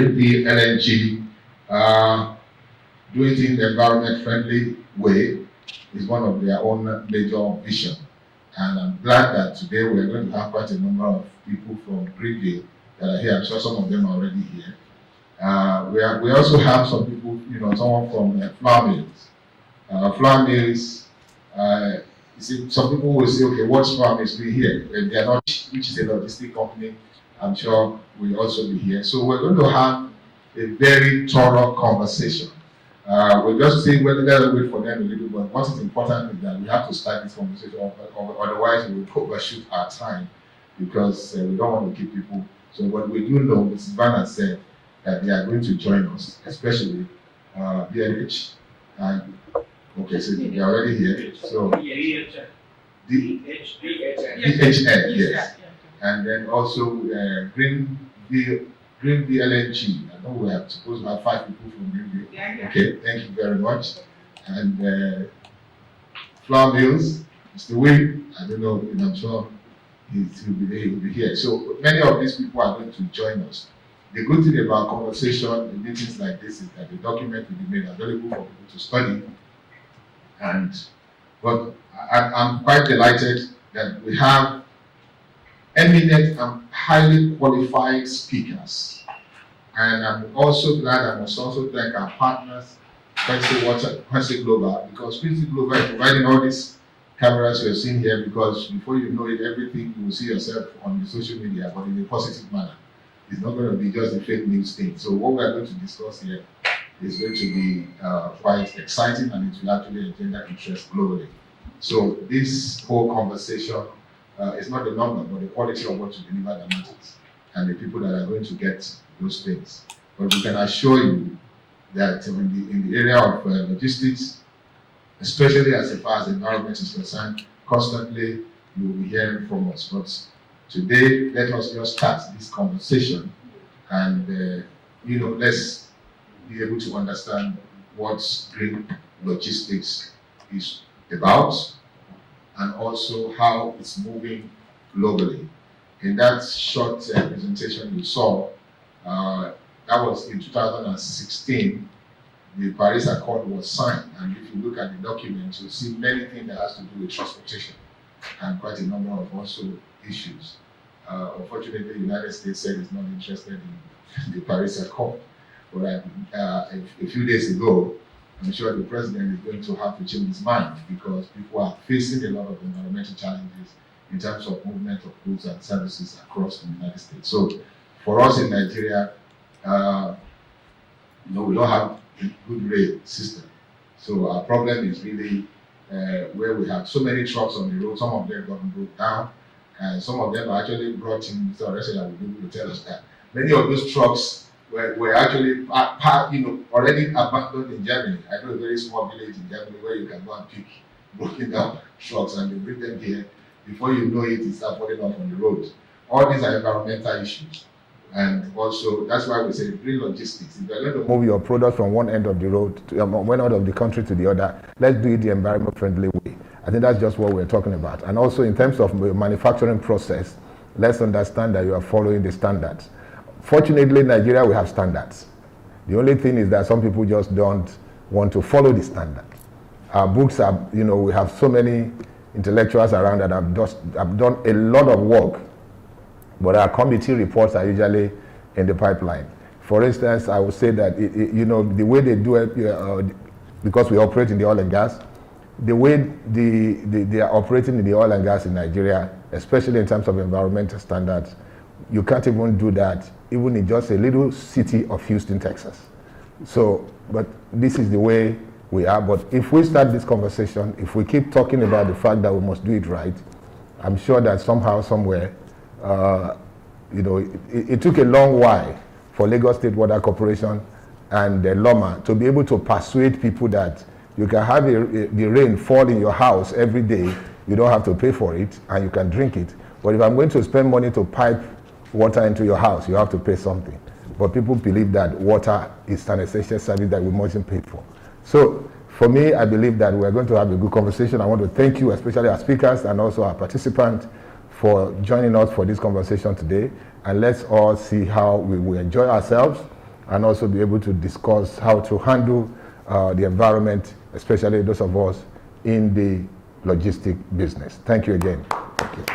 Green Tea, LNG, doing it in the environment-friendly way is one of their own major vision. And I'm glad that today we're going to have quite a number of people from Green that are here. I'm sure some of them are already here. We also have some people, someone from flour mills. Flour mills, you see, some people will say, okay, what's flour mills doing here? They are not, which is a logistic company, I'm sure will also be here. So we're going to have a very thorough conversation. We'll just say whether they'll wait for them a little bit, but what is important is that we have to start this conversation, otherwise we will overshoot our time because we don't want to keep people. So what we do know, Mrs. Van has said that they are going to join us, especially BNH. And okay, so they're already here. So DHN, yes. And then also Green LNG. I know we are supposed to have 5 people from Green. Okay, thank you very much. And flour mills, Mr. Wim, I don't know, I'm sure he'll be here. So many of these people are going to join us. The good thing about conversation in meetings like this is that the document will be made available for people to study. But I'm quite delighted that we have eminent and highly qualified speakers. And I'm also glad I must also thank our partners, Quincy Global, because Quincy Global is providing all these cameras you're seeing here, because before you know it, everything you will see yourself on the social media, but in a positive manner. It's not going to be just a fake news thing. So what we're going to discuss here is going to be quite exciting, and it will actually engender interest globally. So this whole conversation is not the number, but the quality of what you deliver that matters, and the people that are going to get those things. But we can assure you that in the area of logistics, especially as far as the environment is concerned, constantly you will be hearing from us. But today, let us just start this conversation, and let's be able to understand what green logistics is about, and also how it's moving globally. In that short presentation you saw, that was in 2016, the Paris Accord was signed, and if you look at the document, you'll see many things that has to do with transportation, and quite a number of also issues. Unfortunately, the United States said it's not interested in the Paris Accord. But a few days ago, I'm sure the president is going to have to change his mind, because people are facing a lot of environmental challenges in terms of movement of goods and services across the United States. So for us in Nigeria, we don't have a good rail system. So our problem is really where we have so many trucks on the road. Some of them got broke down, and some of them are actually brought in. Mr. Oresha will be able to tell us that many of those trucks were actually already abandoned in Germany. I know a very small village in Germany where you can go and pick broken down trucks and they bring them here. Before you know it starts falling off on the road. All these are environmental issues. And also, that's why we say green logistics. If you're going to move your product from one end of the road to one end of the country to the other, let's do it the environment-friendly way. I think that's just what we're talking about. And also, in terms of manufacturing process, let's understand that you are following the standards. Fortunately, in Nigeria, we have standards. The only thing is that some people just don't want to follow the standard. Our books are, we have so many intellectuals around that have done a lot of work, but our committee reports are usually in the pipeline. For instance, I would say that, the way they do it, because we operate in the oil and gas, the way they are operating in the oil and gas in Nigeria, especially in terms of environmental standards, you can't even do that even in just a little city of Houston, Texas. So, but this is the way we are. But if we start this conversation, if we keep talking about the fact that we must do it right, I'm sure that somehow, somewhere, it took a long while for Lagos State Water Corporation and the LOMA to be able to persuade people that you can have the rain fall in your house every day, you don't have to pay for it, and you can drink it. But if I'm going to spend money to pipe water into your house, you have to pay something. But people believe that water is an essential service that we mustn't pay for. So for me, I believe that we're going to have a good conversation. I want to thank you, especially our speakers and also our participants, for joining us for this conversation today. And let's all see how we will enjoy ourselves. and also be able to discuss how to handle the environment, especially those of us in the logistic business. Thank you again. Thank you.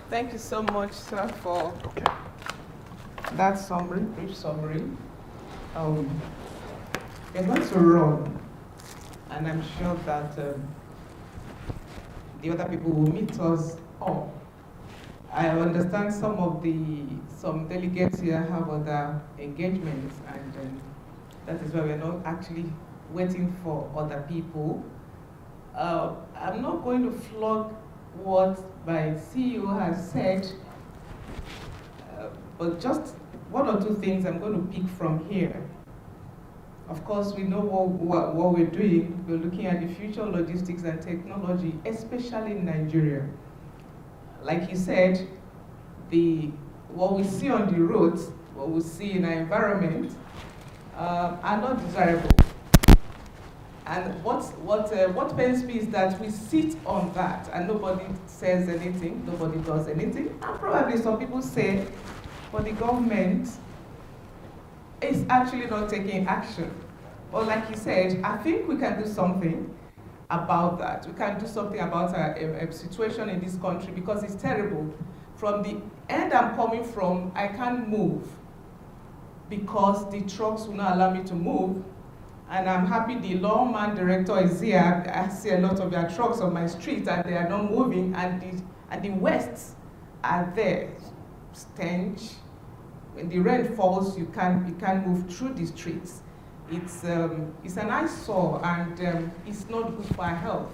Thank you so much, sir, for that summary, brief summary. We're going to run, and I'm sure that the other people will meet us all. I understand some delegates here have other engagements, and that is why we're not actually waiting for other people. I'm not going to flog what my CEO has said, but just one or two things I'm going to pick from here. Of course, we know what we're doing. We're looking at the future of logistics and technology, especially in Nigeria. Like you said, what we see on the roads, what we see in our environment, are not desirable. And what pains me is that we sit on that and nobody says anything, nobody does anything. And probably some people say, but the government is actually not taking action. But like you said, I think we can do something about that. We can do something about our situation in this country because it's terrible. From the end I'm coming from, I can't move because the trucks will not allow me to move. And I'm happy the lawman director is here. I see a lot of their trucks on my street and they are not moving, and the Wests are there. Stench. When the rain falls, you can't move through the streets. It's an eyesore, and it's not good for our health.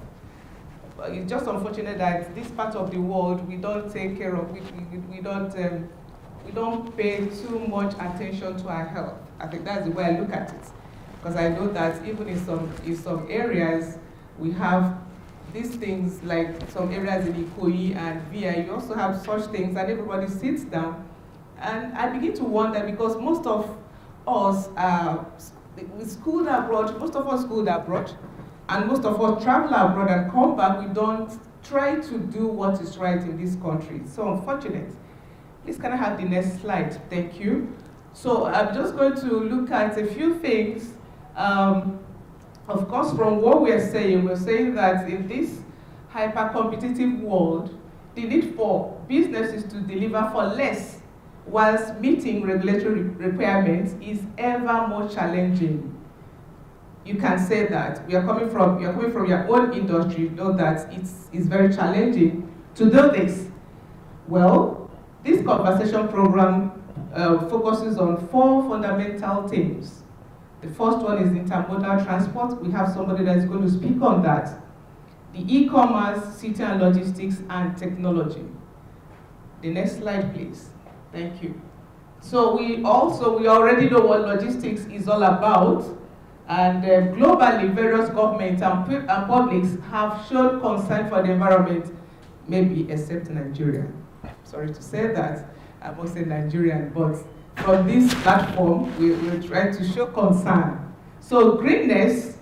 But it's just unfortunate that this part of the world we don't take care of. We don't pay too much attention to our health. I think that's the way I look at it. Because I know that even in some areas, we have these things like some areas in Ikoyi and VI, you also have such things, and everybody sits down. And I begin to wonder, because most of us schooled abroad, most of us schooled abroad, and most of us travel abroad and come back, we don't try to do what is right in this country. It's so unfortunate. Please can I have the next slide? Thank you. So I'm just going to look at a few things. Of course, from what we're saying that in this hyper-competitive world, the need for businesses to deliver for less whilst meeting regulatory requirements is ever more challenging. You can say that. You're coming from your own industry, you know that it's very challenging to do this. Well, this conversation program focuses on 4 fundamental themes. The first one is intermodal transport. We have somebody that is going to speak on that. The e-commerce, city and logistics, and technology. The next slide, please. Thank you. So we already know what logistics is all about. And globally, various governments and publics have shown concern for the environment, maybe except Nigeria. Sorry to say that, I must say Nigerian, but from this platform, we're trying to show concern. So greenness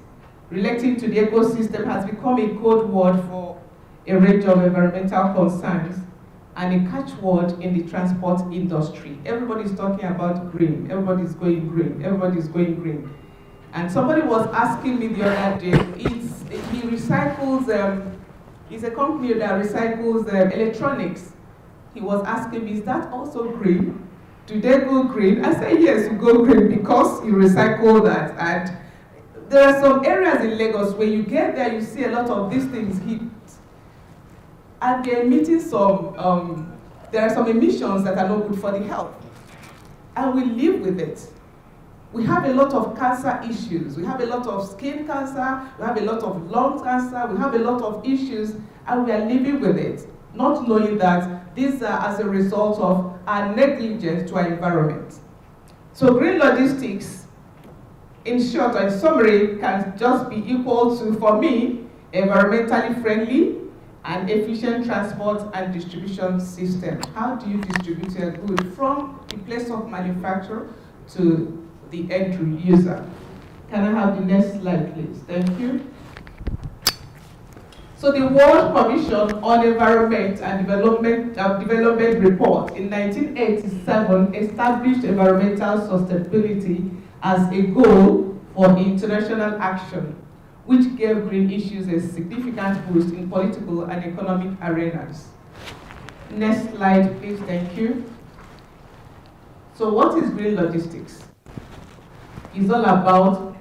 relating to the ecosystem has become a code word for a range of environmental concerns and a catchword in the transport industry. Everybody's talking about green, everybody's going green, everybody's going green. And somebody was asking me the other day, he recycles, it's a company that recycles electronics. He was asking me, is that also green? Do they go green? I said, yes, you go green because you recycle that. And there are some areas in Lagos where you get there, you see a lot of these things hit. And they're emitting there are some emissions that are not good for the health. And we live with it. We have a lot of cancer issues. We have a lot of skin cancer. We have a lot of lung cancer. We have a lot of issues, and we are living with it, not knowing that these are as a result of our negligence to our environment. So green logistics, in short or in summary, can just be equal to, for me, environmentally friendly and efficient transport and distribution system. How do you distribute your good from the place of manufacture to the end user? Can I have the next slide, please? Thank you. So the World Commission on Environment and Development Report in 1987 established environmental sustainability as a goal for international action, which gave green issues a significant boost in political and economic arenas. Next slide, please, thank you. So what is green logistics? It's all about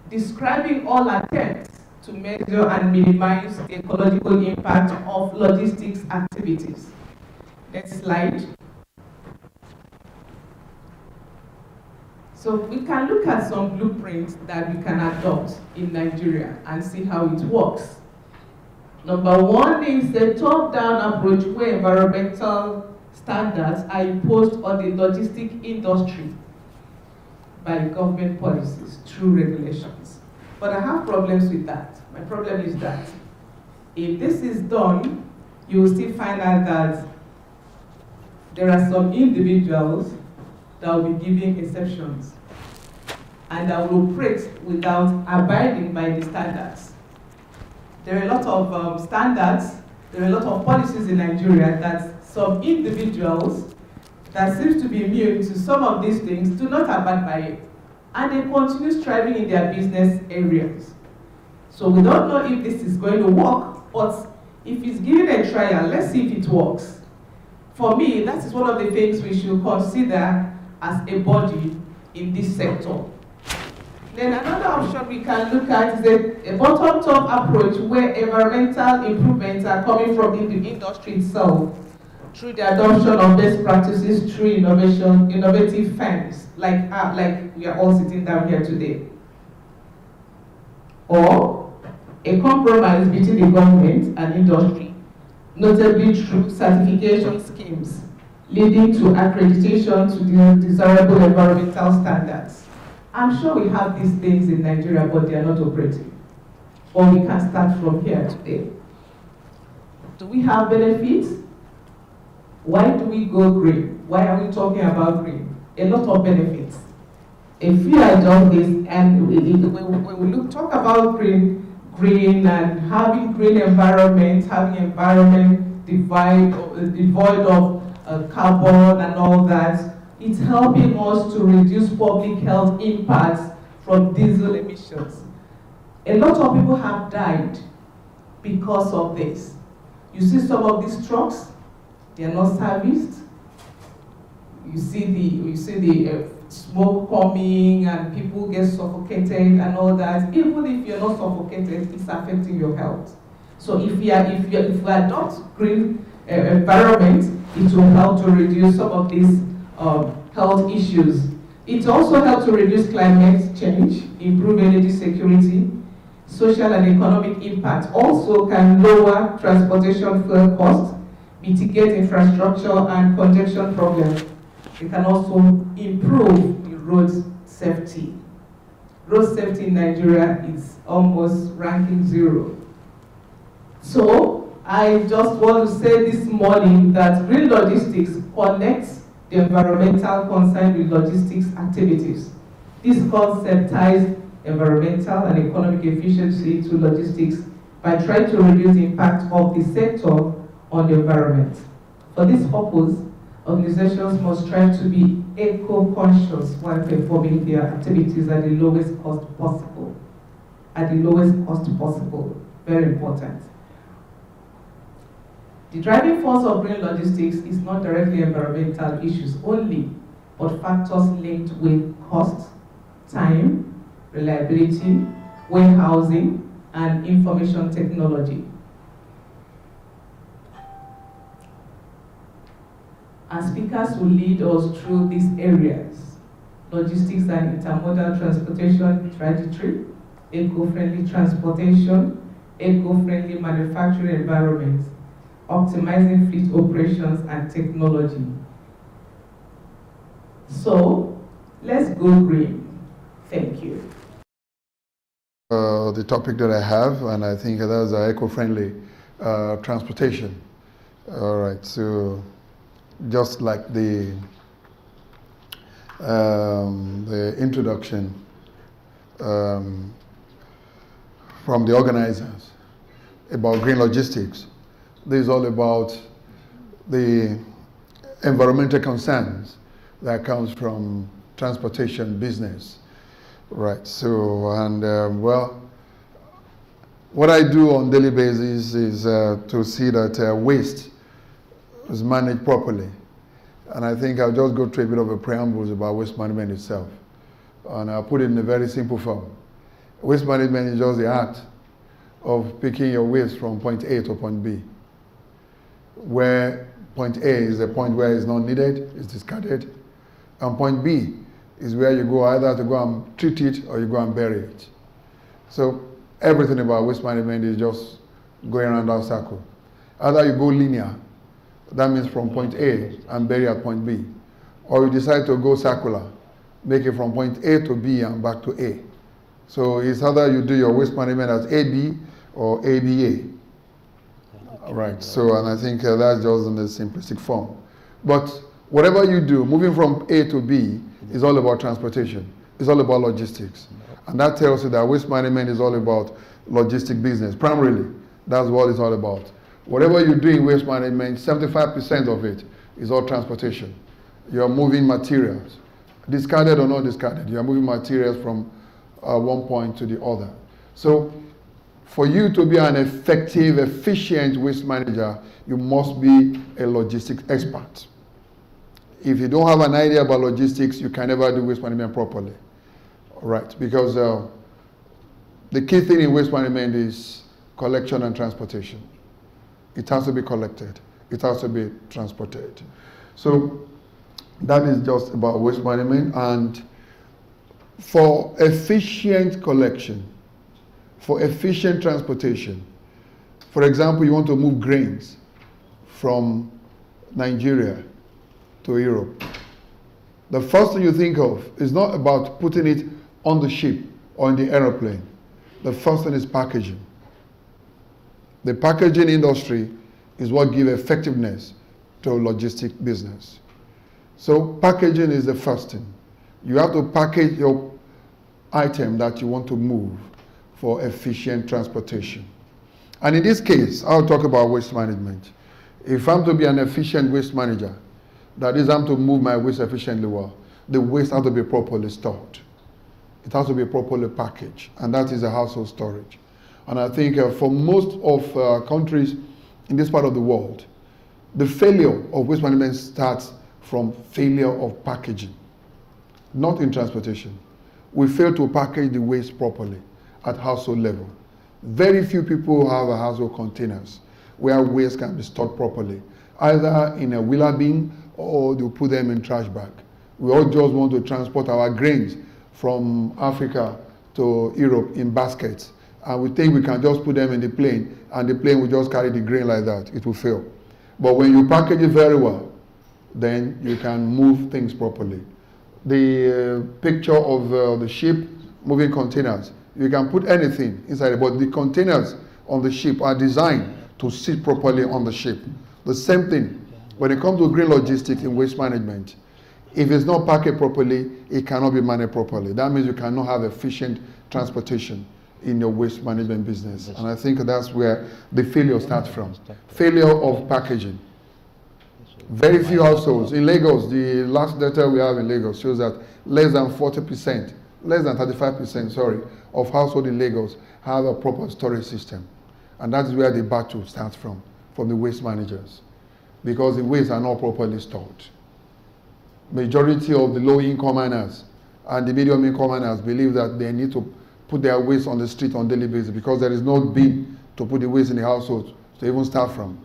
describing all attempts to measure and minimize the ecological impact of logistics activities. Next slide. So we can look at some blueprints that we can adopt in Nigeria and see how it works. Number one is the top-down approach where environmental standards are imposed on the logistic industry by government policies through regulations. But I have problems with that. My problem is that if this is done, you will still find out that there are some individuals that will be giving exceptions and that will operate without abiding by the standards. There are a lot of standards, there are a lot of policies in Nigeria that some individuals that seems to be immune to some of these things do not abide by it. And they continue striving in their business areas. So we don't know if this is going to work, but if it's given a trial, let's see if it works. For me, that is one of the things we should consider as a body in this sector. Then another option we can look at is a bottom-top approach where environmental improvements are coming from the industry itself through the adoption of best practices through innovative firms like we are all sitting down here today. Or a compromise between the government and industry, notably through certification schemes leading to accreditation to the desirable environmental standards. I'm sure we have these things in Nigeria, but they are not operating. Or we can start from here today. Do we have benefits? Why do we go green? Why are we talking about green? A lot of benefits. A few are just this, and when we talk about green and having green environment, having environment devoid of carbon and all that, it's helping us to reduce public health impacts from diesel emissions. A lot of people have died because of this. You see some of these trucks, they are not serviced. You see the smoke coming and people get suffocated and all that. Even if you're not suffocated, it's affecting your health. So if we adopt green environment, it will help to reduce some of these health issues. It also helps to reduce climate change, improve energy security, social and economic impact. Also can lower transportation fuel costs, mitigate infrastructure and congestion problems. It can also improve the road safety. Road safety in Nigeria is almost ranking 0. So I just want to say this morning that green logistics connects the environmental concern with logistics activities. This concept ties environmental and economic efficiency to logistics by trying to reduce the impact of the sector on the environment. For this purpose, organizations must strive to be eco-conscious while performing their activities at the lowest cost possible. At the lowest cost possible. Very important. The driving force of green logistics is not directly environmental issues only, but factors linked with cost, time, reliability, warehousing, and information technology. Our speakers will lead us through these areas: logistics and intermodal transportation trajectory, eco-friendly transportation, eco-friendly manufacturing environments, optimizing fleet operations and technology. So, let's go green. Thank you. The topic that I have, and I think that was eco-friendly transportation. All right, so just like the introduction from the organizers, about green logistics. This is all about the environmental concerns that comes from transportation business, right? So, and well, what I do on daily basis is to see that waste is managed properly. And I think I'll just go through a bit of a preamble about waste management itself. And I'll put it in a very simple form. Waste management is just the art of picking your waste from point A to point B, where point A is the point where it's not needed, it's discarded, and point B is where you go either to go and treat it or you go and bury it. So everything about waste management is just going around that circle. Either you go linear, that means from point A and bury at point B, or you decide to go circular, make it from point A to B and back to A. So it's either you do your waste management as AB or ABA. Right, so, and I think that's just in the simplistic form. But whatever you do, moving from A to B is all about transportation. It's all about logistics. And that tells you that waste management is all about logistic business. Primarily, that's what it's all about. Whatever you do in waste management, 75% of it is all transportation. You're moving materials, discarded or not discarded. You're moving materials from one point to the other. So for you to be an effective, efficient waste manager, you must be a logistics expert. If you don't have an idea about logistics, you can never do waste management properly. Right, because the key thing in waste management is collection and transportation. It has to be collected. It has to be transported. So that is just about waste management. And for efficient collection, for efficient transportation, for example, you want to move grains from Nigeria to Europe. The first thing you think of is not about putting it on the ship or in the aeroplane. The first thing is packaging. The packaging industry is what gives effectiveness to logistic business. So packaging is the first thing. You have to package your item that you want to move for efficient transportation. And in this case, I'll talk about waste management. If I'm to be an efficient waste manager, that is, I'm to move my waste efficiently well, the waste has to be properly stored. It has to be properly packaged, and that is a household storage. And I think for most of countries in this part of the world, the failure of waste management starts from failure of packaging, not in transportation. We fail to package the waste properly at household level. Very few people have a household containers where waste can be stored properly, either in a wheeler bin or they put them in trash bag. We all just want to transport our grains from Africa to Europe in baskets, and we think we can just put them in the plane, and the plane will just carry the grain like that. It will fail. But when you package it very well, then you can move things properly. The picture of the ship moving containers, you can put anything inside it, but the containers on the ship are designed to sit properly on the ship. The same thing when it comes to green logistics in waste management. If it's not packaged properly, it cannot be managed properly. That means you cannot have efficient transportation in your waste management business. And I think that's where the failure starts from. Failure of packaging. Very few households. In Lagos, the last data we have in Lagos shows that less than 40%, less than 35%, sorry, of households in Lagos have a proper storage system. And that's where the battle starts from the waste managers. Because the waste are not properly stored. Majority of the low-income earners and the medium-income earners believe that they need to put their waste on the street on a daily basis because there is no bin to put the waste in the household to even start from.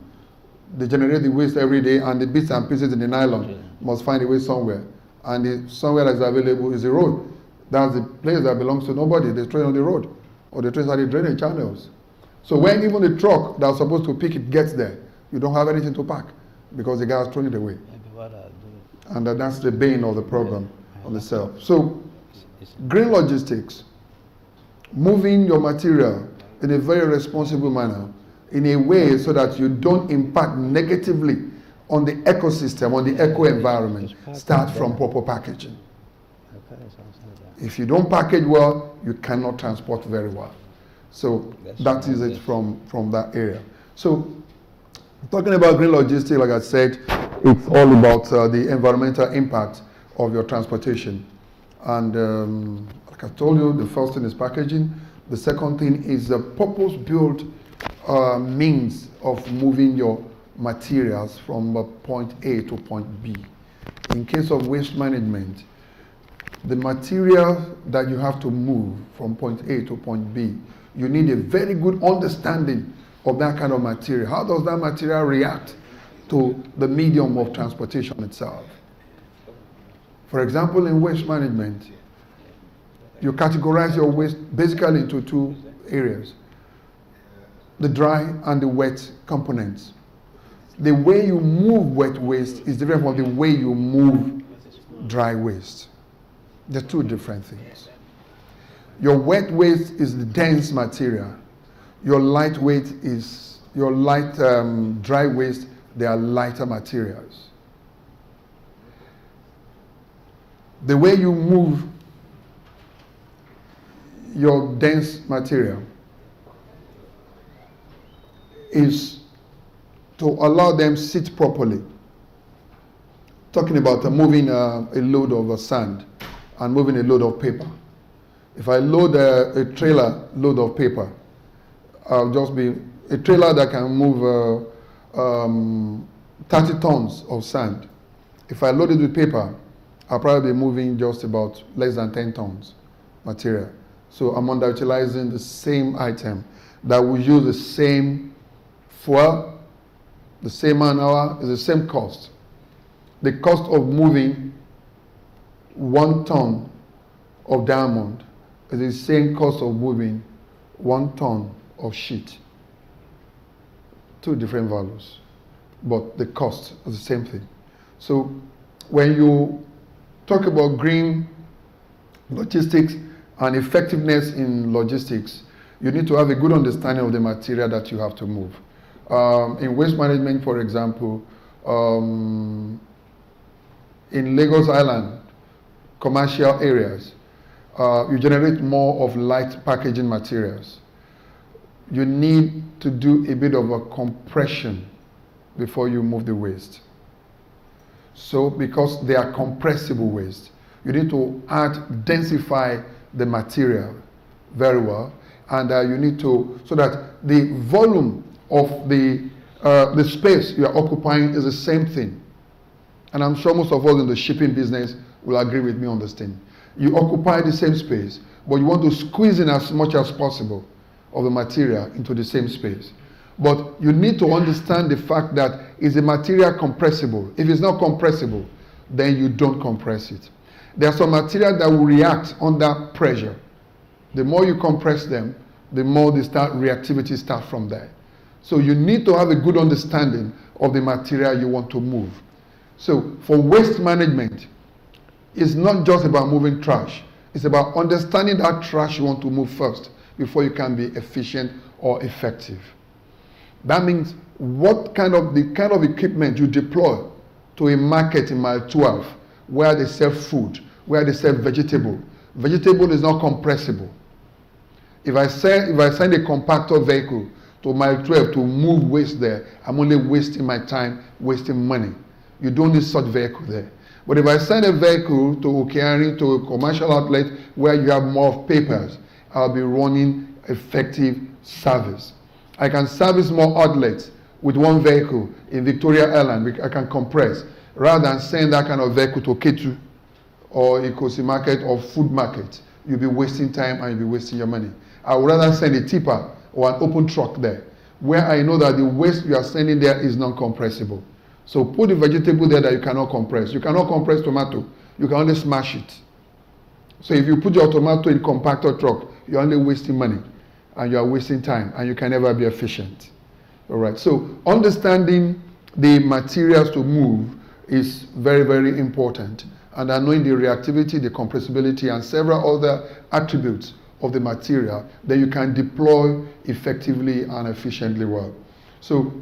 They generate the waste every day, and the bits and pieces in the nylon must find a way somewhere. And the somewhere that is available is the road. That's the place that belongs to nobody. They throw it on the road, or they throw it in the drainage channels. So when even the truck that's supposed to pick it gets there, you don't have anything to pack because the guy has thrown it away. And that's the bane of the program on itself. So green logistics, moving your material in a very responsible manner, in a way so that you don't impact negatively on the ecosystem, on the eco-environment, start from proper packaging. If you don't package well, you cannot transport very well. So that is it from that area. So talking about green logistics, like I said, it's all about the environmental impact of your transportation. And like I told you, the first thing is packaging. The second thing is the purpose-built means of moving your materials from point A to point B. In case of waste management, the material that you have to move from point A to point B, you need a very good understanding of that kind of material. How does that material react to the medium of transportation itself? For example, in waste management, you categorize your waste basically into two areas: the dry and the wet components. The way you move wet waste is different from the way you move dry waste. They're two different things. Your wet waste is the dense material. Your light dry waste, they are lighter materials. The way you move your dense material is to allow them sit properly. Talking about moving a load of sand and moving a load of paper. If I load a trailer load of paper, I'll just be a trailer that can move 30 tons of sand. If I load it with paper, I'll probably be moving just about less than 10 tons material. So I'm underutilizing the same item that will use the same fuel, the same man-hour, is the same cost. The cost of moving 1 ton of diamond is the same cost of moving 1 ton of sheet. Two different values, but the cost is the same thing. So when you talk about green logistics and effectiveness in logistics, you need to have a good understanding of the material that you have to move. In waste management, for example, in Lagos Island, commercial areas, you generate more of light packaging materials. You need to do a bit of a compression before you move the waste. So because they are compressible waste, you need to densify the material very well, and you need to, so that the volume of the space you are occupying is the same thing. And I'm sure most of us in the shipping business will agree with me on this thing. You occupy the same space, but you want to squeeze in as much as possible of the material into the same space. But you need to understand the fact that is the material compressible? If it's not compressible, then you don't compress it. There are some material that will react under pressure. The more you compress them, the more reactivity starts from there. So you need to have a good understanding of the material you want to move. So for waste management, it's not just about moving trash. It's about understanding that trash you want to move first before you can be efficient or effective. That means the kind of equipment you deploy to a market in mile 12 where they sell food, where they sell vegetable. Vegetable is not compressible. If I send a compactor vehicle to mile 12 to move waste there, I'm only wasting my time, wasting money. You don't need such vehicle there. But if I send a vehicle to Okeari, to a commercial outlet where you have more papers, I'll be running effective service. I can service more outlets with one vehicle in Victoria Island. I can compress rather than send that kind of vehicle to Ketu or Ikosi market or food market. You'll be wasting time and you'll be wasting your money. I would rather send a tipper or an open truck there where I know that the waste you are sending there is non-compressible. So put the vegetable there that you cannot compress. You cannot compress tomato. You can only smash it. So if you put your tomato in compactor truck, you're only wasting money and you are wasting time and you can never be efficient. All right. So understanding the materials to move is very, very important. And knowing the reactivity, the compressibility, and several other attributes of the material that you can deploy effectively and efficiently well. So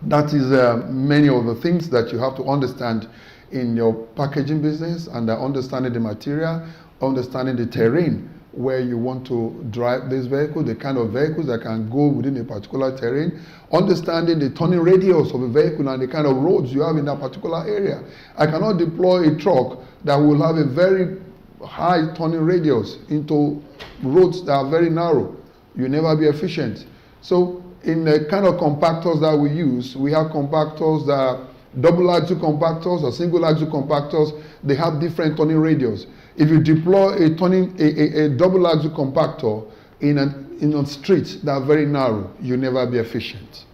that is many of the things that you have to understand in your packaging business, and understanding the material, understanding the terrain where you want to drive this vehicle, the kind of vehicles that can go within a particular terrain, understanding the turning radius of a vehicle and the kind of roads you have in that particular area. I cannot deploy a truck that will have a very high turning radius into roads that are very narrow. You'll never be efficient. So in the kind of compactors that we use, we have compactors that are double axle compactors or single axle compactors. They have different turning radius. If you deploy a double axle compactor in a street that are very narrow, you'll never be efficient.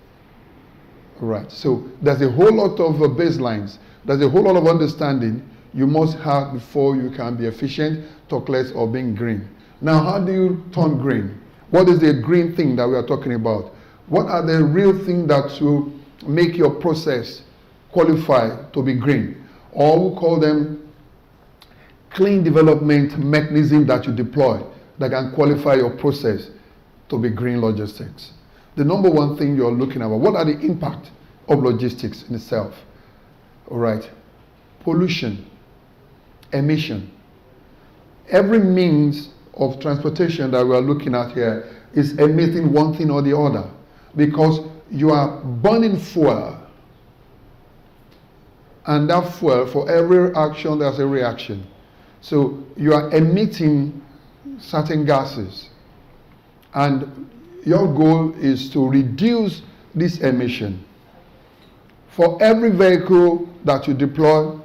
Right. So there's a whole lot of baselines. There's a whole lot of understanding you must have before you can be efficient, talk less of being green. Now, how do you turn green? What is the green thing that we are talking about? What are the real things that will make your process qualify to be green? Or we call them clean development mechanism that you deploy that can qualify your process to be green logistics. The number one thing you're looking at, what are the impact of logistics in itself? All right, pollution, emission. Every means of transportation that we are looking at here is emitting one thing or the other, because you are burning fuel, and that fuel, for every action there's a reaction. So you are emitting certain gases, and your goal is to reduce this emission. For every vehicle that you deploy,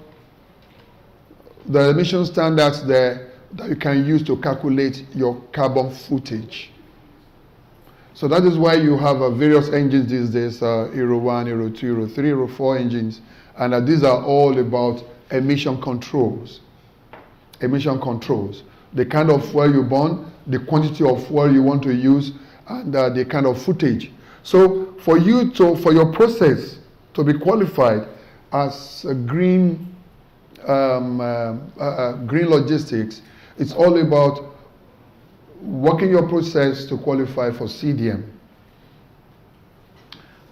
the emission standards there that you can use to calculate your carbon footage. So that is why you have various engines these days, Euro 1, Euro 2, Euro 3, Euro 4 engines, and these are all about emission controls. Emission controls. The kind of fuel you burn, the quantity of fuel you want to use, and the kind of footage. So for your process to be qualified as a green logistics, it's all about working your process to qualify for CDM.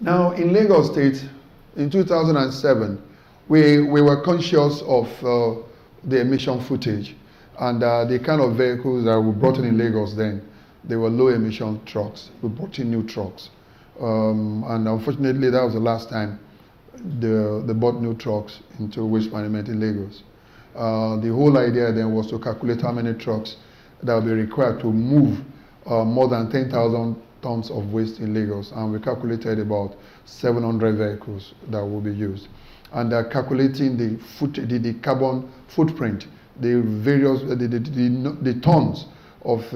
Now, in Lagos State, in 2007, we were conscious of the emission footage, and the kind of vehicles that we brought in Lagos then, they were low emission trucks. We brought in new trucks. And unfortunately, that was the last time they bought new trucks into waste management in Lagos. The whole idea then was to calculate how many trucks that will be required to move more than 10,000 tons of waste in Lagos, and we calculated about 700 vehicles that will be used. And calculating the carbon footprint, the various the tons of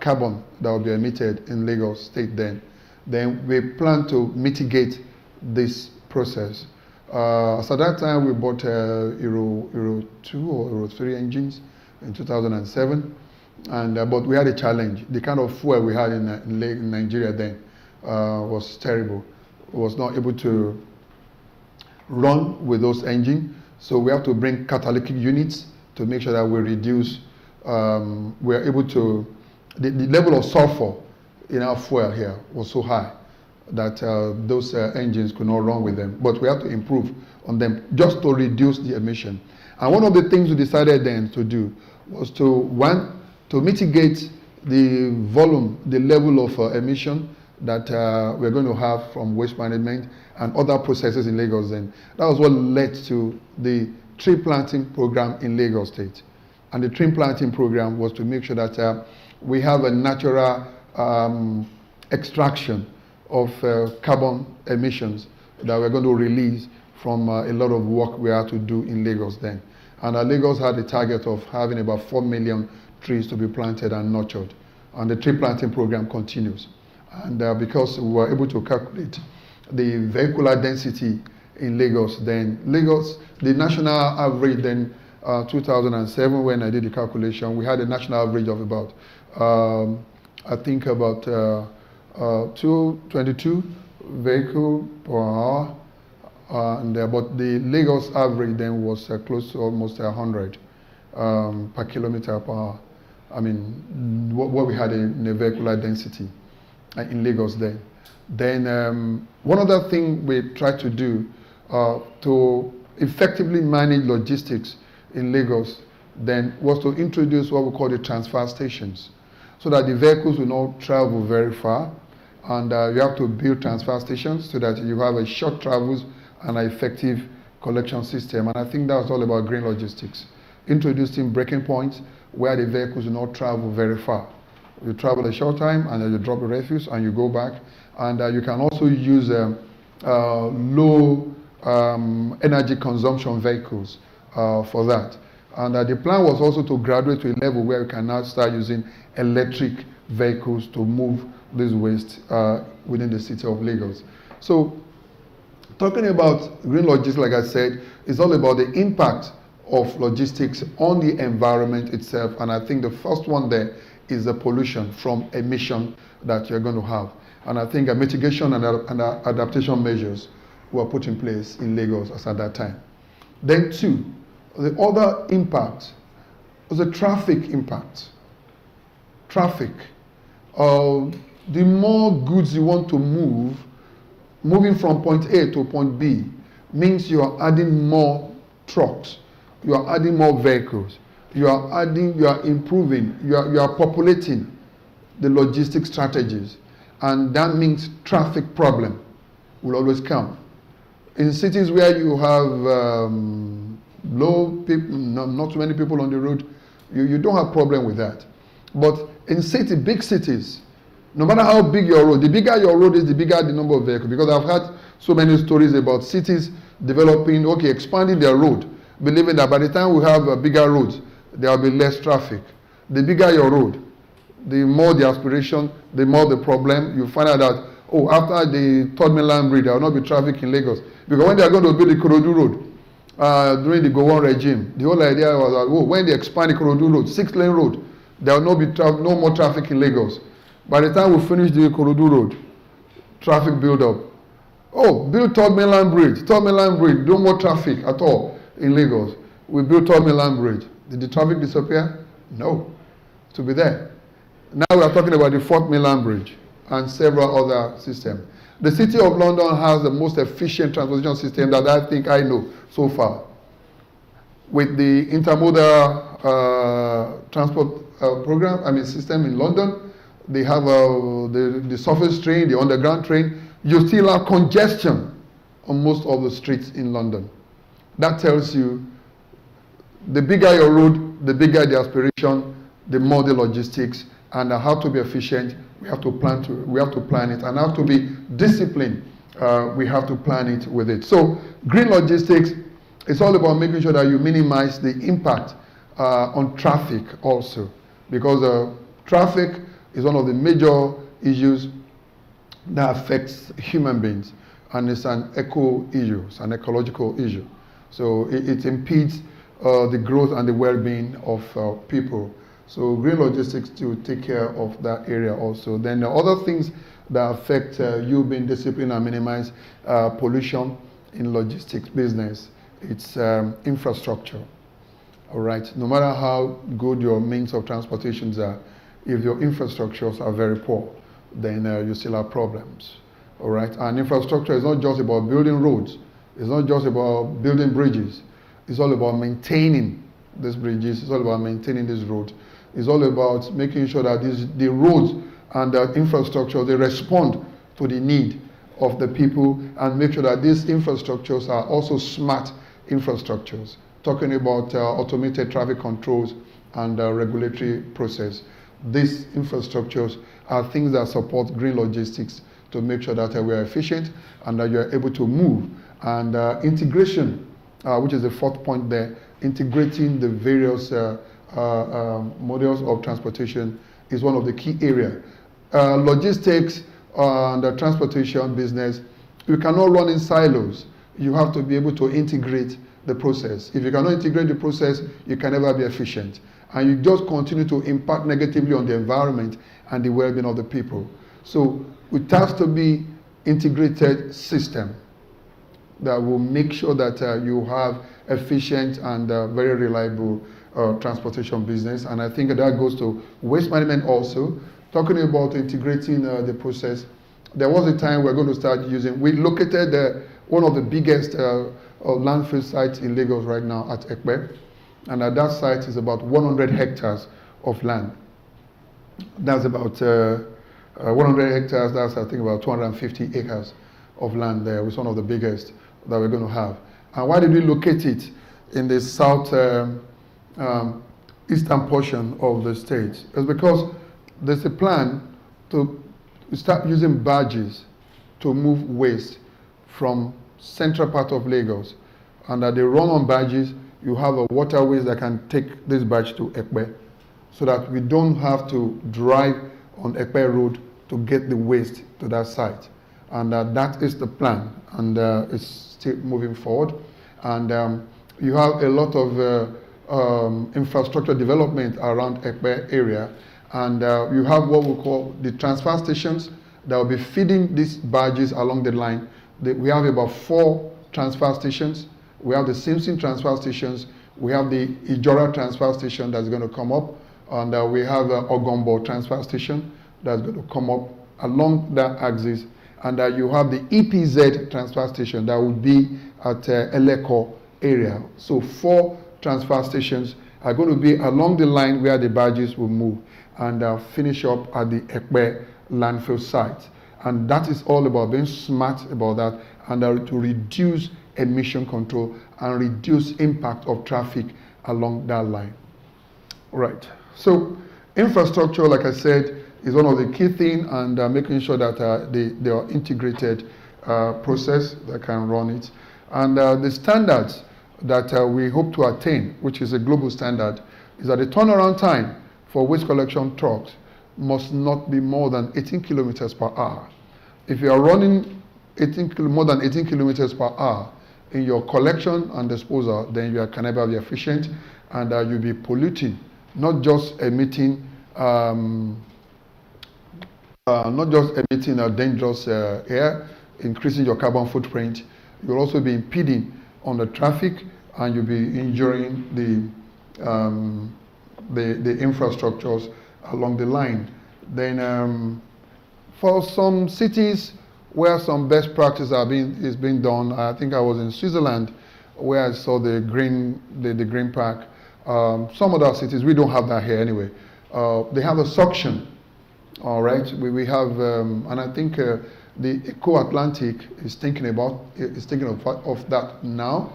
carbon that will be emitted in Lagos State then we plan to mitigate this process. So at that time we bought Euro 2 or Euro 3 engines in 2007, and but we had a challenge. The kind of fuel we had in Nigeria then was terrible. We was not able to run with those engines, so we have to bring catalytic units to make sure that we reduce. We are able to. The level of sulfur in our fuel here was so high that those engines could not run with them. But we have to improve on them just to reduce the emission. And one of the things we decided then to do was to mitigate the volume, the level of emission that we're going to have from waste management and other processes in Lagos then. That was what led to the tree planting program in Lagos State. And the tree planting program was to make sure that we have a natural extraction of carbon emissions that we're going to release from a lot of work we had to do in Lagos then. And Lagos had a target of having about 4 million trees to be planted and nurtured. And the tree planting program continues. And because we were able to calculate the vehicular density in Lagos, then the national average then 2007 when I did the calculation, we had a national average of about, I think about 222 vehicle per hour. But the Lagos average then was close to almost 100 per kilometer per hour. I mean, what we had in the vehicular density in Lagos then. Then one other thing we tried to do to effectively manage logistics in Lagos then was to introduce what we call the transfer stations, so that the vehicles will not travel very far, and you have to build transfer stations so that you have a short travels and an effective collection system. And I think that's all about green logistics. Introducing breaking points where the vehicles will not travel very far. You travel a short time and then you drop the refuse and you go back. And you can also use low energy consumption vehicles for that. And the plan was also to graduate to a level where we can now start using electric vehicles to move this waste within the city of Lagos. So, talking about green logistics, like I said, is all about the impact of logistics on the environment itself. And I think the first one there is the pollution from emission that you're going to have. And I think a mitigation and adaptation measures were put in place in Lagos as at that time. Then two, the other impact was the traffic impact. Traffic. The more goods you want to move, moving from point A to point B means you are adding more trucks, you are adding more vehicles, you are improving, you are populating the logistic strategies, and that means traffic problem will always come. In cities where you have low people, not too many people on the road, you don't have problem with that. But in big cities, no matter how big your road, the bigger your road is, the bigger the number of vehicles. Because I've heard so many stories about cities developing, expanding their road, believing that by the time we have bigger roads, there will be less traffic. The bigger your road, the more the aspiration, the more the problem. You find out that, after the Third Mainland Bridge, there will not be traffic in Lagos. Because when they are going to build the Ikorodu Road, during the Gowon regime, the whole idea was that, when they expand the Ikorodu Road, 6-lane road, there will not be no more traffic in Lagos. By the time we finish the Ikorodu Road, traffic build up. Build Third Mainland Bridge, no more traffic at all in Lagos. We built Third Mainland Bridge. Did the traffic disappear? No. To be there. Now we are talking about the Fourth Mainland Bridge and several other systems. The City of London has the most efficient transportation system that I think I know so far. With the Intermodal Transport system in London, they have the surface train, the underground train. You still have congestion on most of the streets in London. That tells you the bigger your road, the bigger the aspiration, the more the logistics, and how to be efficient. We have to plan it, and how to be disciplined. We have to plan it with it. So green logistics is all about making sure that you minimize the impact on traffic also, because traffic is one of the major issues that affects human beings, and it's an issue, it's an ecological issue. So it impedes the growth and the well-being of people. So green logistics to take care of that area also. Then the other things that affect you being disciplined and minimize pollution in logistics business, it's infrastructure. All right, no matter how good your means of transportations are, if your infrastructures are very poor, then you still have problems. All right, and infrastructure is not just about building roads. It's not just about building bridges. It's all about maintaining these bridges. It's all about maintaining these roads. It's all about making sure that the roads and the infrastructure, they respond to the need of the people, and make sure that these infrastructures are also smart infrastructures. Talking about automated traffic controls and regulatory process. These infrastructures are things that support green logistics to make sure that we are efficient and that you are able to move. And integration, which is the fourth point there, integrating the various models of transportation is one of the key areas. Logistics and the transportation business, you cannot run in silos. You have to be able to integrate the process. If you cannot integrate the process, you can never be efficient. And you just continue to impact negatively on the environment and the well-being of the people. So it has to be integrated system that will make sure that you have efficient and very reliable transportation business. And I think that goes to waste management also. Talking about integrating the process, there was a time we're going to start using, we located one of the biggest landfill sites in Lagos right now at Ekpe. And at that site is about 100 hectares of land. That's about 100 hectares, that's I think about 250 acres of land there. It's one of the biggest that we're going to have. And why did we locate it in the south eastern portion of the state? It's because there's a plan to start using barges to move waste from central part of Lagos. And that they run on barges, you have a waterways that can take this barge to Ekpe, so that we don't have to drive on Ekpe Road to get the waste to that site. And that is the plan, and it's still moving forward. And you have a lot of infrastructure development around Ekpe area, and you have what we call the transfer stations that will be feeding these barges along the line. We have about 4 transfer stations. We have the Simpson transfer stations. We have the Ijora transfer station that's going to come up, and we have the Ogombo transfer station that's going to come up along that axis. And you have the EPZ transfer station that will be at Eleko area. So 4 transfer stations are going to be along the line where the barges will move and finish up at the Ekpe landfill site. And that is all about being smart about that, and to reduce emission control and reduce impact of traffic along that line. Right. So infrastructure, like I said, is one of the key things, and making sure that they are integrated process that can run it. And the standards that we hope to attain, which is a global standard, is that the turnaround time for waste collection trucks must not be more than 18 kilometers per hour. If you are running more than 18 kilometers per hour in your collection and disposal, then you can never be efficient, and you'll be polluting, not just emitting dangerous air, increasing your carbon footprint. You'll also be impeding on the traffic, and you'll be injuring the infrastructures along the line. Then for some cities where some best practice is being done, I think I was in Switzerland where I saw the green park. Some other cities, we don't have that here anyway. They have a suction. All right, we have, and I think the Eco-Atlantic is thinking of that now.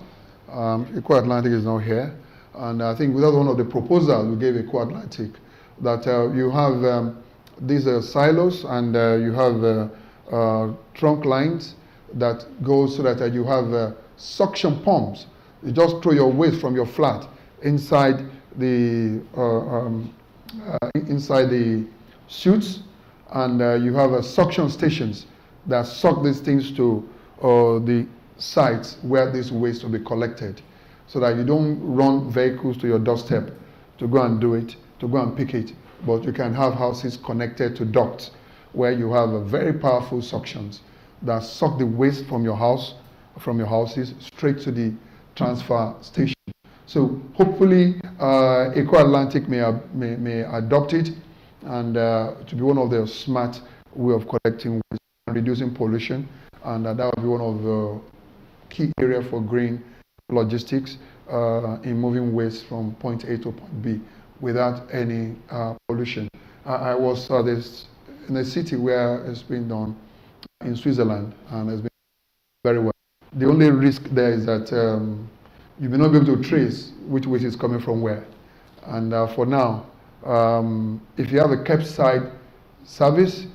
Eco-Atlantic is now here, and I think that was one of the proposals we gave Eco-Atlantic, that you have these silos, and you have trunk lines that go so that you have suction pumps. You just throw your waste from your flat inside the chutes, and you have suction stations that suck these things to the sites where this waste will be collected, so that you don't run vehicles to your doorstep to go and do it, to go and pick it, but you can have houses connected to ducts where you have a very powerful suctions that suck the waste from your house, from your houses, straight to the transfer station. So hopefully Eco-Atlantic may adopt it, and to be one of the smart way of collecting waste and reducing pollution, and that will be one of the key areas for green logistics in moving waste from point A to point B without any pollution. I was in a city where it's been done in Switzerland, and it's been very well. The only risk there is that you may not be able to trace which waste is coming from where. And for now, if you have a curbside service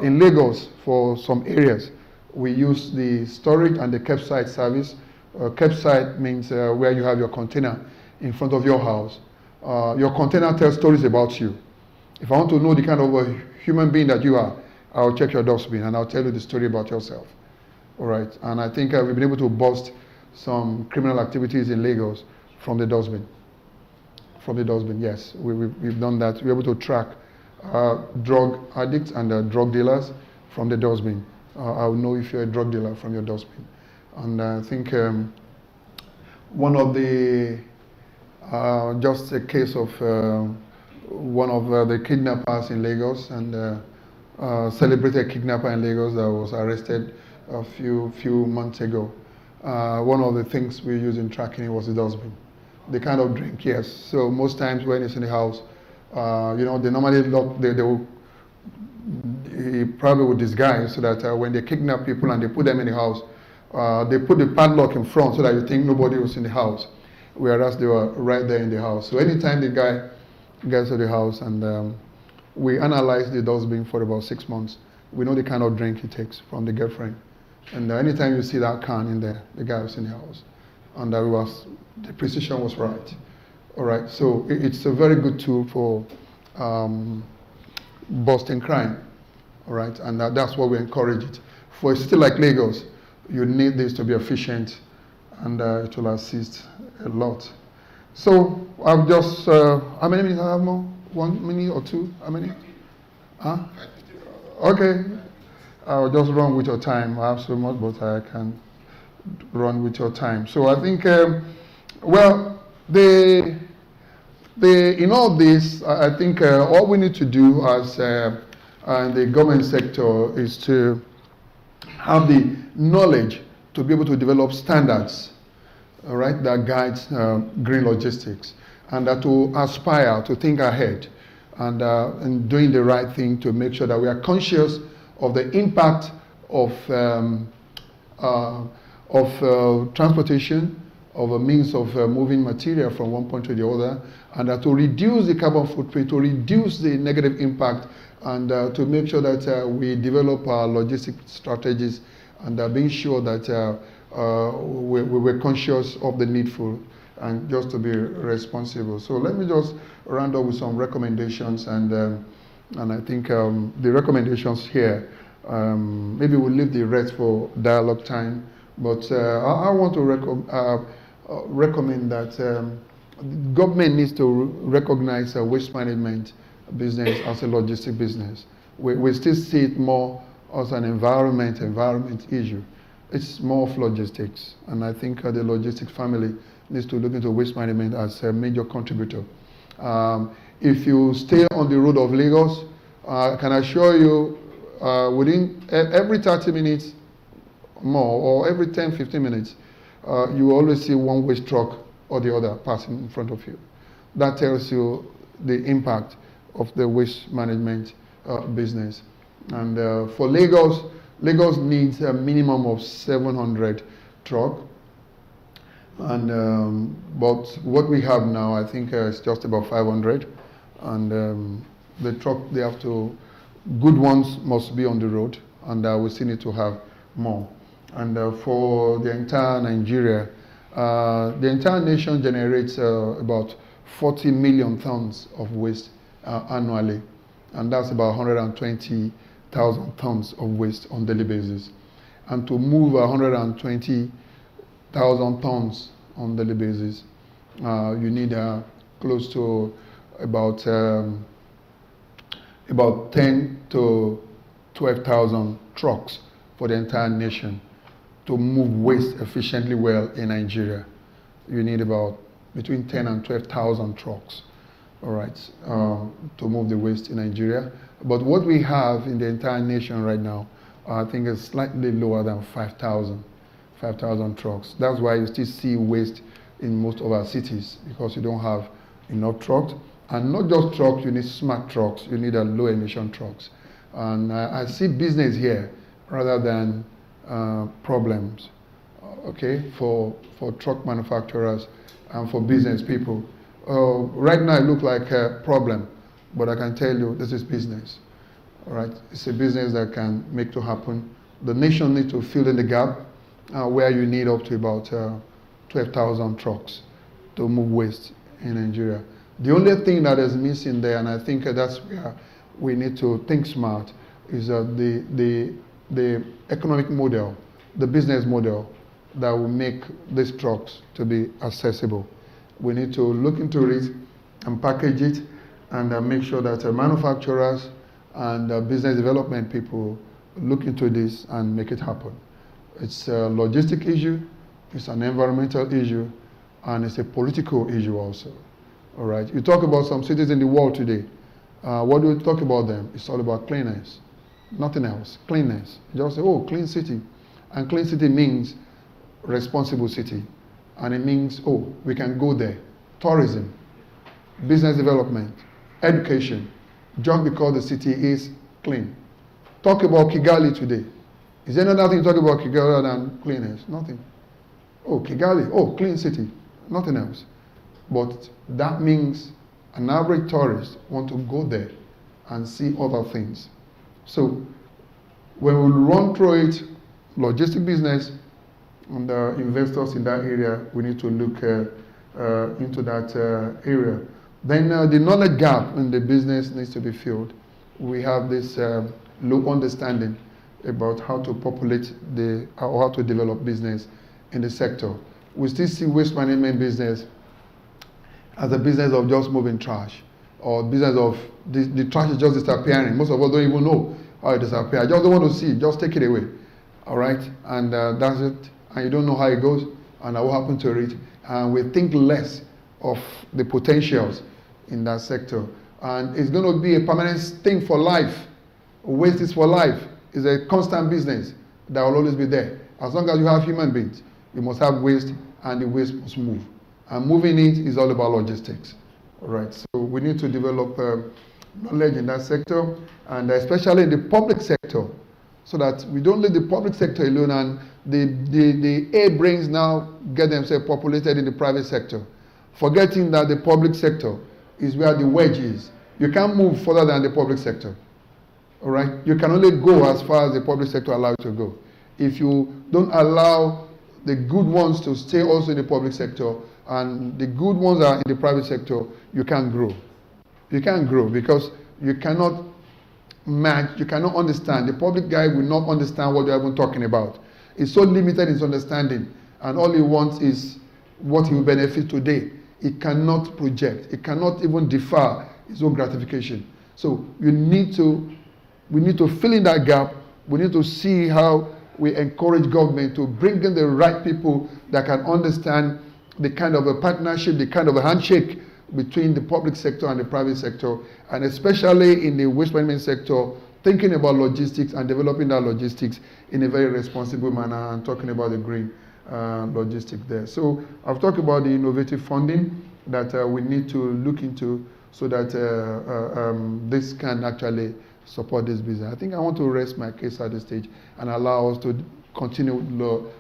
in Lagos, for some areas, we use the storage and the curbside service. Curbside means where you have your container in front of your house. Your container tells stories about you. If I want to know the kind of a human being that you are, I'll check your dustbin and I'll tell you the story about yourself. All right, and I think we've been able to bust some criminal activities in Lagos from the dustbin. From the dustbin, yes, we've done that. We're able to track drug addicts and drug dealers from the dustbin. I'll know if you're a drug dealer from your dustbin. And I think one of the, just a case of one of the kidnappers in Lagos, and celebrated kidnapper in Lagos that was arrested a few months ago. One of the things we used in tracking it was the dustbin. the kind of drink, yes. So most times when it's in the house, they normally lock, he probably would disguise so that when they kidnap people and they put them in the house, they put the padlock in front so that you think nobody was in the house, whereas they were right there in the house. So anytime the guy gets to the house and we analyze the dustbin for about 6 months, we know the kind of drink he takes from the girlfriend. And anytime you see that can in there, the guy was in the house. And the precision was right. All right, so it's a very good tool for busting crime. All right, and that's what we encourage it. For a city like Lagos, you need this to be efficient, and it will assist a lot. So I've just, how many minutes I have more? 1 minute or two? How many? Huh? Okay. I'll just run with your time. I have so much, but I can run with your time. So I think, in all this, I think all we need to do as the government sector is to have the knowledge to be able to develop standards, all right, that guides green logistics, and that to aspire to think ahead and doing the right thing to make sure that we are conscious of the impact of transportation, of a means of moving material from one point to the other, and to reduce the carbon footprint, to reduce the negative impact, and to make sure that we develop our logistic strategies and being sure that we're conscious of the needful and just to be responsible. So let me just round up with some recommendations, and I think the recommendations here, maybe we'll leave the rest for dialogue time, but I want to recommend that government needs to recognize waste management business as a logistic business. We still see it more as an environment issue. It's more of logistics, and I think the logistics family needs to look into waste management as a major contributor. If you stay on the road of Lagos, I can assure you within every 30 minutes more, or every 10, 15 minutes, you will always see one waste truck or the other passing in front of you. That tells you the impact of the waste management business. And for Lagos, Lagos needs a minimum of 700 trucks. And but what we have now, I think is just about 500. And the truck, they have to, good ones must be on the road, and we still need to have more. And for the entire Nigeria, the entire nation generates about 40 million tons of waste annually, and that's about 120,000 tons of waste on daily basis. And to move 120,000 tons on daily basis, you need close to about 10 to 12,000 trucks for the entire nation to move waste efficiently well in Nigeria. You need about between 10 and 12,000 trucks, all right, to move the waste in Nigeria. But what we have in the entire nation right now, I think is slightly lower than 5,000 trucks. That's why you still see waste in most of our cities, because you don't have enough trucks. And not just trucks, you need smart trucks, you need low emission trucks. And I see business here rather than problems, okay, for truck manufacturers and for business people. Right now it looks like a problem, but I can tell you this is business, all right? It's a business that can make to happen. The nation needs to fill in the gap where you need up to about 12,000 trucks to move waste in Nigeria. The only thing that is missing there, and I think that's where we need to think smart, is the economic model, the business model that will make these trucks to be accessible. We need to look into it and package it, and make sure that manufacturers and business development people look into this and make it happen. It's a logistic issue, it's an environmental issue, and it's a political issue also. All right. You talk about some cities in the world today. What do we talk about them? It's all about cleanness, nothing else. Cleanness. You just say, oh, clean city. And clean city means responsible city. And it means, oh, we can go there tourism, business development, education, just because the city is clean. Talk about Kigali today. Is there another thing to talk about Kigali other than cleanliness? Nothing. Oh, Kigali, oh, clean city. Nothing else. But that means an average tourist want to go there and see other things. So when we run through it, logistic business and investors in that area, we need to look into that area. Then the knowledge gap in the business needs to be filled. We have this low understanding about how to populate or how to develop business in the sector. We still see waste management business as a business of just moving trash, or business of the trash is just disappearing. Most of us don't even know how it disappears. I just don't want to see it, just take it away. All right? And that's it. And you don't know how it goes and what happened to it. And we think less of the potentials in that sector. And it's going to be a permanent thing for life. Waste is for life. It's a constant business that will always be there. As long as you have human beings, you must have waste, and the waste must move. And moving it is all about logistics. All right, so we need to develop knowledge in that sector, and especially in the public sector, so that we don't leave the public sector alone and the A brains now get themselves populated in the private sector, forgetting that the public sector is where the wedge is. You can't move further than the public sector. All right, you can only go as far as the public sector allows you to go. If you don't allow the good ones to stay also in the public sector, and the good ones are in the private sector, you can't grow. You can't grow because you cannot match, you cannot understand. The public guy will not understand what you're even talking about. It's so limited in his understanding, and all he wants is what he will benefit today. It cannot project. It cannot even defer his own gratification. So we need to fill in that gap. We need to see how we encourage government to bring in the right people that can understand the kind of a partnership, the kind of a handshake between the public sector and the private sector, and especially in the waste management sector, thinking about logistics and developing that logistics in a very responsible manner, and talking about the green logistics there. So I've talked about the innovative funding that we need to look into so that this can actually support this business. I think I want to rest my case at this stage and allow us to continue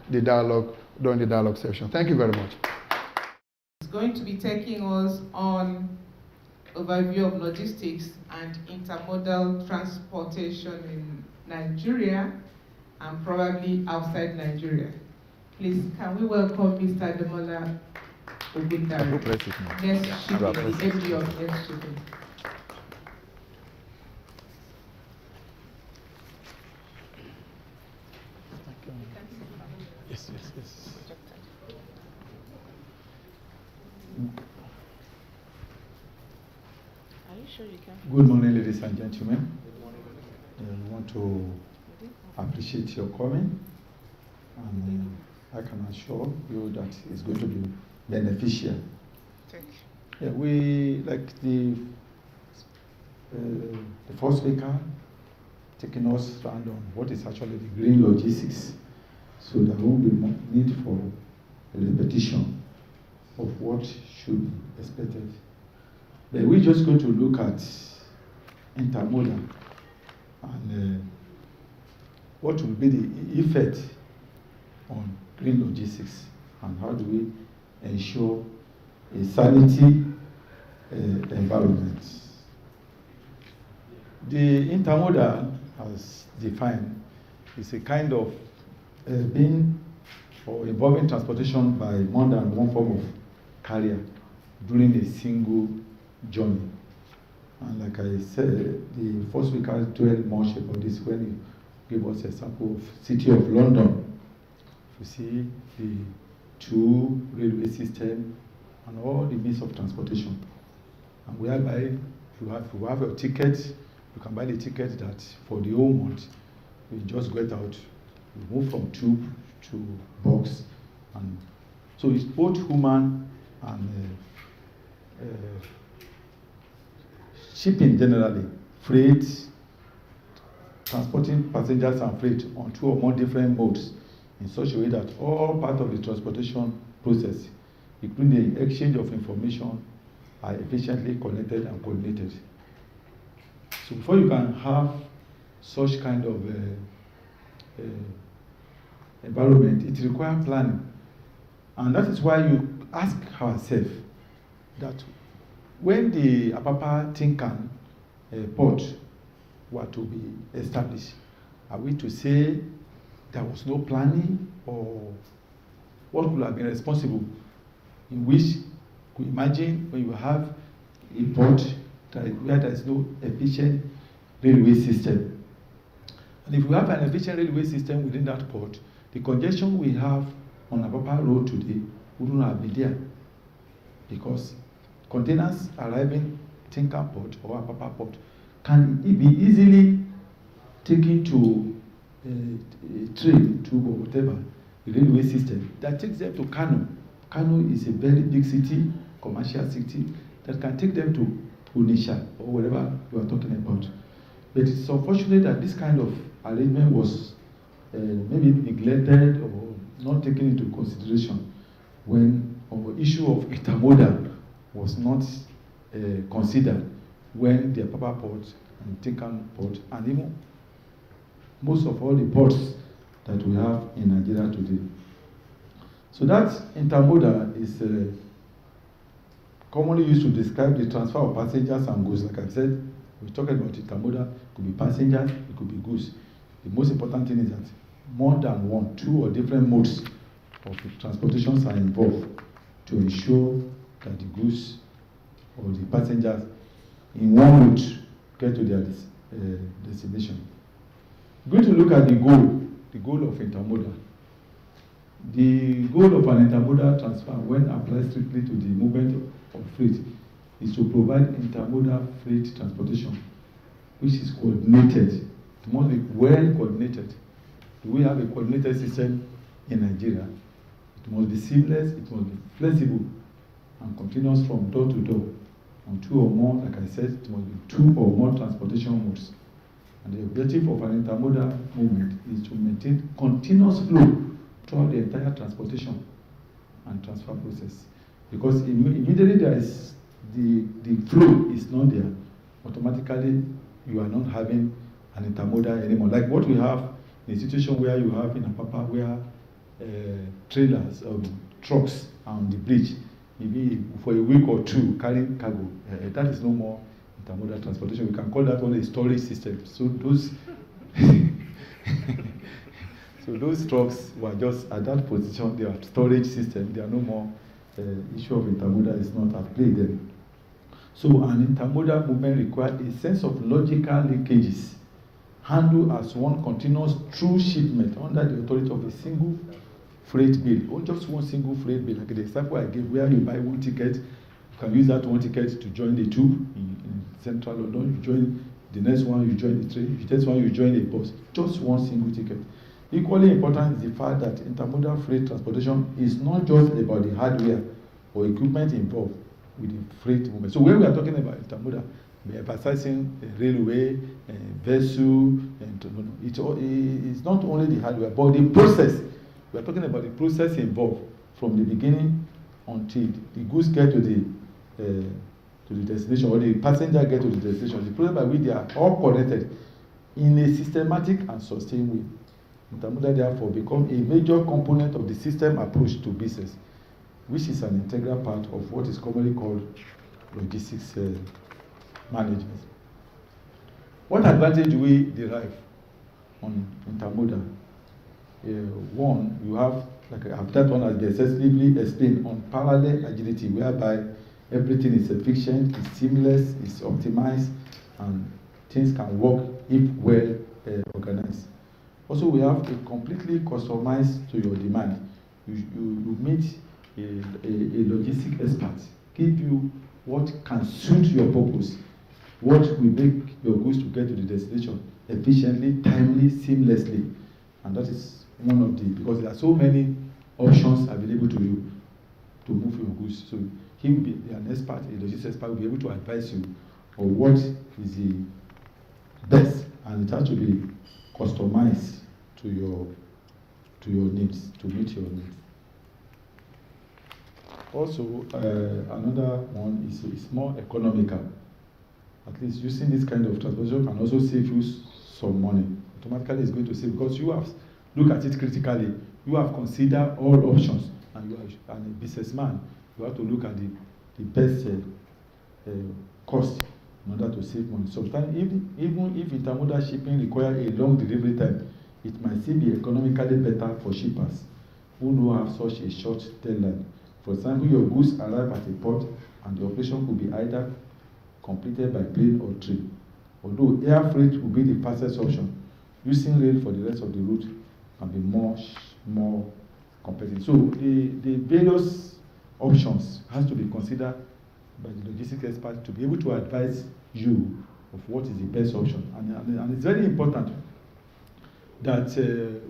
the dialogue during the dialogue session. Thank you very much. It's going to be taking us on overview of logistics and intermodal transportation in Nigeria and probably outside Nigeria. Please, can we welcome Mr. Demola Ogundare, Next Shipping, the MD of Next Shipping. Yes. Are you sure you can? Good morning, ladies and gentlemen. I want to appreciate your comment, and I can assure you that it's going to be beneficial. Thank you. Yeah, we like the first speaker taking us around on what is actually the green logistics, so there won't be need for a repetition of what should be expected. But we're just going to look at intermodal and what will be the effect on green logistics, and how do we ensure a sanity environment. The intermodal, as defined, is a kind of being or involving transportation by more than one form of carrier during a single journey. And like I said, the first speaker dwelled much about this when he gave us a sample of City of London. You see the two railway system and all the means of transportation. And whereby you have your ticket, you can buy the ticket that for the whole month, you just get out, you move from tube to box. And so it's both human and shipping generally, freight, transporting passengers and freight on two or more different modes in such a way that all part of the transportation process including the exchange of information, are efficiently connected and coordinated. So before you can have such kind of environment, it requires planning. And that is why you ask ourselves that when the Apapa Tinkan port were to be established, are we to say there was no planning, or what could have been responsible? In which, you imagine when you have a port where there is no efficient railway system. And if we have an efficient railway system within that port, the congestion we have on Apapa Road today wouldn't have been there, because containers arriving Tinkan Port or Apapa Port can be easily taken to a train, tube, or whatever, the railway system that takes them to Kano. Kano is a very big city, commercial city, that can take them to Onitsha or whatever you are talking about. But it's unfortunate that this kind of arrangement was maybe neglected or not taken into consideration when our issue of intermodal was not considered when the Apapa Port and Tinkan Port, and even most of all the ports that we have in Nigeria today. So that intermodal is commonly used to describe the transfer of passengers and goods. Like I said, we're talking about intermodal, it could be passengers, it could be goods. The most important thing is that more than one, two or different modes of transportations are involved to ensure that the goods or the passengers in one route get to their destination. We're going to look at the goal of intermodal. The goal of an intermodal transfer, when applied strictly to the movement of freight, is to provide intermodal freight transportation, which is coordinated. It must be well coordinated. Do we have a coordinated system in Nigeria? It must be seamless, it must be flexible, and continuous from door to door. On two or more, like I said, it must be two or more transportation modes. And the objective of an intermodal movement is to maintain continuous flow throughout the entire transportation and transfer process. Because immediately there is the flow is not there, automatically you are not having an intermodal anymore. Like what we have in a situation where you have in Apapa, where trailers or trucks on the bridge, maybe for a week or two carrying cargo, that is no more intermodal transportation. We can call that one a storage system. So those so those trucks were just at that position. They are storage system. They are no more. Issue of intermodal is not at play then. So an intermodal movement requires a sense of logical linkages, handled as one continuous true shipment under the authority of a single freight bill, or just one single freight bill. Like the example I gave, where you buy one ticket, you can use that one ticket to join the tube in central London. You join the next one, you join the train. The next one, you join a bus. Just one single ticket. Equally important is the fact that intermodal freight transportation is not just about the hardware or equipment involved with the freight movement. So when we are talking about intermodal, we are emphasizing railway, vessel, and it's not only the hardware, but the process. We are talking about the process involved from the beginning until the goods get to the destination, or the passenger get to the destination. The process by which they are all connected in a systematic and sustained way. Intermodal therefore become a major component of the system approach to business, which is an integral part of what is commonly called logistics management. What advantage do we derive on intermodal? One, you have, like that one has been excessively explained, on parallel agility, whereby everything is efficient, is seamless, is optimized, and things can work if well organized. Also, we have a completely customized to your demand. You meet a logistic expert, give you what can suit your purpose, what will make your goods to get to the destination efficiently, timely, seamlessly. And that is one of the, because there are so many options available to you to move your goods. So he will be an expert, a logistics expert will be able to advise you on what is the best, and it has to be customized to your needs, to meet your needs. Also, another one is more economical. At least using this kind of transportation can also save you some money. Automatically, it's going to save because you have look at it critically. You have considered all options, and you are a businessman. You have to look at the best cost in order to save money. Sometimes, even if intermodal shipping requires a long delivery time, it might still be economically better for shippers who don't have such a short deadline. For example, your goods arrive at a port, and the operation could be either completed by plane or train. Although air freight will be the fastest option, using rail for the rest of the route can be more competitive. So the various options has to be considered by the logistics expert to be able to advise you of what is the best option. And it's very important that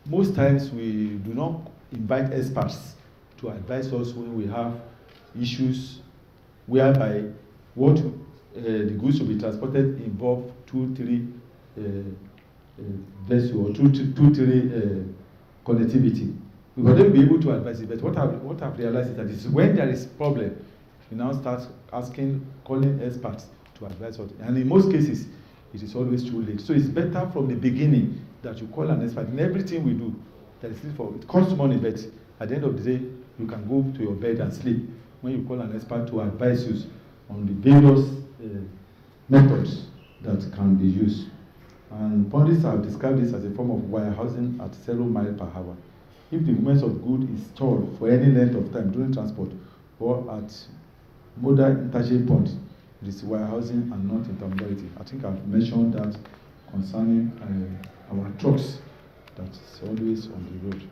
most times we do not invite experts to advise us when we have issues whereby what the goods will be transported involve 2-3 vessels or 2-3 connectivity. We will then be able to advise it. But what I've realized is that it's when there is problem, we now start calling experts to advise us. And in most cases, it is always too late. So it's better from the beginning that you call an expert. In everything we do, it costs money, but at the end of the day, you can go to your bed and sleep when you call an expert to advise you on the various methods that can be used. And pundits have described this as a form of warehousing at 0 miles per hour. If the movement of goods is stored for any length of time during transport or at modal interchange points, it is warehousing and not intermodality. I think I've mentioned that concerning our trucks that's always on the road.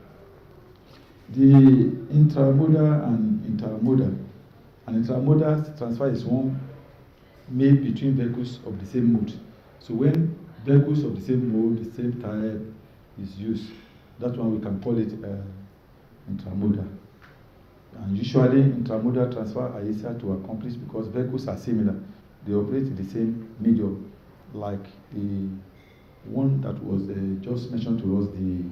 The intramodal and intermodal. An intermodal transfer is one made between vehicles of the same mode. So when vehicles of the same mode, the same type is used, that one we can call it intramodal. And usually intramodal transfer are easier to accomplish because vehicles are similar. They operate in the same medium, like the one that was just mentioned to us, the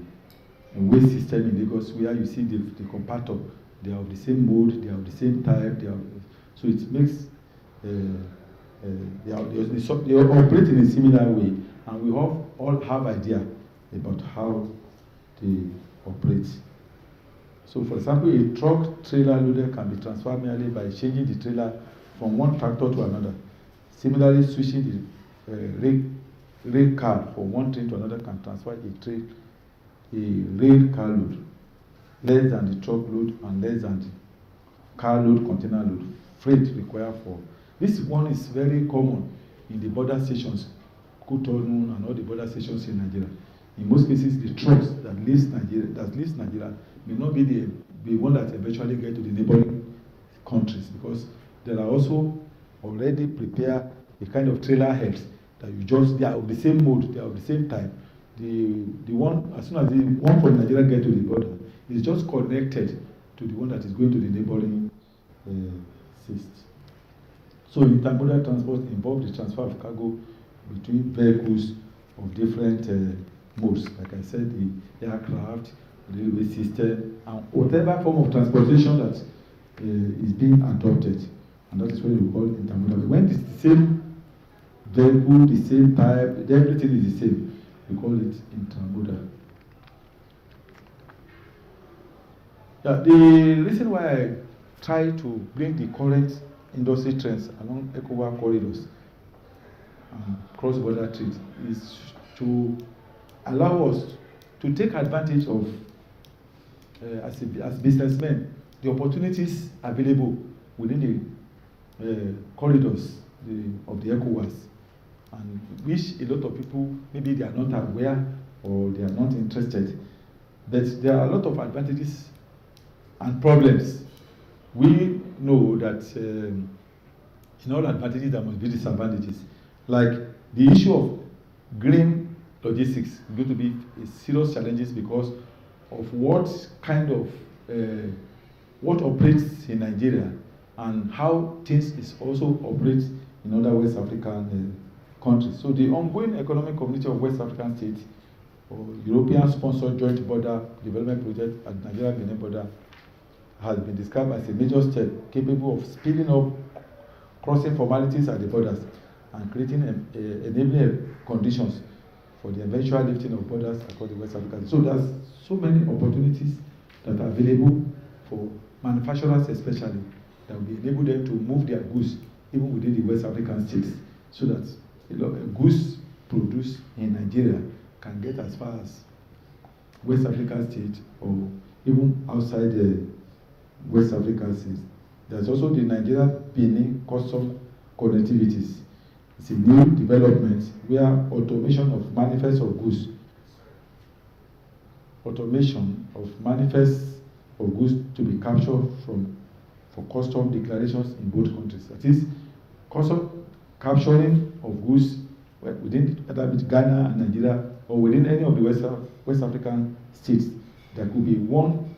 waste system in Lagos, where you see the compactor. They are of the same mode, they are of the same type, so it makes they operate in a similar way, and we all have idea about how they operate. So for example, a truck trailer loader can be transferred merely by changing the trailer from one tractor to another. Similarly, switching the rail car from one train to another can transfer a rail car load less than the truck load and less than the car load, container load, freight required for. This one is very common in the border stations, Cotonou and all the border stations in Nigeria. In most cases, the trucks that leaves Nigeria may not be the one that eventually get to the neighboring countries, because there are also already prepared a kind of trailer heads that they are of the same mode, they are of the same type. The one, as soon as the one from Nigeria get to the border, is just connected to the one that is going to the neighboring states. So intermodal transport involves the transfer of cargo between vehicles of different modes. Like I said, the aircraft, the railway system, and whatever form of transportation that is being adopted. And that is what we call intermodal. When it's the same vehicle, the same type, everything is the same, we call it intermodal. The reason why I try to bring the current industry trends along ECOWAS corridors and cross-border trade is to allow us to take advantage of, as businessmen, the opportunities available within the corridors of the ECOWAS, and which a lot of people, maybe they are not aware or they are not interested. But there are a lot of advantages and problems. We know that in all advantages there must be disadvantages. Like the issue of green logistics is going to be a serious challenges because of what kind of what operates in Nigeria and how things is also operates in other West African countries. So the ongoing economic community of West African states or European sponsored joint border development project at Nigeria Benin border has been described as a major step capable of speeding up crossing formalities at the borders and creating enabling conditions for the eventual lifting of borders across the West Africa. So there's so many opportunities that are available for manufacturers especially that will enable them to move their goods even within the West African states, so that goods produced in Nigeria can get as far as West African states or even outside the West African states. There's also the Nigeria-Benin custom connectivities. It's a new development where automation of manifest of goods to be captured for custom declarations in both countries. That is, custom capturing of goods within either Ghana and Nigeria or within any of the West African states. There could be one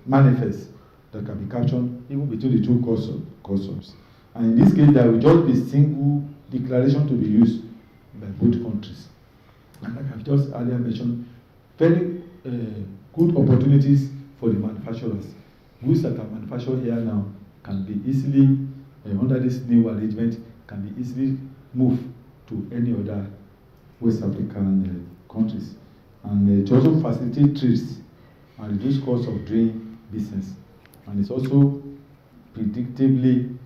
manifest that can be captured even between the two customs. And in this case, there will just be single declaration to be used by both countries. And like I've just earlier mentioned, very good opportunities for the manufacturers. Goods that are manufactured here now can be easily, under this new arrangement, can be easily moved to any other West African countries. And to also facilitate trades and reduce costs of doing business. And it's also predictably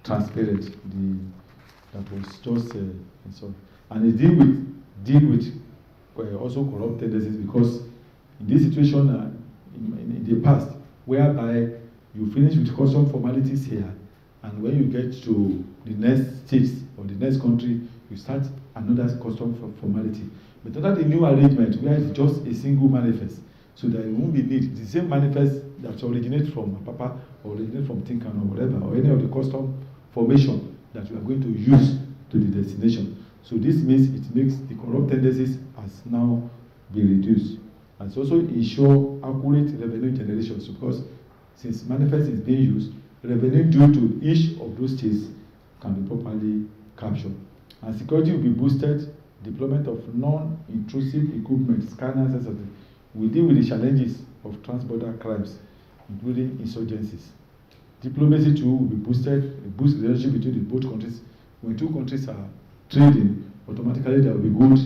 transparent. That was just so. And it deal with also corrupt tendencies, because in this situation in the past, whereby you finish with custom formalities here, and when you get to the next state or the next country, you start another custom formality. But under the new arrangement, where it's just a single manifest, so that it won't be need the same manifest that originates from Papa or originate from Tinkan or whatever, or any of the custom formation that you are going to use to the destination. So this means it makes the corrupt tendencies as now be reduced. And it's also ensure accurate revenue generation, because since manifest is being used, revenue due to each of those states can be properly captured. And security will be boosted. Deployment of non-intrusive equipment, scanners, etc. We deal with the challenges of transborder crimes, including insurgencies. Diplomacy too will be boosted, boost the relationship between the both countries. When two countries are trading, automatically there will be good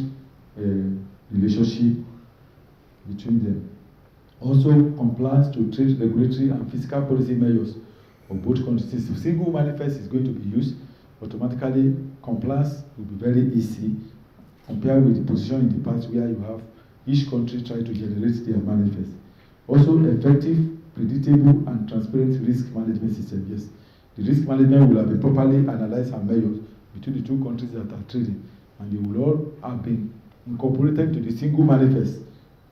relationship between them. Also, compliance to trade regulatory and fiscal policy measures of both countries. If a single manifest is going to be used, automatically compliance will be very easy, compared with the position in the past where you have each country try to generate their manifest. Also, effective, predictable, and transparent risk management system. Yes, the risk management will have been properly analyzed and measured between the two countries that are trading, and they will all have been incorporated to the single manifest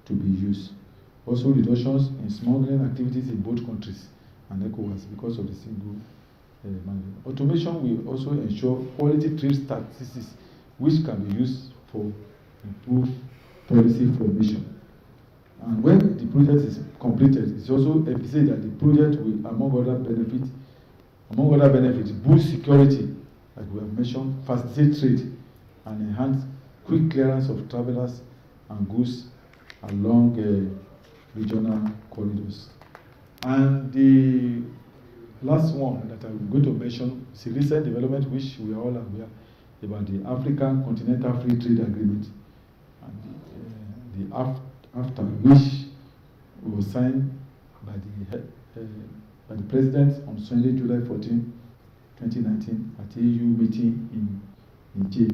to be used. Also, reductions in smuggling activities in both countries and ECOWAS because of the single manifest. Automation will also ensure quality trade statistics, which can be used for improved policy formation. And when the project is completed, it's also emphasized that the project will, among other benefits, boost security, like we have mentioned, facilitate trade, and enhance quick clearance of travelers and goods along regional corridors. And the last one that I'm going to mention is a recent development which we are all aware about the African Continental Free Trade Agreement, and the AfTA, which was signed by the President on Sunday, July 14, 2019, at the EU meeting in Niger.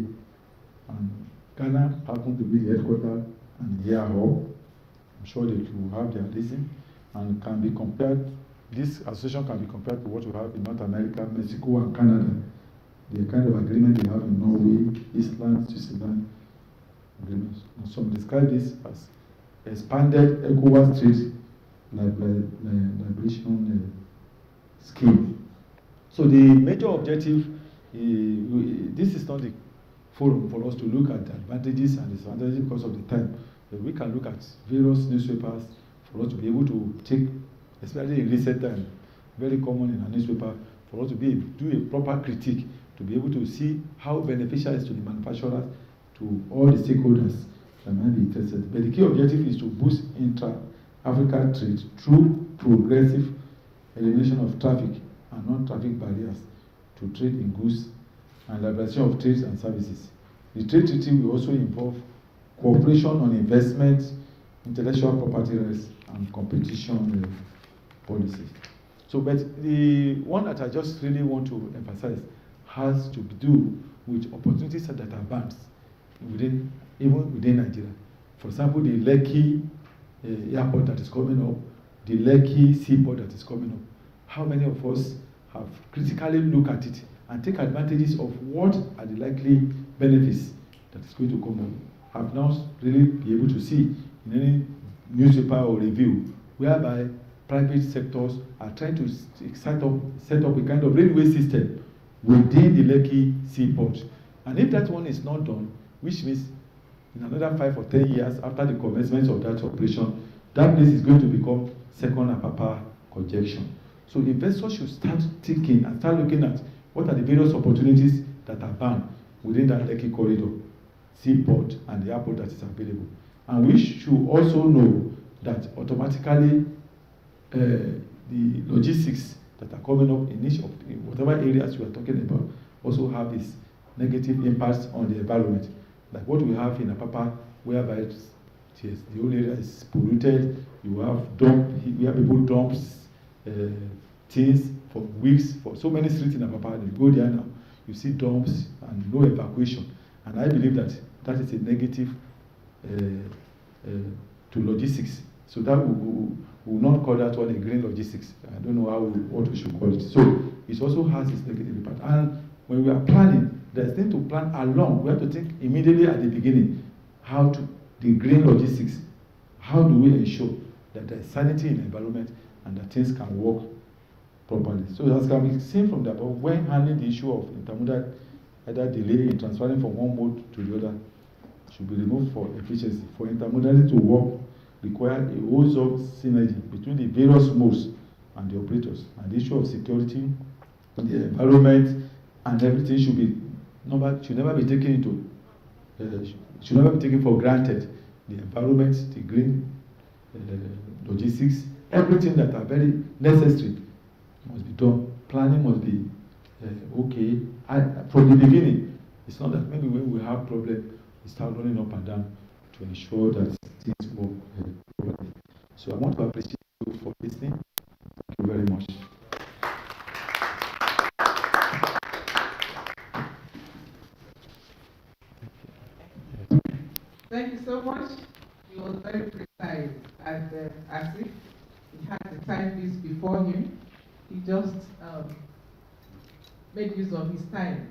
And Ghana happened to be the headquarters and the hub. I'm sure that you have their reason, and can be compared. This association can be compared to what we have in North America, Mexico, and Canada. The kind of agreement they have in Norway, Iceland, Switzerland agreements. And some describe this as expanded ECOWAS trade liberation scheme. So the major objective, this is not the forum for us to look at the advantages and disadvantages because of the time. But we can look at various newspapers for us to be able to take, especially in recent time, very common in a newspaper, for us to be able to do a proper critique, to be able to see how beneficial it is to the manufacturers, to all the stakeholders that might be interested. But the key objective is to boost Africa trade through progressive elimination of traffic and non-traffic barriers to trade in goods and liberalization of trades and services. The trade treaty will also involve cooperation on investment, intellectual property rights, and competition policies. So, but the one that I just really want to emphasize has to do with opportunities that are bound even within Nigeria. For example, the Lekki airport that is coming up, the Lekki seaport that is coming up. How many of us have critically looked at it and take advantages of what are the likely benefits that is going to come up? Have now really be able to see in any newspaper or review whereby private sectors are trying to set up a kind of railway system within the Lekki seaport. And if that one is not done, which means in another 5 or 10 years after the commencement of that operation, that place is going to become second Apapa conjunction. So investors should start thinking and start looking at what are the various opportunities that are bound within that Lekki corridor, seaport, and the airport that is available. And we should also know that automatically the logistics that are coming up in each of whatever areas we are talking about also have this negative impacts on the environment. Like what we have in Apapa, whereby the whole area is polluted. You have where people dumps things for weeks, for so many streets in Apapa. You go there now, you see dumps and no evacuation. And I believe that that is a negative to logistics. So that we will not call that one a green logistics. I don't know what we should call it. So it also has its negative impact. And when we are planning, there's thing to plan along. We have to think immediately at the beginning the green logistics. How do we ensure that there is sanity in the environment and that things can work properly? So as can be seen from the above, when handling the issue of intermodal, either delay in transferring from one mode to the other should be removed for efficiency. For intermodality to work, require a wholesome synergy between the various modes and the operators. And the issue of security, the environment, and everything should never be taken for granted. The environment, the green logistics, everything that are very necessary must be done. Planning must be okay from the beginning. It's not that maybe when we have problem, we start running up and down to ensure that things work properly. So I want to appreciate you for listening. Thank you very much. Thank you so much. He was very precise, as if he had the timepiece before him. He just made use of his time.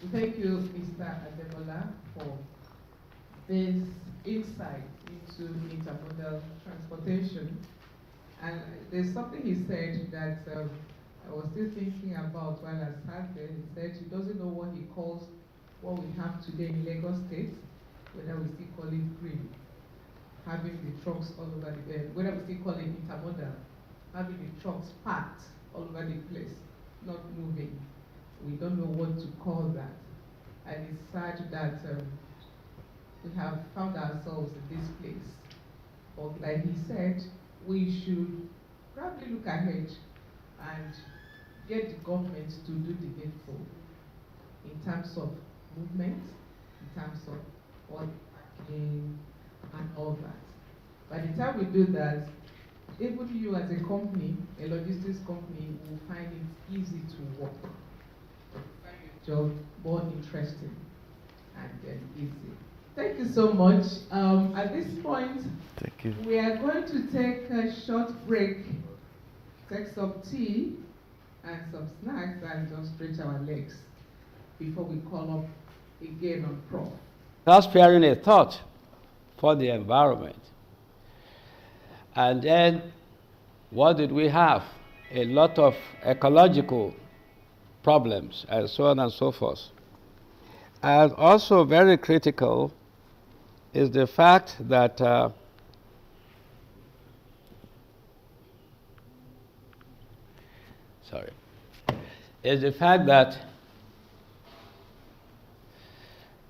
So thank you, Mr. Ademola, for this insight into intermodal transportation. And there's something he said that I was still thinking about while I sat there. He said he doesn't know what he calls what we have today in Lagos State, whether we still call it green, having the trucks all over the place, whether we still call it intermodal, having the trucks packed all over the place, not moving. We don't know what to call that. And it's sad that we have found ourselves in this place. But like he said, we should probably look ahead and get the government to do the needful in terms of movement, in terms of what and all that. By the time we do that, even you as a company, a logistics company, will find it easy to work. Find your job more interesting and easy. Thank you so much. At this point, thank you. We are going to take a short break, take some tea and some snacks, and just stretch our legs before we call up again on Prof. Just sparing a thought for the environment. And then, what did we have? A lot of ecological problems, and so on and so forth. And also very critical is the fact that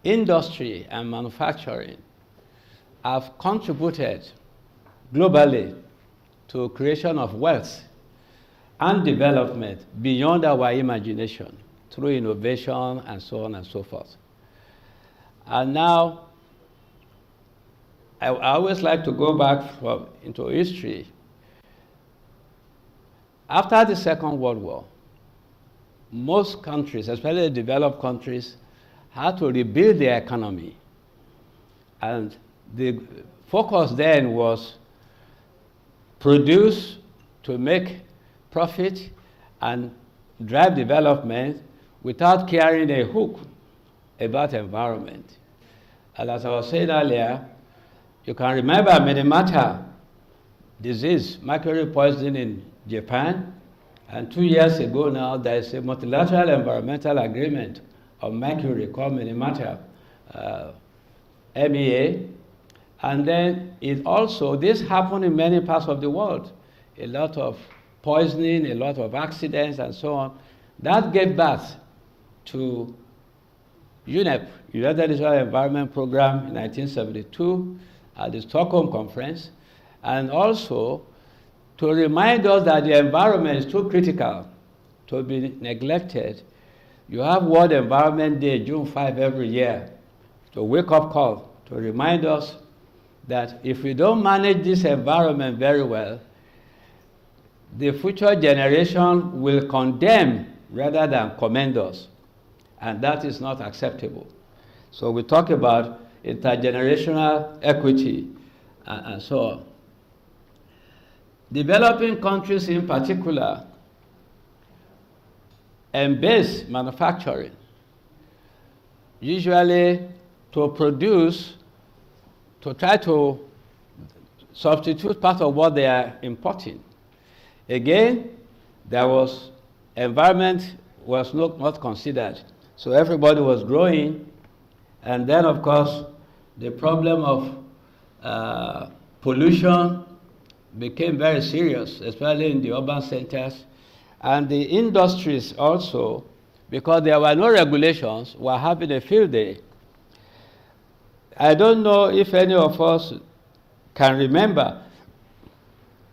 industry and manufacturing have contributed globally to creation of wealth and development beyond our imagination through innovation and so on and so forth. And now, I always like to go back into history. After the Second World War, most countries, especially the developed countries, had to rebuild their economy. And the focus then was produce to make profit and drive development without carrying a hook about environment. And as I was saying earlier, you can remember Minamata disease, mercury poisoning in Japan, and 2 years ago now there is a multilateral environmental agreement on mercury called Minamata, MEA, and then this happened in many parts of the world, a lot of poisoning, a lot of accidents and so on. That gave birth to UNEP, United Nations Environment Program, in 1972 at the Stockholm Conference, and also to remind us that the environment is too critical to be neglected. You have World Environment Day, June 5 every year, to wake-up call to remind us that if we don't manage this environment very well, the future generation will condemn rather than commend us, and that is not acceptable. So we talk about intergenerational equity and so on. Developing countries in particular embase manufacturing, usually to try to substitute part of what they are importing. Again, environment was not considered. So everybody was growing, and then of course the problem of pollution became very serious, especially in the urban centers. And the industries also, because there were no regulations, were having a field day. I don't know if any of us can remember,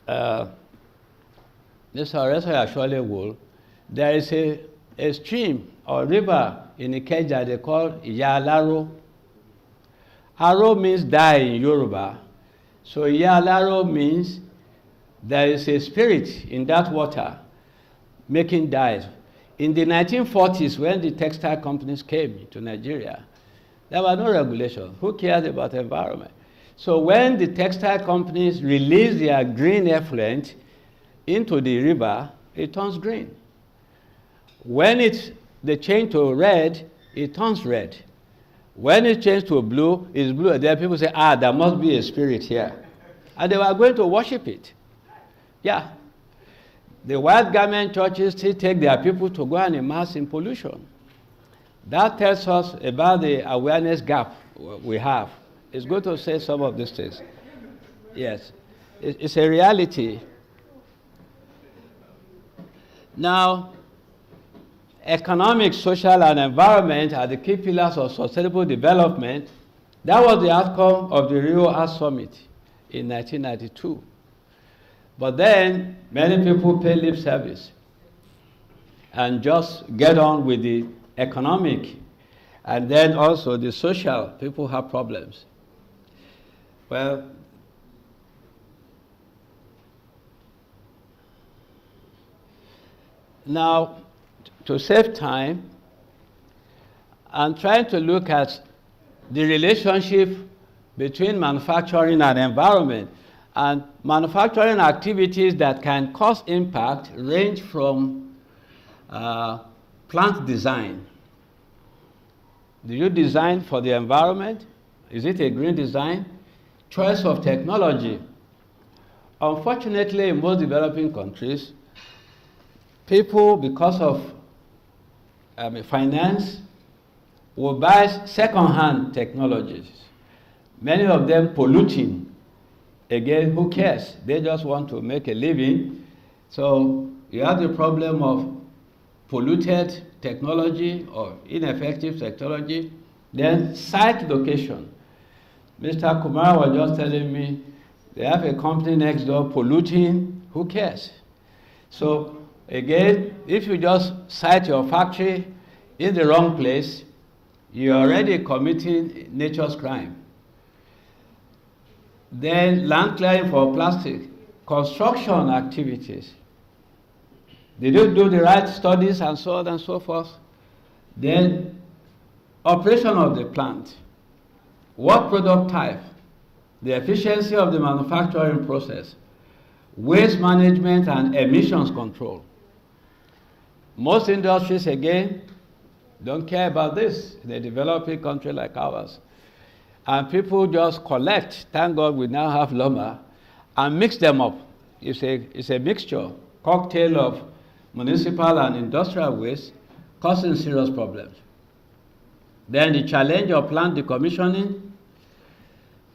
Mr. Oresa surely will, there is a stream or river in Ikeja they call Iyalaro. Aro means die in Yoruba. So Iyalaro means there is a spirit in that water making dyes. In the 1940s, when the textile companies came to Nigeria, there were no regulations. Who cares about the environment? So when the textile companies release their green effluent into the river, it turns green. When they change to red, it turns red. When it changes to blue, it's blue. Then people say, there must be a spirit here. And they were going to worship it. Yeah. The white garment churches still take their people to go and immerse in pollution. That tells us about the awareness gap we have. It's good to say some of these things. Yes. It's a reality. Now, economic, social, and environment are the key pillars of sustainable development. That was the outcome of the Rio Earth Summit in 1992. But then, many people pay lip service and just get on with the economic, and then also the social, people have problems. Well, now, to save time, I'm trying to look at the relationship between manufacturing and environment. And manufacturing activities that can cause impact range from plant design. Do you design for the environment? Is it a green design? Choice of technology. Unfortunately, in most developing countries, people, because of finance, will buy second-hand technologies, many of them polluting. Again, who cares? They just want to make a living. So you have the problem of polluted technology or ineffective technology. Then site location. Mr. Kumar was just telling me They have a company next door polluting, who cares? So again, if you just site your factory in the wrong place, you're already committing nature's crime. Then land clearing for plastic, construction activities. They don't do the right studies and so on and so forth. Then operation of the plant, what product type, the efficiency of the manufacturing process, waste management and emissions control. Most industries, again, don't care about this in a developing country like ours. And people just collect, thank God we now have Loma, and mix them up. It's a mixture, cocktail of municipal and industrial waste, causing serious problems. Then the challenge of plant decommissioning,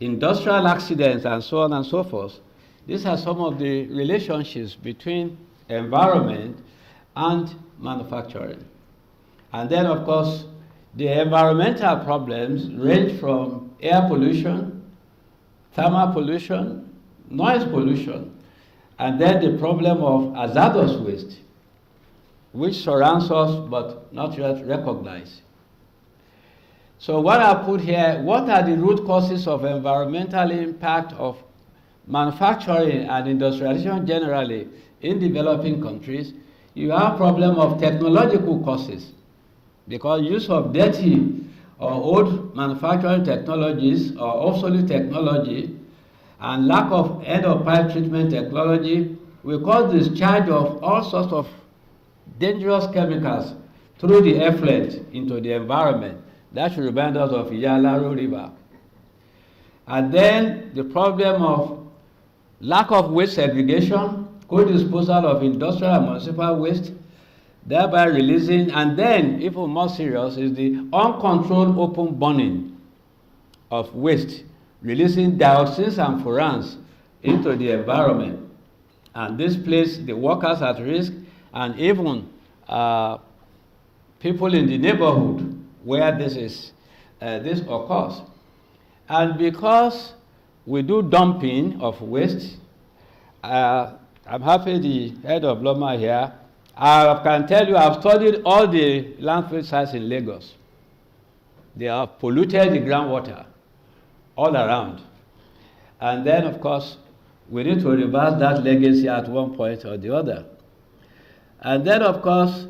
industrial accidents, and so on and so forth. These are some of the relationships between environment and manufacturing. And then, of course, the environmental problems range from air pollution, thermal pollution, noise pollution, and then the problem of hazardous waste, which surrounds us but not yet recognized. So what I put here, what are the root causes of environmental impact of manufacturing and industrialization generally in developing countries? You have problem of technological causes, because use of dirty or old manufacturing technologies or obsolete technology and lack of end-of-pipe treatment technology will cause discharge of all sorts of dangerous chemicals through the effluent into the environment. That should remind us of Iyalaru River. And then the problem of lack of waste segregation, co-disposal of industrial and municipal waste, thereby releasing, and then even more serious is the uncontrolled open burning of waste, releasing dioxins and furans into the environment. And this places the workers at risk, and even people in the neighborhood where this occurs. And because we do dumping of waste, I'm happy the head of Loma here. I can tell you I've studied all the landfill sites in Lagos. They have polluted the groundwater all around. And then, of course, we need to reverse that legacy at one point or the other. And then, of course,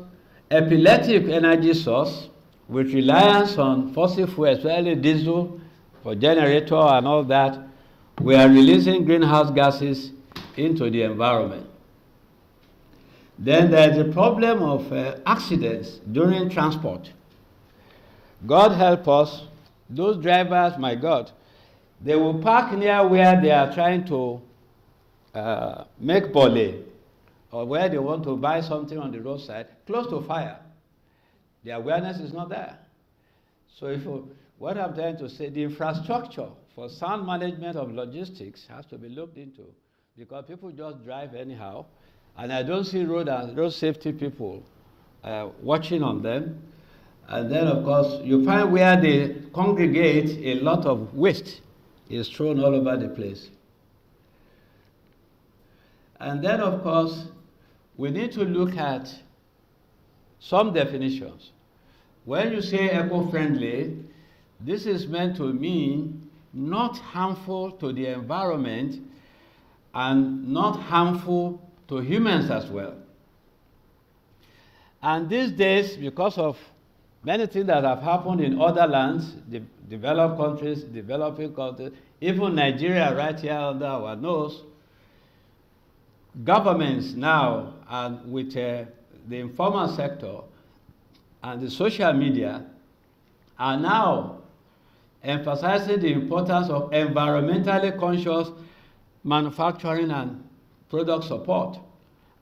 epileptic energy source with reliance on fossil fuels, especially diesel for generator and all that, we are releasing greenhouse gases into the environment. Then there's a problem of accidents during transport. God help us, those drivers, my God, they will park near where they are trying to make bole, or where they want to buy something on the roadside, close to fire. The awareness is not there. So what I'm trying to say, the infrastructure for sound management of logistics has to be looked into, because people just drive anyhow, and I don't see road safety people watching on them. And then, of course, you find where they congregate, a lot of waste is thrown all over the place. And then, of course, we need to look at some definitions. When you say eco-friendly, this is meant to mean not harmful to the environment and not harmful to humans as well. And these days, because of many things that have happened in other lands, developed countries, developing countries, even Nigeria right here under our nose, governments now, and with the informal sector and the social media, are now emphasizing the importance of environmentally conscious manufacturing and product support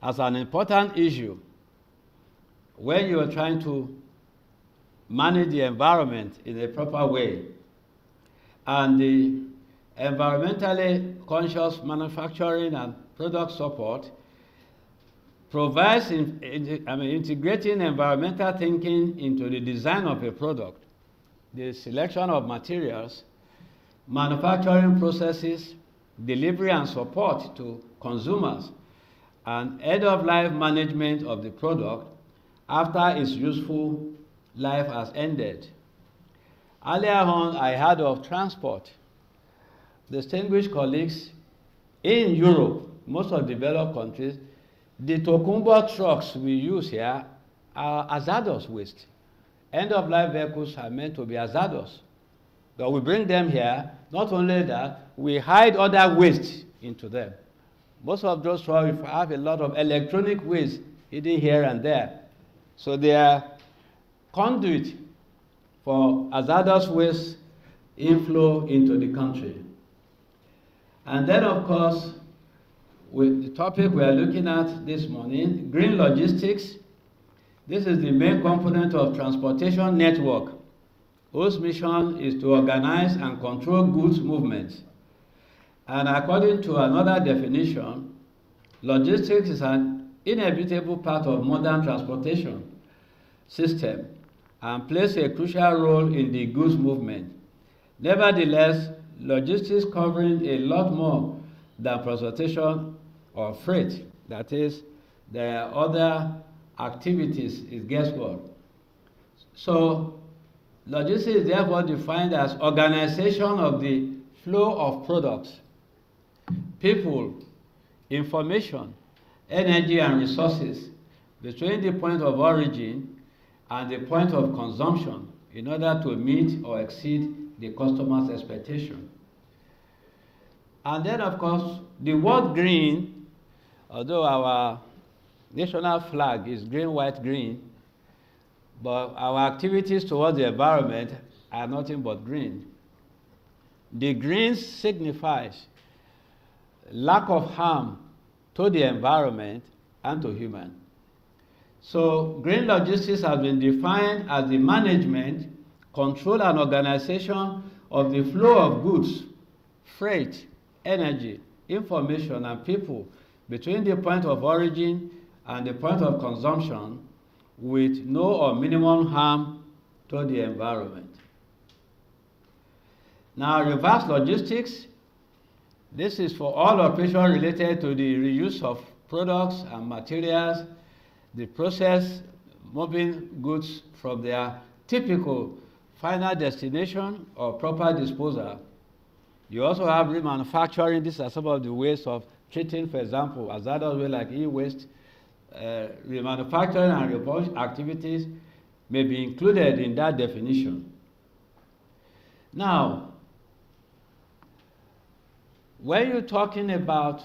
as an important issue when you are trying to manage the environment in a proper way. And the environmentally conscious manufacturing and product support provides integrating environmental thinking into the design of a product, the selection of materials, manufacturing processes, delivery and support to consumers, and end-of-life management of the product after its useful life has ended. Earlier on, I heard of transport. Distinguished colleagues, in Europe, most of developed countries, the Tokumbo trucks we use here are hazardous waste. End-of-life vehicles are meant to be hazardous. But we bring them here, not only that, we hide other waste into them. Most of those trucks have a lot of electronic waste hidden here and there. So they are conduit for hazardous waste inflow into the country. And then, of course, with the topic we are looking at this morning, green logistics. This is the main component of transportation network, whose mission is to organize and control goods movements. And according to another definition, logistics is an inevitable part of modern transportation system and plays a crucial role in the goods movement. Nevertheless, logistics covering a lot more than transportation or freight. That is, there are other activities, is guesswork. So, logistics is therefore defined as organization of the flow of products, people, information, energy, and resources between the point of origin and the point of consumption in order to meet or exceed the customer's expectation. And then, of course, the word green, although our national flag is green, white, green, but our activities towards the environment are nothing but green. The green signifies lack of harm to the environment and to human. So green logistics has been defined as the management, control, and organization of the flow of goods, freight, energy, information, and people between the point of origin and the point of consumption with no or minimum harm to the environment. Now, reverse logistics, this is for all operations related to the reuse of products and materials, the process moving goods from their typical final destination or proper disposal. You also have remanufacturing. These are some of the ways of treating, for example, hazardous waste like e-waste. Remanufacturing and repurposing activities may be included in that definition. Now, when you're talking about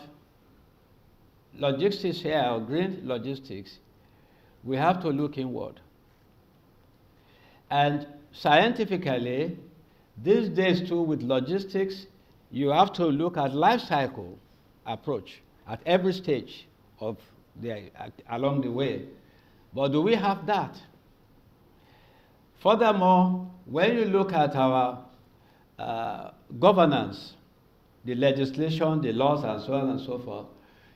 logistics here, or green logistics, we have to look inward. And scientifically, these days too, with logistics, you have to look at life cycle approach at every stage of along the way. But do we have that? Furthermore, when you look at our governance, the legislation, the laws, and so on and so forth,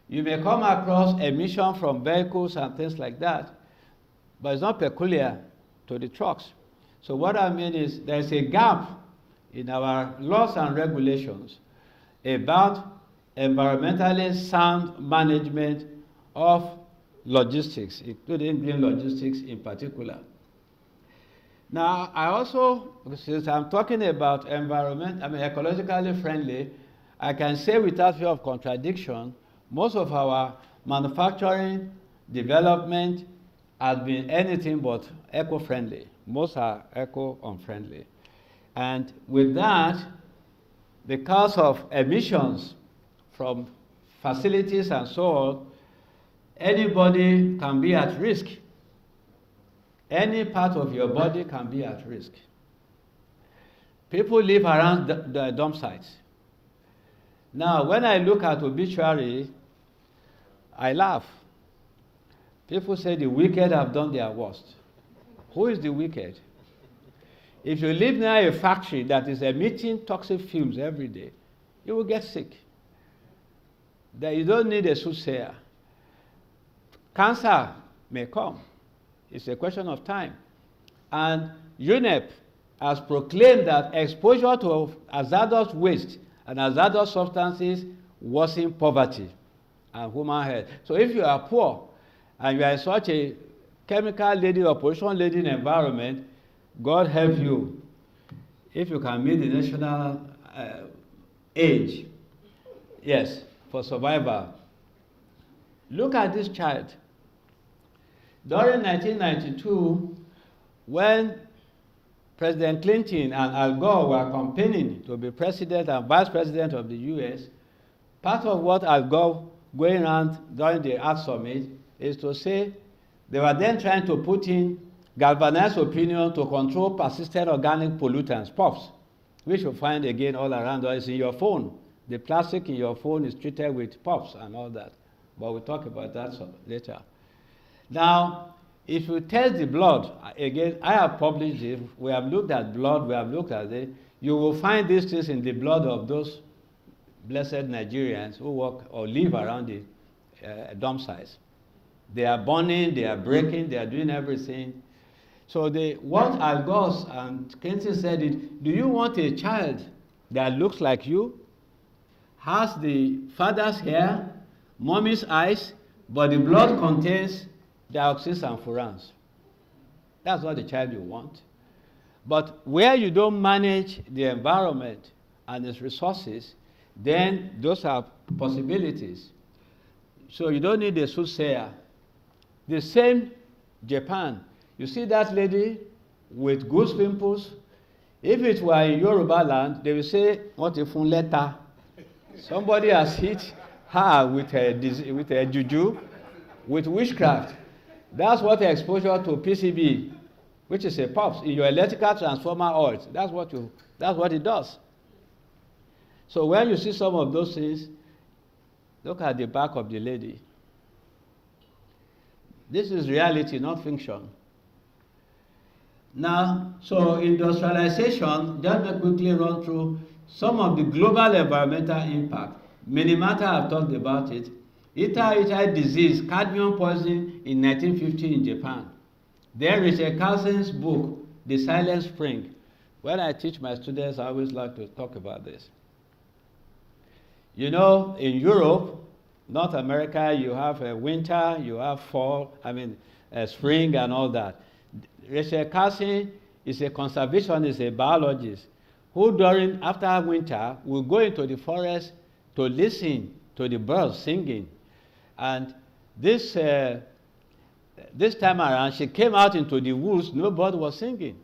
you may come across emission from vehicles and things like that, but it's not peculiar to the trucks. So what I mean is there's a gap in our laws and regulations about environmentally sound management of logistics, including green logistics in particular. Now, I also, since I'm talking about ecologically friendly, I can say without fear of contradiction, most of our manufacturing development has been anything but eco-friendly. Most are eco-unfriendly. And with that, because of emissions from facilities and so on, anybody can be at risk. Any part of your body can be at risk. People live around the dump sites. Now, when I look at obituary, I laugh. People say the wicked have done their worst. Who is the wicked? If you live near a factory that is emitting toxic fumes every day, you will get sick. Then you don't need a soothsayer. Cancer may come. It's a question of time. And UNEP has proclaimed that exposure to hazardous waste And hazardous substances worsen poverty and human health. So if you are poor and you are in such a chemical-laden or pollution-laden environment, God help you if you can meet the national age, yes, for survival. Look at this child. During 1992, when President Clinton and Al Gore were campaigning to be president and vice president of the US, part of what Al Gore going around during the Earth Summit is to say they were then trying to put in galvanized opinion to control persistent organic pollutants, POPs, which you find again all around us in your phone. The plastic in your phone is treated with POPs and all that, but we'll talk about that later. Now, if you test the blood, again, I have published it, we have looked at blood, we have looked at it, you will find these things in the blood of those blessed Nigerians who work or live around the dump sites. They are burning, they are breaking, they are doing everything. So what Al Gore and Clinton said is, do you want a child that looks like you, has the father's hair, mommy's eyes, but the blood contains dioxins and furans? That's not the child you want. But where you don't manage the environment and its resources, then those are possibilities. So you don't need a soothsayer. The same Japan. You see that lady with goose pimples? If it were in Yoruba land, they will say, what if un letter? Somebody has hit her with a juju, with witchcraft. That's what the exposure to PCB, which is a POPs, in your electrical transformer oils. That's what it does. So when you see some of those things, look at the back of the lady. This is reality, not fiction. Now, so industrialization, just to quickly run through some of the global environmental impact. Minimata have talked about it. Ita disease, cadmium poisoning in 1950 in Japan. There is a Carlson's book, The Silent Spring. When I teach my students, I always like to talk about this. You know, in Europe, North America, you have a winter, you have fall, spring and all that. Rachel Carson is a conservationist, a biologist, who after winter, will go into the forest to listen to the birds singing. And this time around, she came out into the woods, no bird was singing.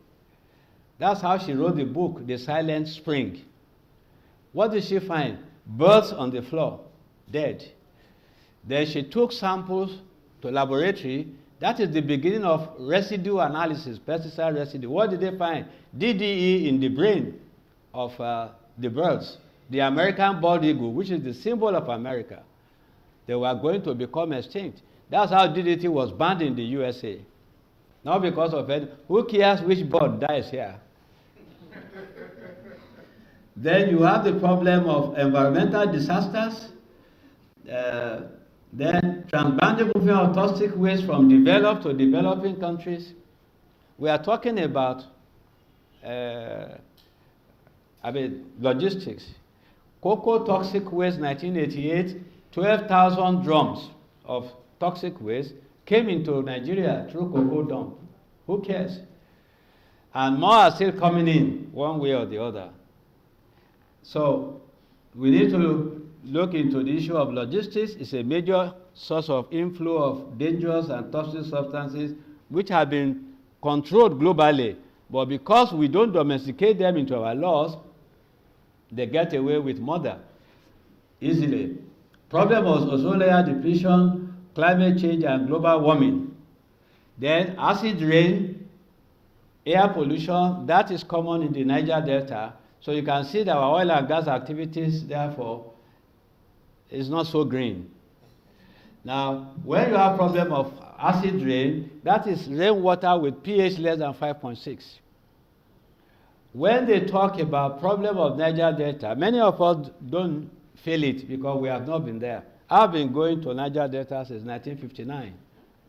That's how she wrote the book, The Silent Spring. What did she find? Birds on the floor, dead. Then she took samples to laboratory. That is the beginning of residue analysis, pesticide residue. What did they find? DDE in the brain of the birds. The American bald eagle, which is the symbol of America. They were going to become extinct. That's how DDT was banned in the USA. Not because of it. Who cares which bird dies here? Then you have the problem of environmental disasters. Then transboundary movement of toxic waste from developed to developing countries. We are talking about logistics. Cocoa toxic waste 1988, 12,000 drums of toxic waste came into Nigeria through cocoa dump. Who cares? And more are still coming in one way or the other. So we need to look into the issue of logistics. It's a major source of inflow of dangerous and toxic substances which have been controlled globally. But because we don't domesticate them into our laws, they get away with murder easily. Problem of ozone layer depletion, climate change, and global warming. Then acid rain, air pollution, that is common in the Niger Delta. So you can see that our oil and gas activities, therefore, is not so green. Now, when you have problem of acid rain, that is rainwater with pH less than 5.6. When they talk about problem of Niger Delta, many of us don't feel it because we have not been there. I've been going to Niger Delta since 1959,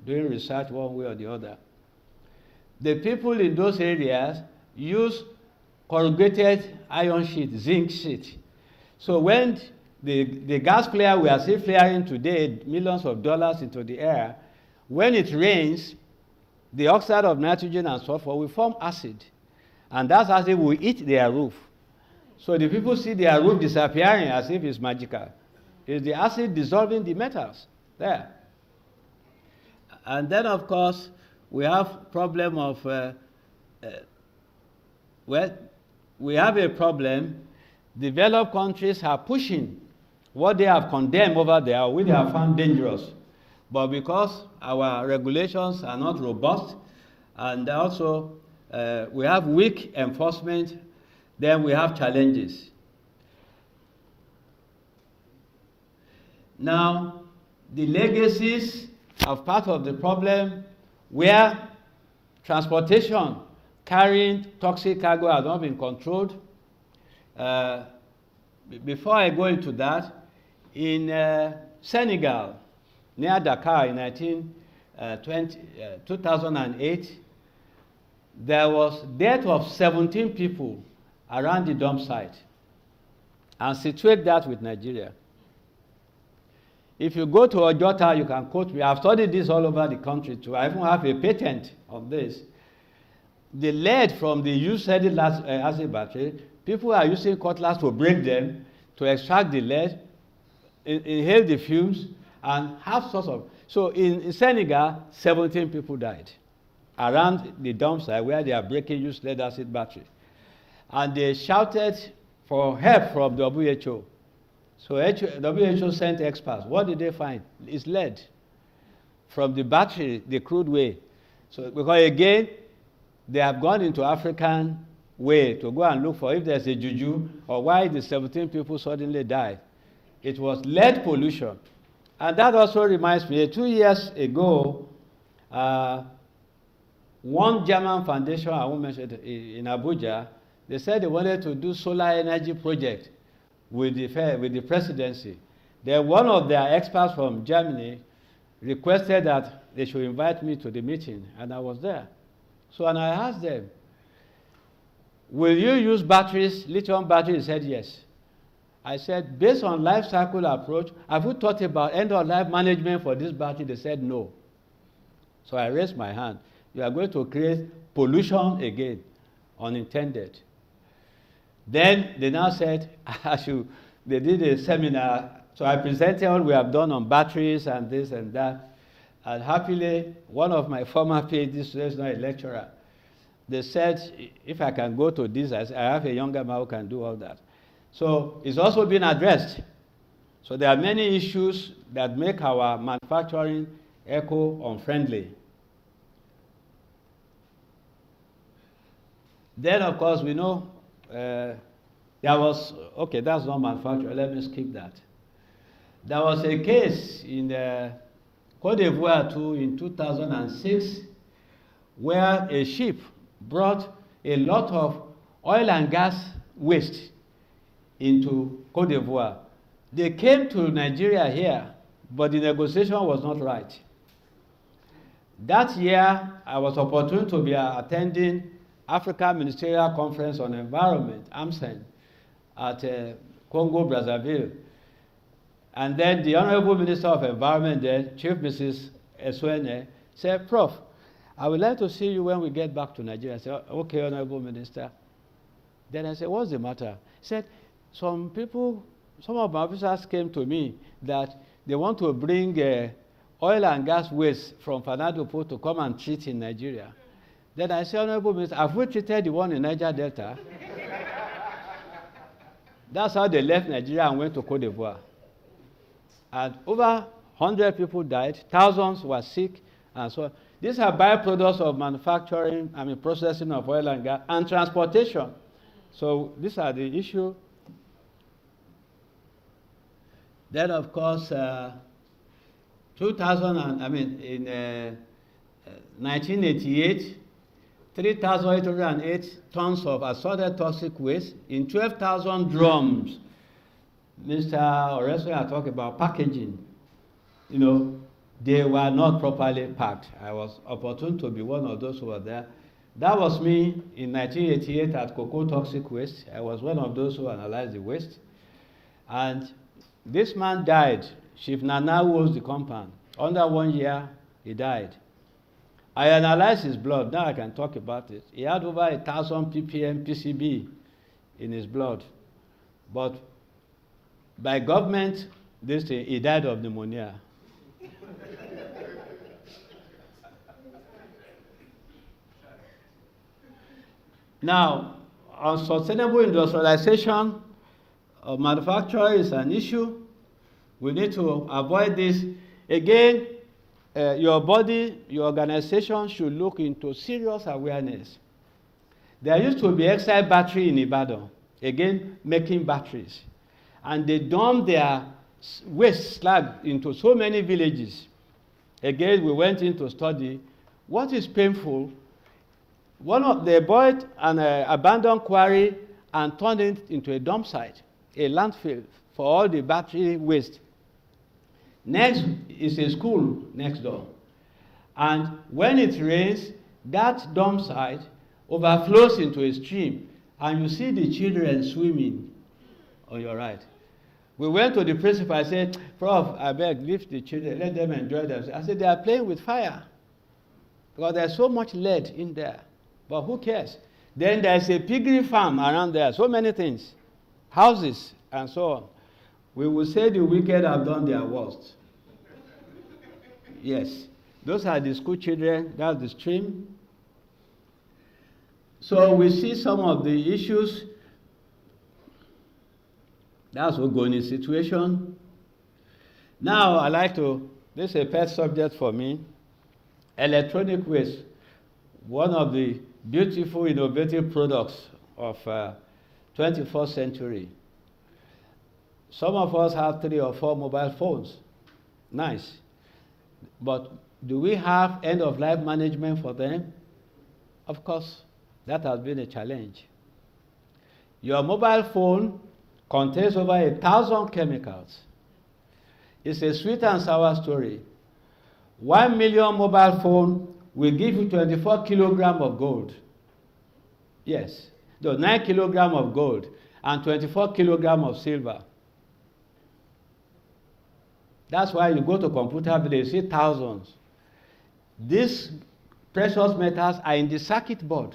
doing research one way or the other. The people in those areas use corrugated iron sheet, zinc sheet. So when the gas flare we are still flaring today, millions of dollars into the air, when it rains, the oxide of nitrogen and sulfur will form acid. And that acid will eat their roof. So the people see their roof disappearing as if it's magical. It's the acid dissolving the metals there. And then, of course, we have problem of, we have a problem. Developed countries are pushing what they have condemned over there, which they have found dangerous. But because our regulations are not robust, and also we have weak enforcement, then we have challenges. Now, the legacies are part of the problem where transportation carrying toxic cargo has not been controlled. Before I go into that, in Senegal, near Dakar in 2008, there was death of 17 people around the dump site. And situate that with Nigeria. If you go to Ojota, you can quote me. I've studied this all over the country too. I even have a patent on this. The lead from the used acid battery, people are using cutlass to break them, to extract the lead, inhale the fumes, and have sorts of. So in Senegal, 17 people died around the dump site where they are breaking used lead acid battery. And they shouted for help from WHO. So WHO sent experts. What did they find? It's lead from the battery, the crude way. So because again, they have gone into African way to go and look for if there's a juju or why the 17 people suddenly died. It was lead pollution. And that also reminds me, 2 years ago, one German foundation, I won't mention it, in Abuja, they said they wanted to do solar energy project with the presidency. Then one of their experts from Germany requested that they should invite me to the meeting, and I was there. So, and I asked them, will you use batteries, lithium batteries? They said yes. I said, based on life cycle approach, have you thought about end-of-life management for this battery? They said no. So I raised my hand. You are going to create pollution again, unintended. Then they now said, they did a seminar. So I presented what we have done on batteries and this and that. And happily, one of my former PhD students, not a lecturer, they said, if I can go to this, I have a younger man who can do all that. So it's also been addressed. So there are many issues that make our manufacturing eco-unfriendly. Then, of course, we know there was, okay, that's not manufacturing, let me skip that. There was a case in Côte d'Ivoire too in 2006 where a ship brought a lot of oil and gas waste into Côte d'Ivoire. They came to Nigeria here, but the negotiation was not right. That year, I was opportune to be attending Africa Ministerial Conference on Environment, AMSEN, at Congo, Brazzaville. And then the Honorable Minister of Environment there, Chief Mrs. Eswene, said, Prof, I would like to see you when we get back to Nigeria. I said, okay, Honorable Minister. Then I said, what's the matter? He said, some of my officers came to me that they want to bring oil and gas waste from Fanadopo to come and treat in Nigeria. Then I said, Honorable Minister, have we treated the one in Niger Delta? That's how they left Nigeria and went to Côte d'Ivoire. And over 100 people died, thousands were sick, and so on. These are byproducts of manufacturing, processing of oil and gas, and transportation. So these are the issues. Then, of course, in 1988, 3,808 tons of assorted toxic waste in 12,000 drums. Mr. Oreso had talked about packaging. You know, they were not properly packed. I was opportune to be one of those who were there. That was me in 1988 at Cocoa Toxic Waste. I was one of those who analyzed the waste. And this man died. Chief Nana was the compound. Under 1 year, he died. I analyzed his blood. Now I can talk about it. He had over 1,000 ppm PCB in his blood. But by government, he died of pneumonia. Now, on sustainable industrialization of manufacture is an issue. We need to avoid this. Again, your body, your organization should look into serious awareness. There used to be Exide battery in Ibadan, again, making batteries. And they dump their waste slag into so many villages. Again, we went in to study what is painful. They bought an abandoned quarry and turned it into a dump site, a landfill for all the battery waste. Next is a school next door. And when it rains, that dump site overflows into a stream, and you see the children swimming on your right. We went to the principal. I said, Prof, I beg, leave the children, let them enjoy themselves. I said, they are playing with fire because there's so much lead in there. But who cares? Then there's a piggery farm around there, so many things, houses, and so on. We will say the wicked have done their worst. Yes, those are the school children, that's the stream. So we see some of the issues. That's Ogoni's situation. Now I like to, this is a pet subject for me, electronic waste, one of the beautiful, innovative products of 21st century. Some of us have 3 or 4 mobile phones. Nice. But do we have end-of-life management for them? Of course, that has been a challenge. Your mobile phone contains over 1,000 chemicals. It's a sweet and sour story. 1 million mobile phone will give you 24 kilograms of gold. Yes, 9 kilograms of gold and 24 kilograms of silver. That's why you go to computer village, you see thousands. These precious metals are in the circuit board.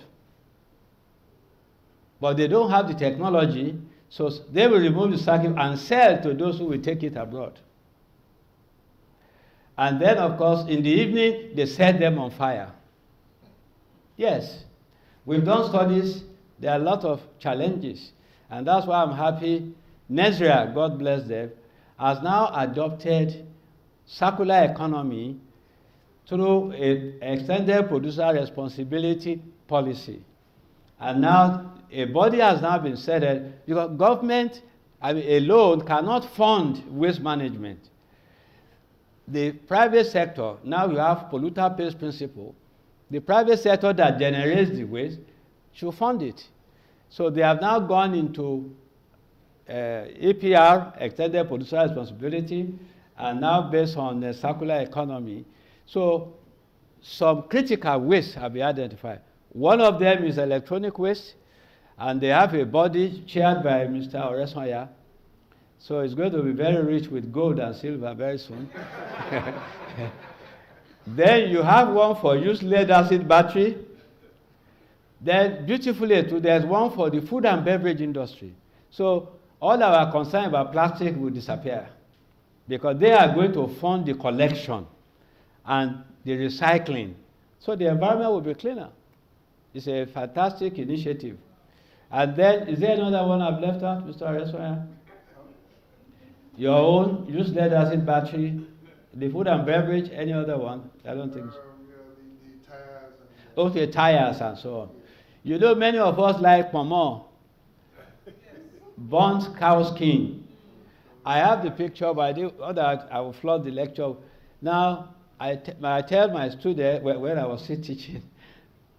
But they don't have the technology, so they will remove the circuit and sell to those who will take it abroad. And then, of course, in the evening, they set them on fire. Yes, we've done studies. There are a lot of challenges. And that's why I'm happy Nigeria, God bless them, has now adopted circular economy through an extended producer responsibility policy. And now a body has now been set up because government alone cannot fund waste management. The private sector, now you have polluter pays principle. The private sector that generates the waste should fund it. So they have now gone into EPR, extended producer responsibility, and now based on the circular economy. So some critical wastes have been identified. One of them is electronic waste, and they have a body chaired by Mr. Oresanya. So it's going to be very rich with gold and silver very soon. Then you have one for used lead acid battery. Then beautifully too, there's one for the food and beverage industry. So all our concern about plastic will disappear because they are going to fund the collection and the recycling. So the environment will be cleaner. It's a fantastic initiative. And then, is there another one I've left out, Mr. Oresanya? Your own used lead acid battery, the food and beverage, any other one? I don't think so. The tires. Okay, tires and so on. You know, many of us like pomo, burnt cow skin. I have the picture, but I will flood the lecture. Now, I tell my students when I was still teaching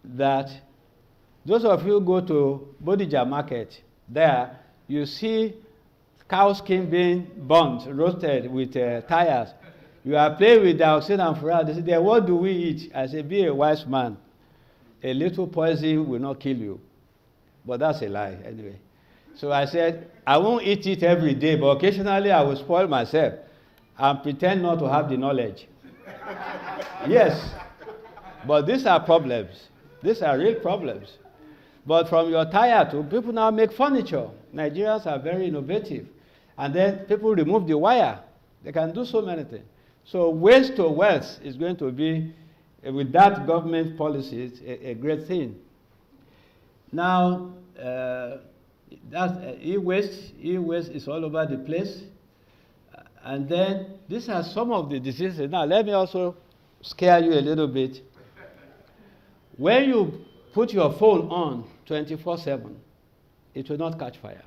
that those of you who go to Bodija market, there you see cow skin being burnt, roasted with tires. You are playing with dioxin and fluoride. They say, what do we eat? I say, be a wise man. A little poison will not kill you. But that's a lie, anyway. So I said, I won't eat it every day, but occasionally I will spoil myself and pretend not to have the knowledge. Yes, but these are problems. These are real problems. But from your tire to people now make furniture. Nigerians are very innovative. And then people remove the wire. They can do so many things. So waste to wealth is going to be, with that government policy, a great thing. Now, e-waste is all over the place. And then these are some of the diseases. Now, let me also scare you a little bit. When you put your phone on 24/7, it will not catch fire.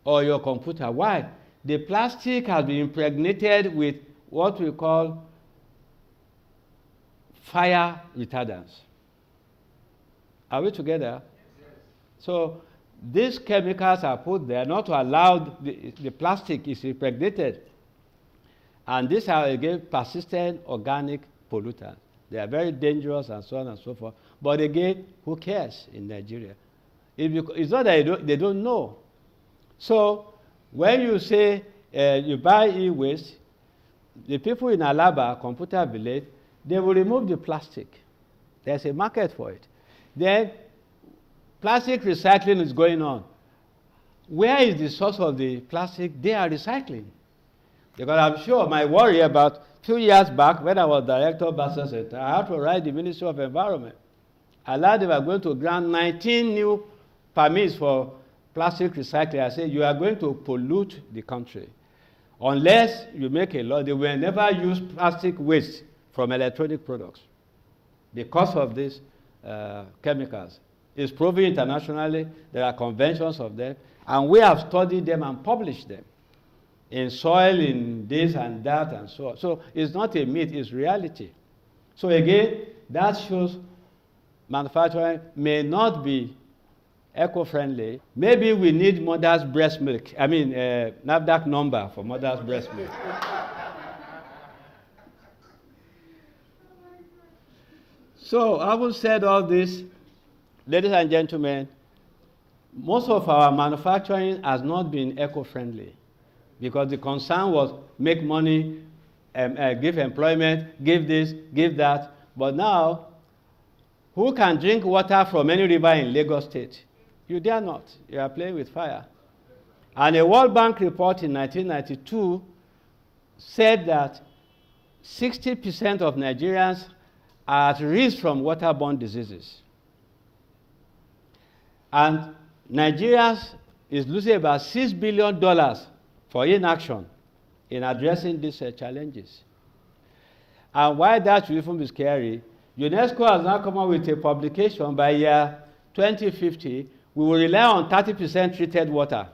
Or your computer. Why? The plastic has been impregnated with what we call fire retardants. Are we together? Yes. So these chemicals are put there not to allow the plastic is impregnated. And these are, again, persistent organic pollutants. They are very dangerous and so on and so forth. But again, who cares in Nigeria? It's not that they don't know. So when you say you buy e-waste, the people in Alaba, Computer Village, they will remove the plastic. There's a market for it. Then plastic recycling is going on. Where is the source of the plastic? They are recycling. Because I'm sure my worry about a few years back when I was director of Basel Center, I had to write the Ministry of Environment. I learned they were going to grant 19 new permits for plastic recycling. I said, you are going to pollute the country. Unless you make a law, they will never use plastic waste from electronic products because of these chemicals. It's proven internationally. There are conventions of them, and we have studied them and published them in soil, in this and that, and so on. So it's not a myth, it's reality. So again, that shows manufacturing may not be eco-friendly. Maybe we need mother's breast milk. I mean, NAFDAC number for mother's breast milk. So, having said all this, ladies and gentlemen, most of our manufacturing has not been eco-friendly because the concern was make money, give employment, give this, give that. But now, who can drink water from any river in Lagos State? You dare not. You are playing with fire. And a World Bank report in 1992 said that 60% of Nigerians are at risk from waterborne diseases. And Nigeria is losing about $6 billion for inaction in addressing these challenges. And why that should even be scary, UNESCO has now come up with a publication by year 2050. We will rely on 30% treated water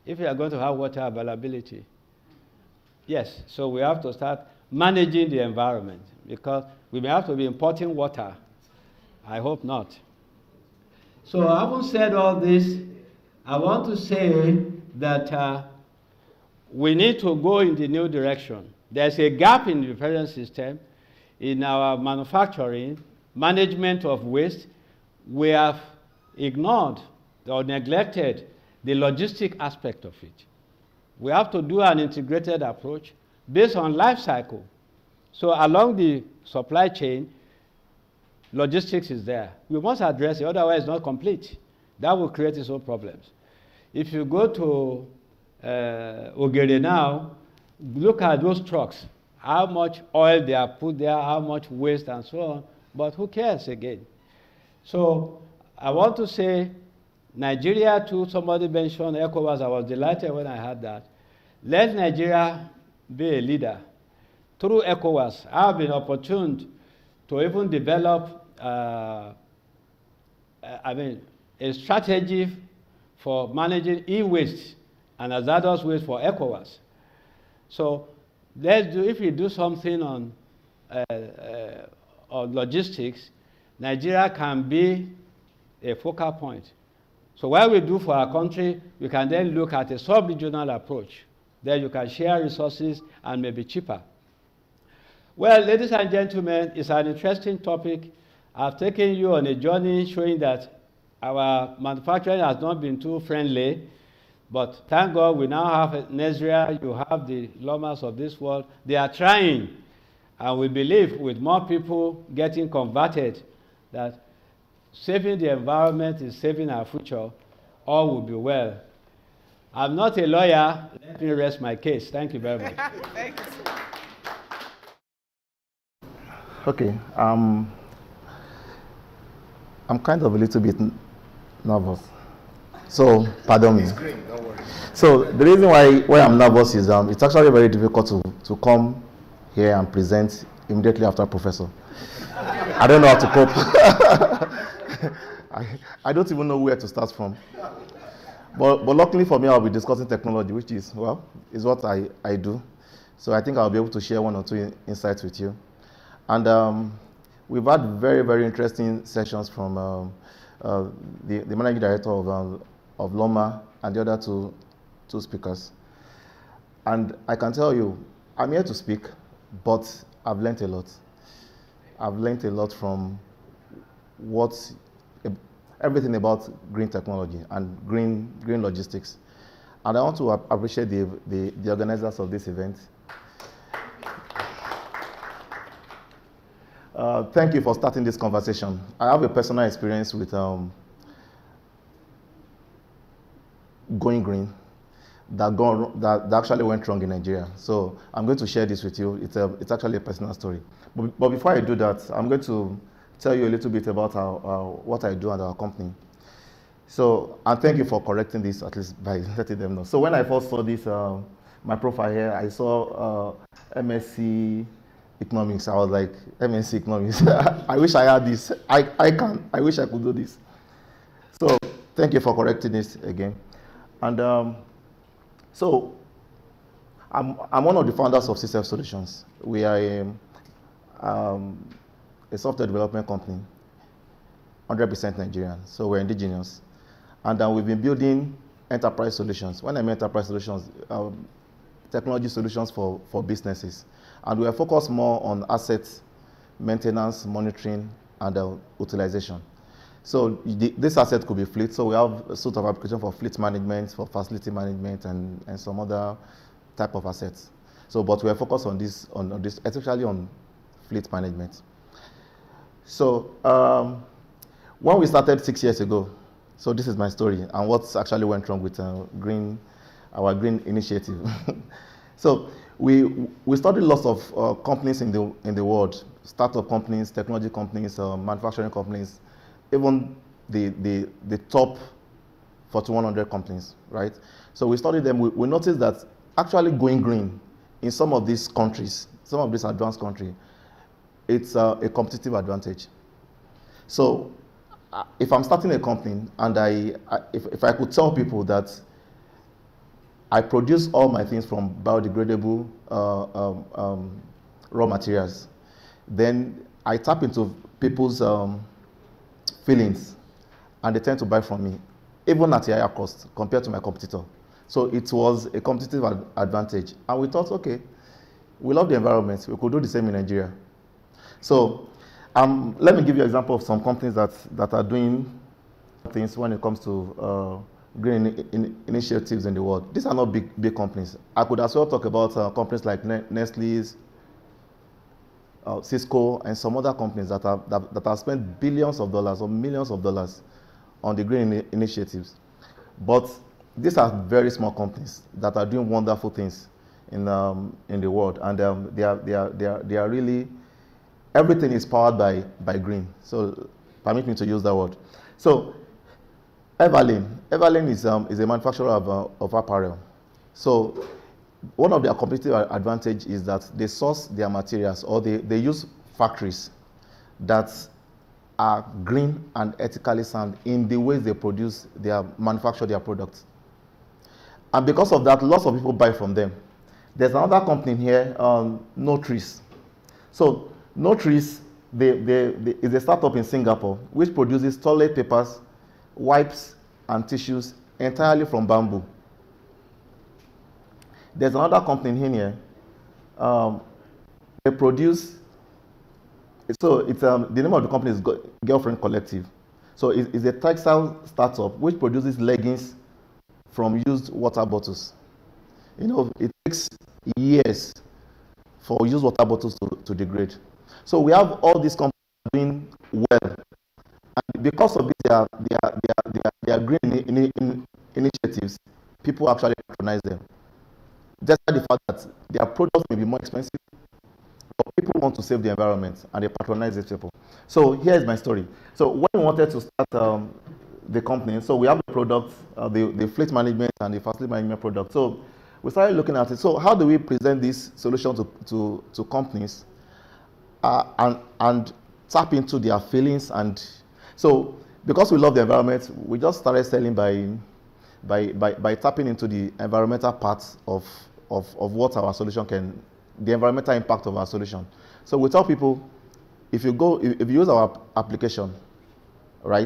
if we are going to have water availability. Yes, so we have to start managing the environment because we may have to be importing water. I hope not. So having said all this, I want to say that we need to go in the new direction. There's a gap in the present system in our manufacturing, management of waste. We have ignored or neglected the logistic aspect of it. We have to do an integrated approach based on life cycle. So along the supply chain, logistics is there. We must address it, otherwise it's not complete. That will create its own problems. If you go to Ogere now, look at those trucks, how much oil they are put there, how much waste and so on, but who cares again? So I want to say, Nigeria too, somebody mentioned ECOWAS. I was delighted when I heard that. Let Nigeria be a leader. Through ECOWAS, I have been opportune to even develop a strategy for managing e-waste and hazardous waste for ECOWAS. So if we do something on logistics, Nigeria can be a focal point. So what we do for our country, we can then look at a sub-regional approach. Then you can share resources and maybe cheaper. Well, ladies and gentlemen, it's an interesting topic. I've taken you on a journey showing that our manufacturing has not been too friendly, but thank God we now have Nesria, you have the Lomas of this world. They are trying, and we believe with more people getting converted that saving the environment is saving our future, all will be well. I'm not a lawyer. Let me rest my case. Thank you very much. Thank you. Okay, I'm kind of a little bit nervous. So, pardon me. It's green, don't worry. So, the reason why I'm nervous is it's actually very difficult to come here and present immediately after professor. I don't know how to cope. I don't even know where to start from. But luckily for me, I'll be discussing technology, which is what I do. So I think I'll be able to share one or two insights with you. And we've had very, very interesting sessions from the managing director of Loma and the other two speakers. And I can tell you, I'm here to speak, but I've learned a lot. I've learned a lot from everything about green technology and green logistics. And I want to appreciate the organizers of this event. Thank you for starting this conversation. I have a personal experience with going green that actually went wrong in Nigeria. So I'm going to share this with you. It's actually a personal story. But before I do that, I'm going to tell you a little bit about what I do at our company. So, and thank you for correcting this, at least by letting them know. So when I first saw this, my profile here, I saw MSc Economics. I was like, MSc Economics. I wish I had this. I wish I could do this. So thank you for correcting this again. And so I'm one of the founders of CSF Solutions. We are a software development company, 100% Nigerian. So we're indigenous. And we've been building enterprise solutions. When I mean enterprise solutions, technology solutions for businesses. And we are focused more on assets, maintenance, monitoring, and utilization. So this asset could be fleet. So we have a suite of applications for fleet management, for facility management, and some other type of assets. So, but we are focused on this, especially on fleet management. So when we started 6 years ago, so this is my story and what actually went wrong with our green initiative. So we studied lots of companies in the world, startup companies, technology companies, manufacturing companies, even the top Fortune 100 companies, right? So we studied them. We noticed that actually going green in some of these countries, some of these advanced countries, it's a competitive advantage. So if I'm starting a company and if I could tell people that I produce all my things from biodegradable raw materials, then I tap into people's feelings and they tend to buy from me, even at a higher cost compared to my competitor. So it was a competitive advantage. And we thought, okay, we love the environment. We could do the same in Nigeria. So let me give you an example of some companies that are doing things when it comes to green initiatives in the world. These are not big companies. I could as well talk about companies like Nestle's, Cisco, and some other companies that have spent billions of dollars or millions of dollars on the green initiatives. But these are very small companies that are doing wonderful things in the world, and they are really, everything is powered by green. So permit me to use that word. So Everlane is a manufacturer of apparel. So one of their competitive advantage is that they source their materials, or they use factories that are green and ethically sound in the ways they manufacture their products. And because of that, lots of people buy from them. There's another company here, No Trees. So No Trees, is a startup in Singapore which produces toilet papers, wipes, and tissues entirely from bamboo. There's another company in here. They produce. So it's the name of the company is Girlfriend Collective. So it's a textile startup which produces leggings from used water bottles. You know, it takes years for used water bottles to degrade. So we have all these companies doing well. And because of this, their green initiatives, people actually patronize them. Despite the fact that their products may be more expensive, but people want to save the environment and they patronize these people. So here's my story. So when we wanted to start the company, so we have the product, the fleet management and the facility management product. So we started looking at it. So how do we present this solution to companies and tap into their feelings? And so because we love the environment, we just started selling by tapping into the environmental parts of what our solution can, the environmental impact of our solution. So we tell people, if you use our application, right,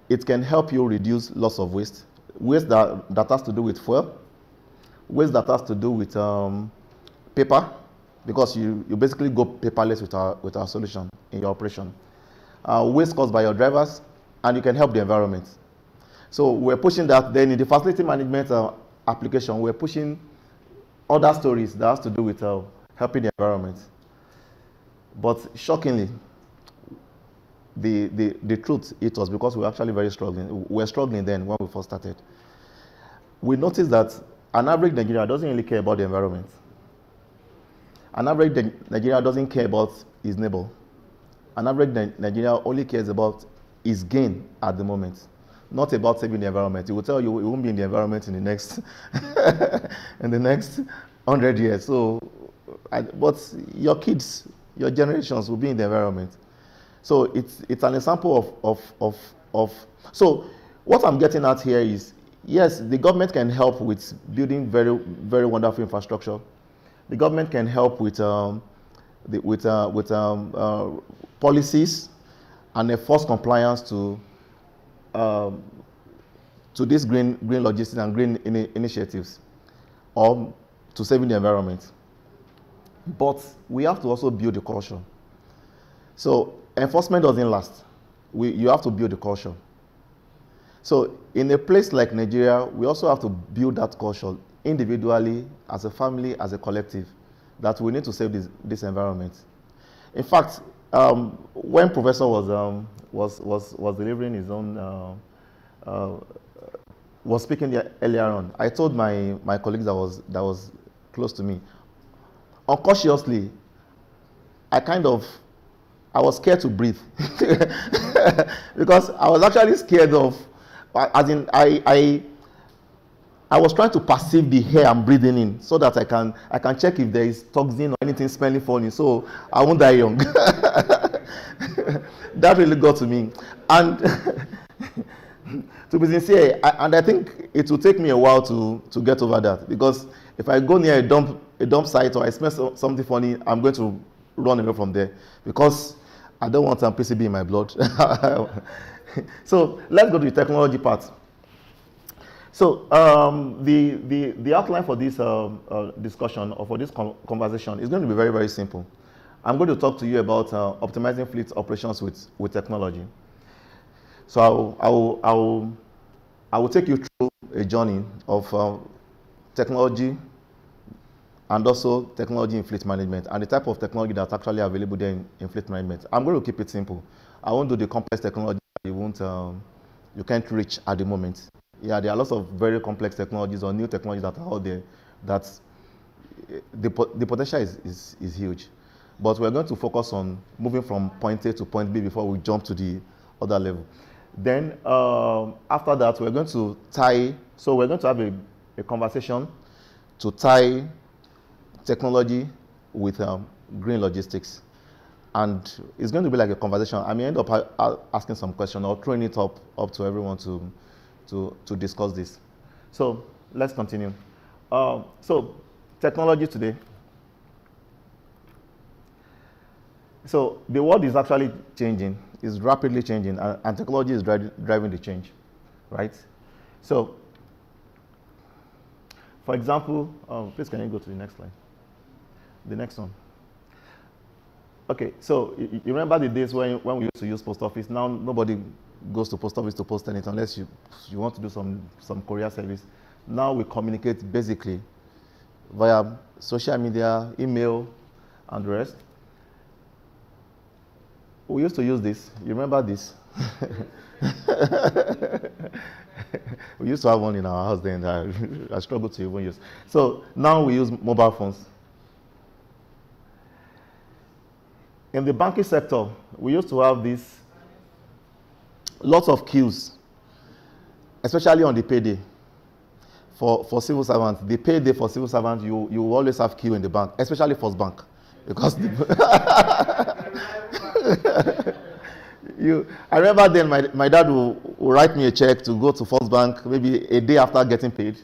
it can help you reduce loss of waste that has to do with fuel, waste that has to do with paper, because you basically go paperless with our solution in your operation. Waste caused by your drivers, and you can help the environment. So we're pushing that. Then in the facility management application, we're pushing other stories that has to do with helping the environment. But shockingly, the truth hit us because we're actually very struggling. We're struggling then when we first started. We noticed that an average Nigerian doesn't really care about the environment. An average Nigerian doesn't care about his neighbor. An average Nigerian only cares about his gain at the moment, not about saving the environment. He will tell you he won't be in the environment in the next in the next 100 years. So, but your kids, your generations will be in the environment. So it's an example of so what I'm getting at here is, yes, the government can help with building very, very wonderful infrastructure. The government can help with policies and enforce compliance to these green logistics and green initiatives, or to saving the environment. But we have to also build the culture. So enforcement doesn't last. You have to build the culture. So in a place like Nigeria, we also have to build that culture individually, as a family, as a collective, that we need to save this environment. In fact, when Professor was delivering his own, was speaking earlier on, I told my colleagues that was close to me, unconsciously, I was scared to breathe because I was actually scared of, as in I was trying to perceive the air I'm breathing in so that I can check if there is toxin or anything smelling funny, so I won't die young. That really got to me. And to be sincere, I think it will take me a while to get over that, because if I go near a dump site or I smell something funny, I'm going to run away from there because I don't want some PCB in my blood. So let's go to the technology part. So the outline for this discussion, or for this conversation, is going to be very, very simple. I'm going to talk to you about optimizing fleet operations with technology. So I will take you through a journey of technology, and also technology in fleet management, and the type of technology that's actually available there in fleet management. I'm going to keep it simple. I won't do the complex technology that you can't reach at the moment. Yeah, there are lots of very complex technologies or new technologies that are out there that the potential is huge. But we're going to focus on moving from point A to point B before we jump to the other level. Then after that, we're going to have a conversation to tie technology with green logistics. And it's going to be like a conversation. I may end up asking some questions or throwing it up to everyone to discuss this. So let's continue. So technology today. So the world is actually changing, is rapidly changing, and technology is driving the change, right? So, for example, please can you go to the next slide? The next one. Okay, so you remember the days when we used to use post office? Now nobody goes to post office to post anything unless you want to do some courier service. Now we communicate basically via social media, email, and the rest. We used to use this. You remember this? We used to have one in our house then that I struggled to even use. So now we use mobile phones. In the banking sector, we used to have this lots of queues, especially on the payday for civil servants. The payday for civil servants, you always have queue in the bank, especially First Bank, because I remember then my dad would write me a check to go to First Bank maybe a day after getting paid,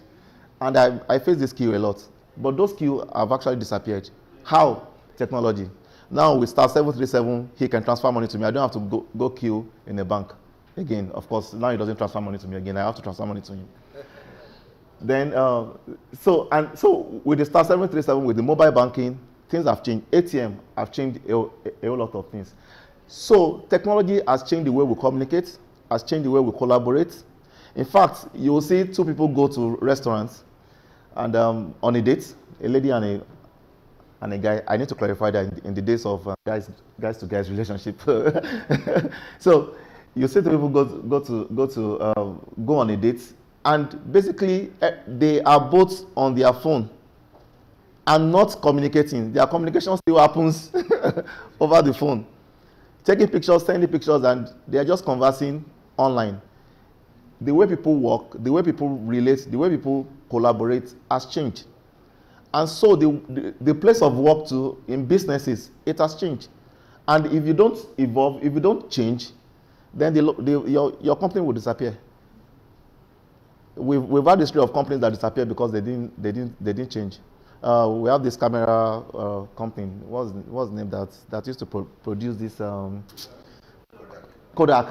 and I faced this queue a lot. But those queues have actually disappeared. How? Technology. Now with star 737, he can transfer money to me. I don't have to go queue in a bank again. Of course, now he doesn't transfer money to me again. I have to transfer money to him. Then, so with the star 737, with the mobile banking, things have changed. ATM have changed a whole lot of things. So technology has changed the way we communicate, has changed the way we collaborate. In fact, you will see two people go to restaurants and on a date, a lady and a guy. I need to clarify that in the days of guys to guys relationship. So you see two people go on a date, and basically they are both on their phone and not communicating. Their communication still happens over the phone, taking pictures, sending pictures, and they are just conversing online. The way people work, the way people relate, the way people collaborate has changed. And so the place of work too in businesses, it has changed. And if you don't evolve, if you don't change, then your company will disappear. We've had a history of companies that disappear because they didn't change. We have this camera company. What's the name that used to produce this Kodak.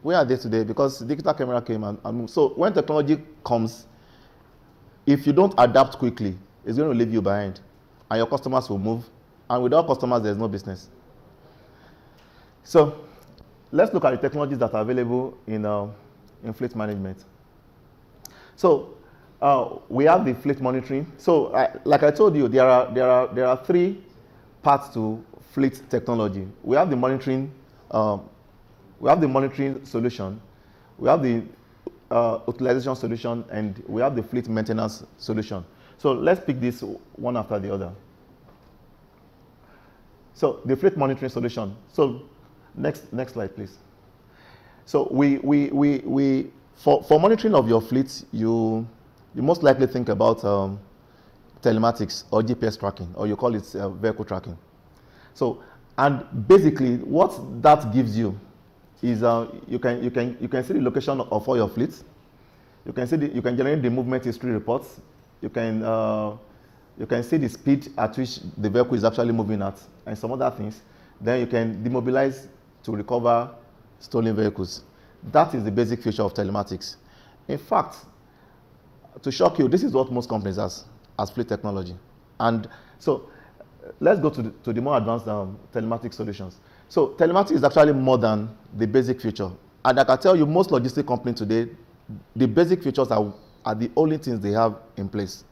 Where are they today? Because digital camera came and moved. So when technology comes, if you don't adapt quickly, it's going to leave you behind, and your customers will move. And without customers, there's no business. So let's look at the technologies that are available in fleet management. So we have the fleet monitoring. So like I told you, there are three parts to fleet technology. We have the monitoring. We have the monitoring solution. We have the utilization solution, and we have the fleet maintenance solution. So let's pick this one after the other. So the fleet monitoring solution. So next slide, please. So for monitoring of your fleet, you most likely think about telematics or GPS tracking, or you call it vehicle tracking. So, and basically what that gives you is you can see the location of all your fleets. You can generate the movement history reports. You can see the speed at which the vehicle is actually moving at, and some other things. Then you can demobilize to recover stolen vehicles. That is the basic feature of telematics. In fact, to shock you, this is what most companies has as fleet technology. And so let's go to the more advanced telematics solutions. So telematics is actually more than the basic feature. And I can tell you, most logistic companies today, the basic features are the only things they have in place.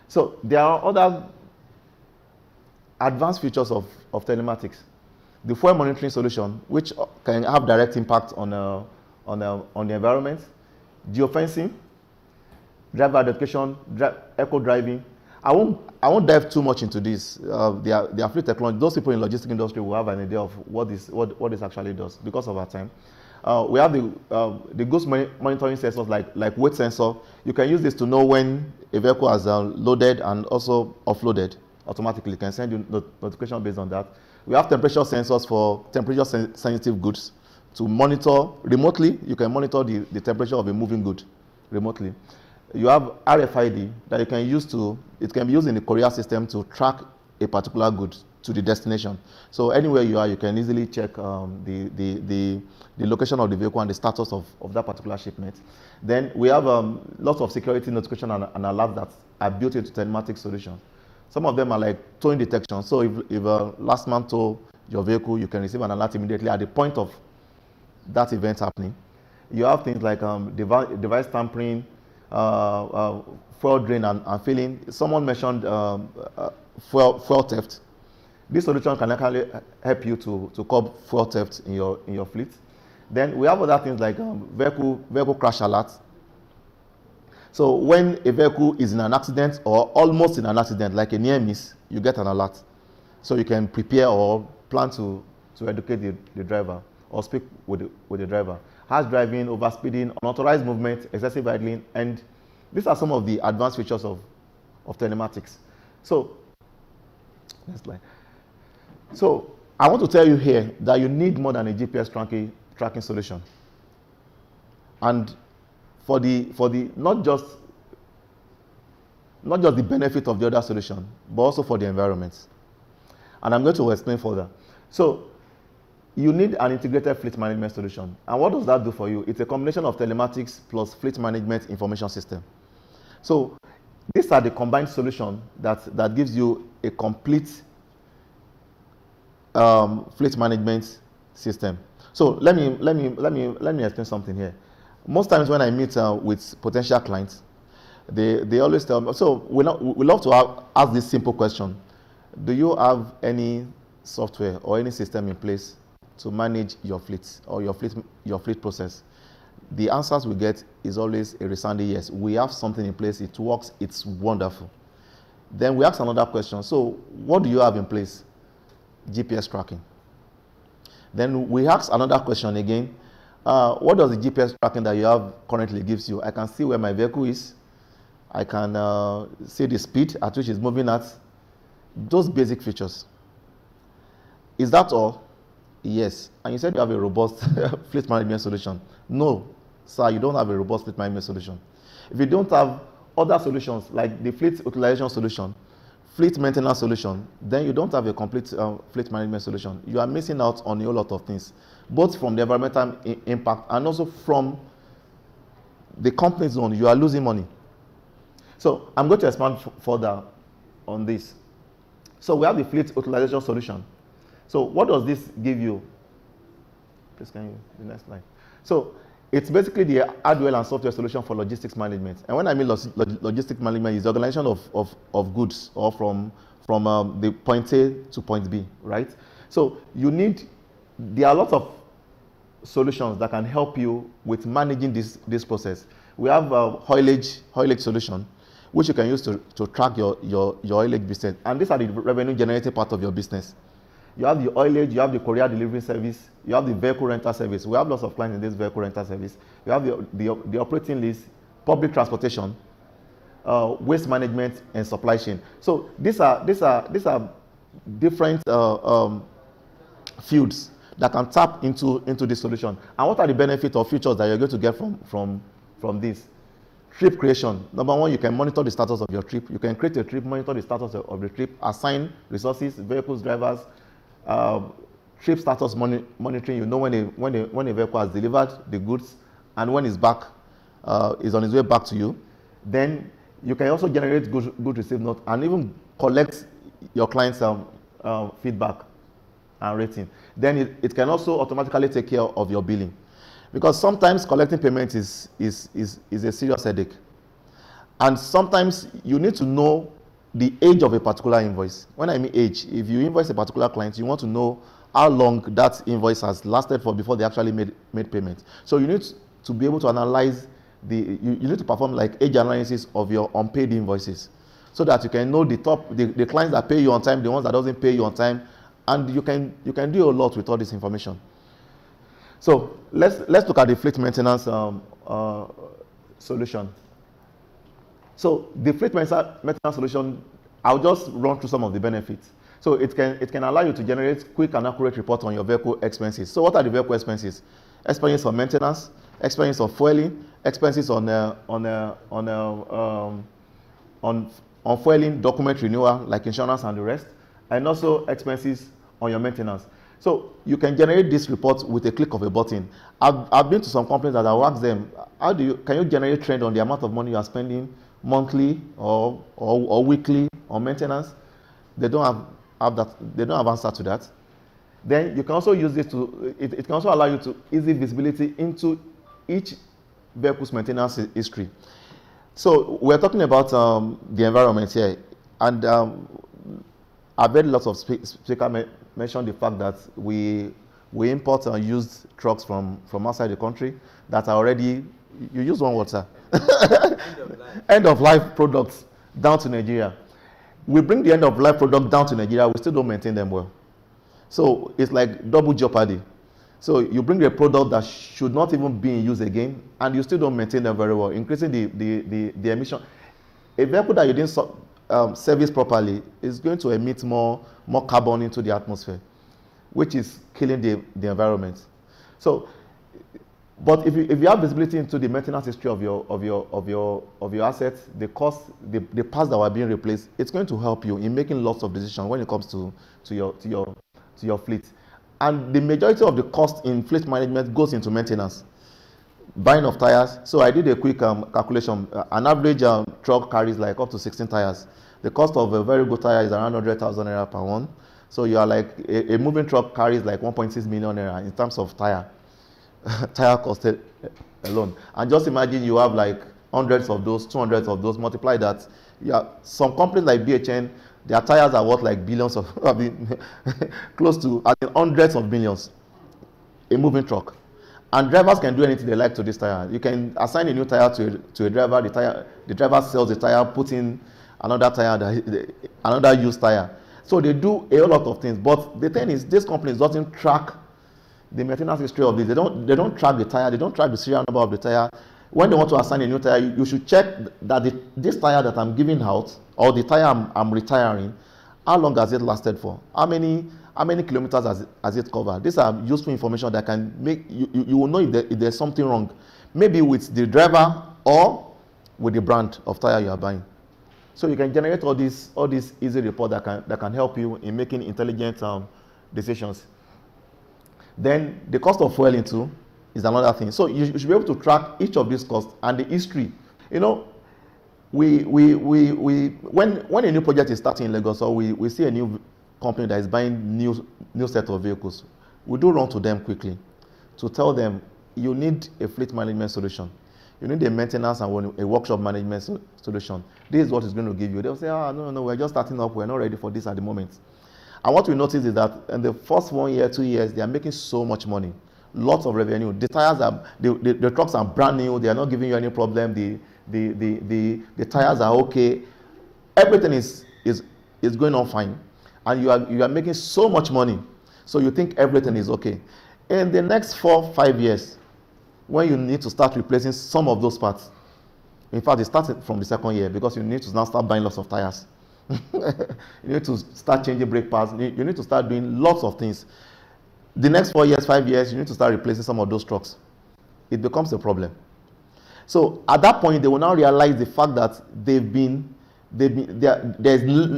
So there are other advanced features of telematics. The fuel monitoring solution, which can have direct impact on the environment, geofencing, driver identification, eco driving. I won't dive too much into this. Their fleet technology. Those people in the logistic industry will have an idea of what this actually does because of our time. We have the goods monitoring sensors like weight sensor. You can use this to know when a vehicle has loaded and also offloaded automatically. You can send you notification based on that. We have temperature sensors for temperature sensitive goods to monitor remotely. You can monitor the temperature of a moving good remotely. You have RFID that you can use it can be used in the courier system to track a particular good to the destination. So anywhere you are, you can easily check the location of the vehicle and the status of that particular shipment. Then we have lots of security notification and alerts that are built into telematics solutions. Some of them are like towing detection. So if a last man tow your vehicle, you can receive an alert immediately at the point of that event happening. You have things like device tampering, fuel drain and filling. Someone mentioned fuel theft. This solution can actually help you to curb fuel theft in your fleet. Then we have other things like vehicle crash alerts. So when a vehicle is in an accident or almost in an accident, like a near miss, you get an alert. So you can prepare or plan to educate the driver or speak with the driver. Harsh driving, overspeeding, unauthorized movement, excessive idling, and these are some of the advanced features of telematics. So, next slide. So I want to tell you here that you need more than a GPS tracking solution. And for the not just the benefit of the other solution, but also for the environment. And I'm going to explain further. So you need an integrated fleet management solution. And what does that do for you? It's a combination of telematics plus fleet management information system. So these are the combined solution that gives you a complete fleet management system. So let me explain something here. Most times when I meet with potential clients, they always tell me. So we love to ask this simple question: do you have any software or any system in place to manage your fleet or your fleet process? The answers we get is always a resounding yes. We have something in place. It works. It's wonderful. Then we ask another question. So what do you have in place? GPS tracking. Then we ask another question again. What does the GPS tracking that you have currently gives you? I can see where my vehicle is. I can see the speed at which it's moving at. Those basic features. Is that all? Yes. And you said you have a robust fleet management solution. No, sir, you don't have a robust fleet management solution. If you don't have other solutions like the fleet utilization solution, fleet maintenance solution, then you don't have a complete fleet management solution. You are missing out on a whole lot of things, both from the environmental impact and also from the company's own. You are losing money. So I'm going to expand further on this. So we have the fleet utilization solution. So what does this give you? Please, can you, the next slide. So it's basically the hardware and software solution for logistics management. And when I mean logistics management, it's the organization of goods or from the point A to point B, right? So there are a lot of solutions that can help you with managing this process. We have haulage solution, which you can use to track your haulage business. And these are the revenue generating part of your business. You have the haulage, you have the courier delivery service, you have the vehicle rental service. We have lots of clients in this vehicle rental service. You have the operating lease, public transportation, waste management, and supply chain. So these are different fields that can tap into this solution. And what are the benefits or features that you're going to get from this? Trip creation. Number one, you can monitor the status of your trip. You can create a trip, monitor the status of the trip, assign resources, vehicles, drivers, trip status monitoring. You know when a vehicle has delivered the goods and when it's back, is on its way back to you. Then you can also generate good receipt notes and even collect your client's feedback and rating. Then it can also automatically take care of your billing, because sometimes collecting payment is a serious headache, and sometimes you need to know the age of a particular invoice. When I mean age, if you invoice a particular client, you want to know how long that invoice has lasted for before they actually made payment. So you need to be able to analyze you need to perform like age analysis of your unpaid invoices, so that you can know the clients that pay you on time, the ones that doesn't pay you on time, and you can do a lot with all this information. So let's look at the fleet maintenance solution. So the fleet maintenance solution, I'll just run through some of the benefits. So it can allow you to generate quick and accurate report on your vehicle expenses. So what are the vehicle expenses? Expenses for maintenance, expenses of fueling, expenses on fueling, document renewal like insurance and the rest, and also expenses on your maintenance. So you can generate this report with a click of a button. I've been to some companies that I'll ask them, can you generate a trend on the amount of money you are spending monthly or weekly on maintenance? They don't have that. They don't have answer to that. Then you can also use this to, it can also allow you to easy visibility into each vehicle's maintenance history. So we're talking about the environment here, and I've heard lots of speakers mention the fact that we import used trucks from outside the country that are already, you use one water, end of life products down to Nigeria. We bring the end of life product down to Nigeria, we still don't maintain them well. So it's like double jeopardy. So you bring a product that should not even be in use again, and you still don't maintain them very well, increasing the emission. A vehicle that you didn't service properly is going to emit more carbon into the atmosphere, which is killing the environment. So, but if you have visibility into the maintenance history of your assets, the cost, the parts that are being replaced, it's going to help you in making lots of decisions when it comes to your fleet. And the majority of the cost in fleet management goes into maintenance. Buying of tires. So I did a quick calculation. An average truck carries like up to 16 tires. The cost of a very good tire is around 100,000 naira per one. So you are like, a moving truck carries like 1.6 million naira in terms of tire cost alone. And just imagine you have like hundreds of those, 200 of those, multiply that. Yeah, some companies like BHN, their tires are worth like billions of, I mean, close to hundreds of millions. A moving truck. And drivers can do anything they like to this tire. You can assign a new tire to a driver. The driver sells the tire, put in another tire, another used tire. So they do a lot of things. But the thing is, this company doesn't track the maintenance history of this. They don't track the tire. They don't track the serial number of the tire. When they want to assign a new tire, you should check that this tire that I'm giving out, or the tire I'm retiring, how long has it lasted for? How many kilometers has it covered? These are useful information that can make you will know if there's something wrong, maybe with the driver or with the brand of tire you are buying. So you can generate all these easy reports that can help you in making intelligent decisions. Then the cost of fueling too is another thing. So you should be able to track each of these costs and the history. You know, when a new project is starting in Lagos, or we see a new company that is buying new set of vehicles, we do run to them quickly to tell them you need a fleet management solution, you need a maintenance and a workshop management solution. This is what it's going to give you. They'll say, no, we're just starting up, we're not ready for this at the moment. And what we notice is that in the first 1 year, 2 years, they are making so much money, lots of revenue. The tires the trucks are brand new, they are not giving you any problem. The tires are okay, everything is going on fine, and you are making so much money, so you think everything is okay. In the next 4-5 years, when you need to start replacing some of those parts, in fact it starts from the second year, because you need to now start buying lots of tires. You need to start changing brake pads, you need to start doing lots of things. The next 4 years, 5 years, you need to start replacing some of those trucks. It becomes a problem. So at that point, they will now realize the fact that there's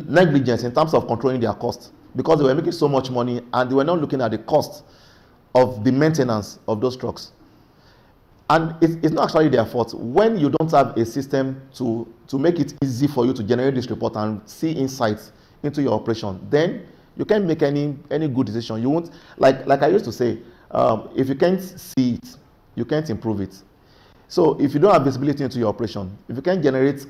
negligence in terms of controlling their costs, because they were making so much money and they were not looking at the cost of the maintenance of those trucks. And it's not actually their fault. When you don't have a system to make it easy for you to generate this report and see insights into your operation, then you can't make any good decision. You won't, like I used to say, if you can't see it, you can't improve it. So if you don't have visibility into your operation, if you can't generate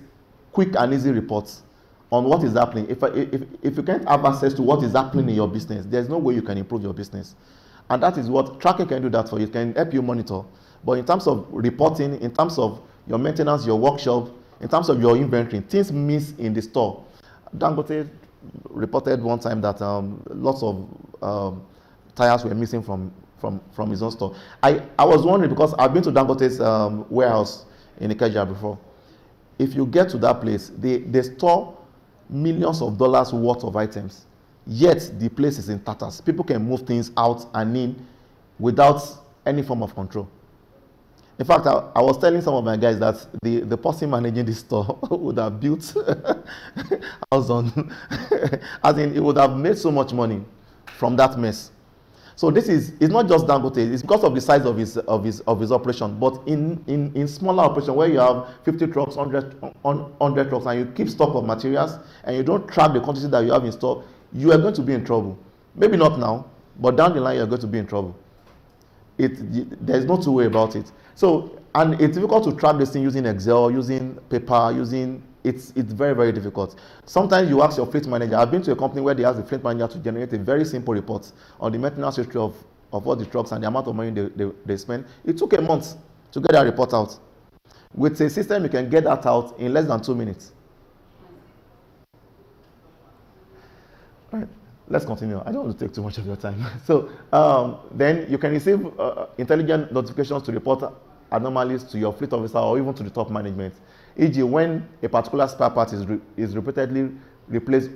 quick and easy reports on what is happening, if you can't have access to what is happening in your business, there's no way you can improve your business. And that is what tracking can do that for you. It can help you monitor. But in terms of reporting, in terms of your maintenance, your workshop, in terms of your inventory, things miss in the store. Dangote reported one time that lots of tires were missing from his own store. I was wondering, because I've been to Dangote's warehouse in Ikeja before. If you get to that place, they store millions of dollars worth of items, yet the place is in tatters. People can move things out and in without any form of control. In fact, I was telling some of my guys that the person managing this store would have built house on, as in, it would have made so much money from that mess. So it's not just Dangote, it's because of the size of his operation. But in smaller operation where you have 50 trucks, 100 trucks, and you keep stock of materials and you don't track the quantity that you have in store, you are going to be in trouble. Maybe not now, but down the line you're going to be in trouble. There's no two way about it. So, and it's difficult to track this thing using Excel, using paper, it's very, very difficult. Sometimes you ask your fleet manager. I've been to a company where they ask the fleet manager to generate a very simple report on the maintenance history of all the trucks and the amount of money they spend. It took a month to get that report out. With a system, you can get that out in less than 2 minutes. All right, let's continue. I don't want to take too much of your time. So then you can receive intelligent notifications to report anomalies to your fleet officer or even to the top management. E.g., when a particular spare part is repeatedly replaced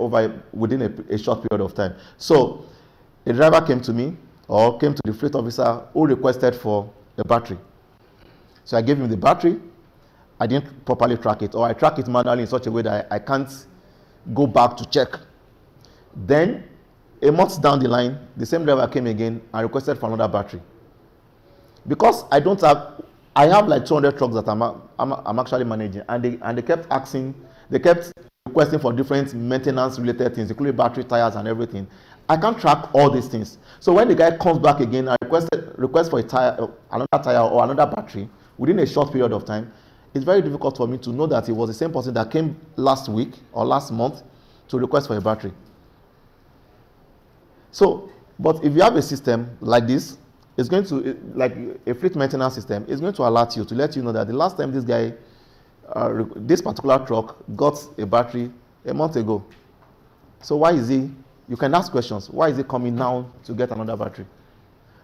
within a short period of time. So a driver came to me or came to the fleet officer who requested for a battery. So I gave him the battery. I didn't properly track it, or I track it manually in such a way that I can't go back to check. Then a month down the line, the same driver came again and requested for another battery. Because I have like 200 trucks that I'm actually managing, and they kept requesting for different maintenance related things, including battery, tires, and everything. I can't track all these things. So when the guy comes back again and requests for another tire or another battery within a short period of time, it's very difficult for me to know that it was the same person that came last week or last month to request for a battery. So, but if you have a system like this, it's going to, like a fleet maintenance system, it's going to alert you to let you know that the last time this guy, this particular truck got a battery a month ago. So why is he, you can ask questions, why is he coming now to get another battery?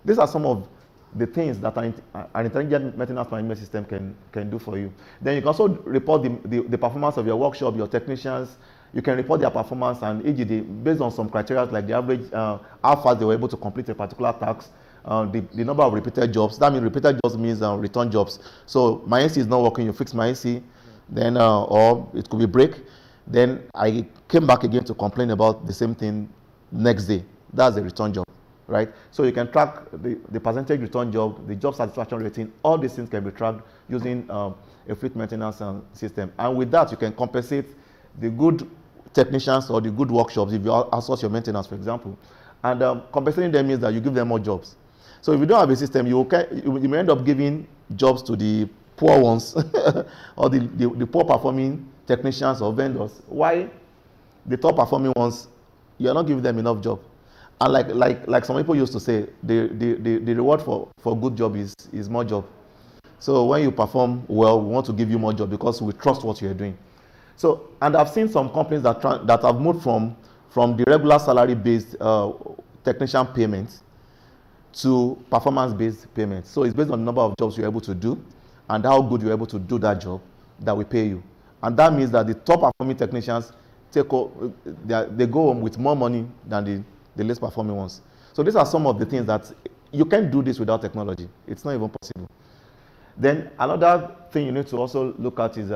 These are some of the things that an intelligent maintenance management system can do for you. Then you can also report the performance of your workshop, your technicians. You can report their performance and e.g. based on some criteria like the average, how fast they were able to complete a particular task, the number of repeated jobs. That means repeated jobs means return jobs. So my AC is not working, you fix my AC, then or it could be break. Then I came back again to complain about the same thing next day. That's a return job, right? So you can track the percentage return job, the job satisfaction rating. All these things can be tracked using a fleet maintenance system. And with that, you can compensate the good technicians or the good workshops if you outsource your maintenance, for example. And compensating them means that you give them more jobs. So if you don't have a system, you may end up giving jobs to the poor ones or the poor performing technicians or vendors. Why the top performing ones, you are not giving them enough job. And like some people used to say, the reward for good job is more job. So when you perform well, we want to give you more job because we trust what you are doing. So, and I've seen some companies that have moved from the regular salary-based technician payments to performance-based payments. So it's based on the number of jobs you're able to do and how good you're able to do that job that we pay you. And that means that the top performing technicians they go home with more money than the least performing ones. So these are some of the things that you can't do this without technology. It's not even possible. Then another thing you need to also look at is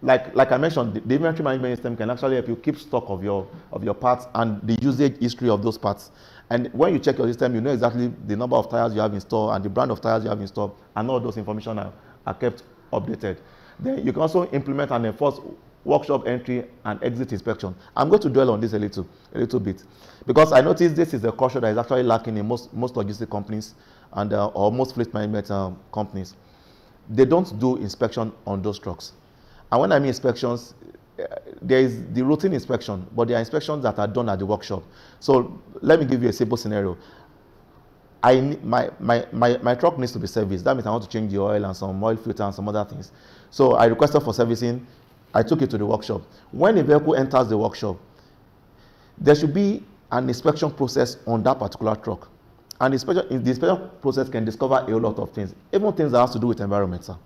like I mentioned, the inventory management system can actually help you keep stock of your parts and the usage history of those parts. And when you check your system, you know exactly the number of tires you have installed and the brand of tires you have installed, and all those information are kept updated. Then you can also implement and enforce workshop entry and exit inspection. I'm going to dwell on this a little bit because I noticed this is a culture that is actually lacking in most logistic companies and or most fleet management companies. They don't do inspection on those trucks. And when I mean inspections, there is the routine inspection, but there are inspections that are done at the workshop. So let me give you a simple scenario. My truck needs to be serviced. That means I want to change the oil and some oil filter and some other things. So I requested for servicing. I took it to the workshop. When a vehicle enters the workshop, there should be an inspection process on that particular truck. And the inspection process can discover a lot of things, even things that have to do with environment, sir.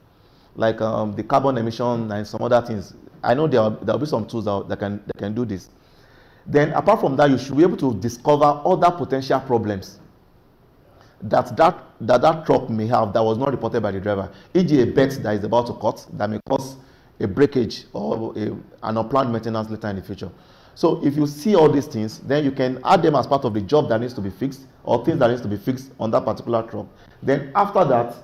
Like the carbon emission and some other things. I know there will be some tools that can do this. Then apart from that, you should be able to discover other potential problems that truck may have that was not reported by the driver. E.g. a bet that is about to cut that may cause a breakage or an unplanned maintenance later in the future. So if you see all these things, then you can add them as part of the job that needs to be fixed or things that needs to be fixed on that particular truck. Then after that,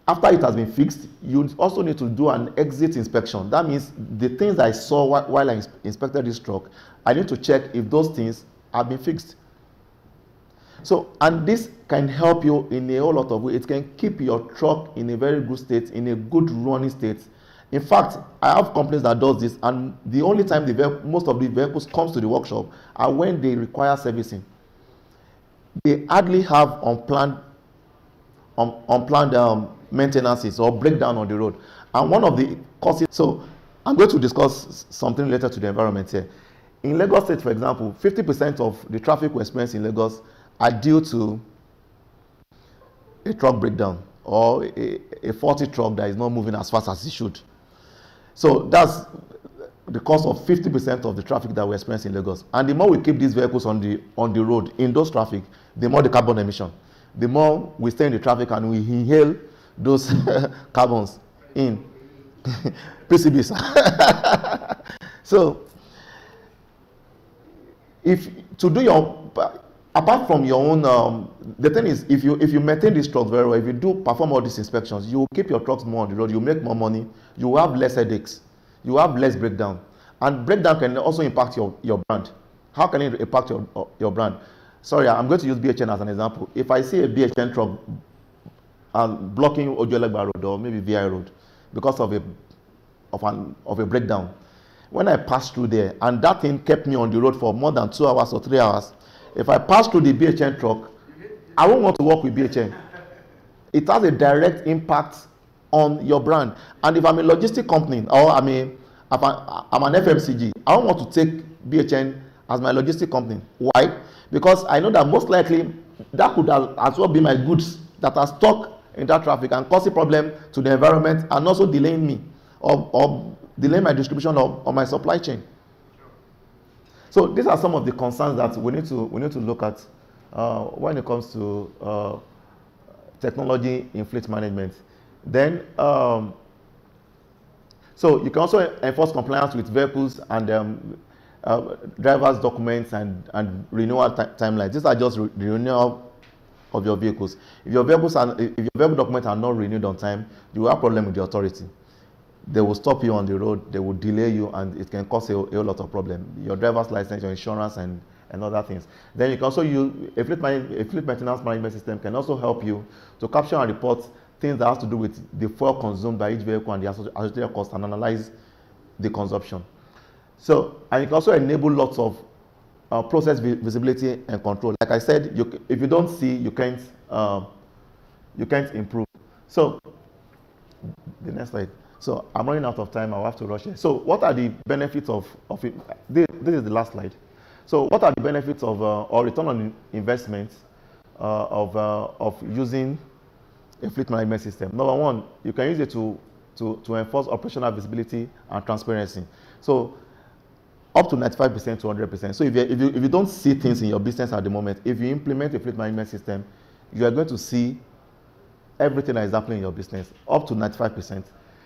after it has been fixed, you also need to do an exit inspection. That means the things I saw while I inspected this truck, I need to check if those things have been fixed So, and this can help you in a whole lot of ways. It can keep your truck in a very good state, in a good running state. In fact, I have companies that does this, and the only time most of the vehicles comes to the workshop are when they require servicing. They hardly have unplanned maintenances or breakdown on the road. And one of the causes, so I'm going to discuss something related to the environment here. In Lagos State, for example, 50% of the traffic we experience in Lagos are due to a truck breakdown or a faulty truck that is not moving as fast as it should. So that's the cause of 50% of the traffic that we experience in Lagos. And the more we keep these vehicles on the road in those traffic, the more the carbon emission. The more we stay in the traffic and we inhale those carbons in PCBs. So, if to do your, apart from your own, the thing is, if you maintain these trucks very well, if you do perform all these inspections, you will keep your trucks more on the road, you make more money, you will have less headaches, you have less breakdown. And breakdown can also impact your brand. How can it impact your brand? Sorry, I'm going to use BHN as an example. If I see a BHN truck blocking Ojuelegba Road or maybe VI Road because of a breakdown, when I pass through there and that thing kept me on the road for more than 2 hours or 3 hours, if I pass through the BHN truck, I won't want to work with BHN. It has a direct impact on your brand. And if I'm a logistic company or I'm an FMCG, I don't want to take BHN as my logistic company. Why? Because I know that most likely that could as well be my goods that are stuck in that traffic and cause a problem to the environment and also delaying me or delaying my distribution or my supply chain. So these are some of the concerns that we need to look at when it comes to technology in fleet management. Then, so you can also enforce compliance with vehicles and drivers' documents and renewal timelines. These are just the renewal of your vehicles. If your vehicle documents are not renewed on time, you will have a problem with the authority. They will stop you on the road, they will delay you, and it can cause a lot of problem. Your driver's license, your insurance, and other things. Then you can also use a fleet maintenance management system can also help you to capture and report things that has to do with the fuel consumed by each vehicle and the associated cost and analyze the consumption. So, and it can also enable lots of process visibility and control. Like I said, if you don't see, you can't improve. So, the next slide. So, I'm running out of time. I'll have to rush it. So, what are the benefits of it? This is the last slide. So, what are the benefits of or return on investment of using a fleet management system? Number one, you can use it to enforce operational visibility and transparency. So, up to 95% to 100%. So if you don't see things in your business at the moment, if you implement a fleet management system, you are going to see everything that is happening in your business, up to 95%.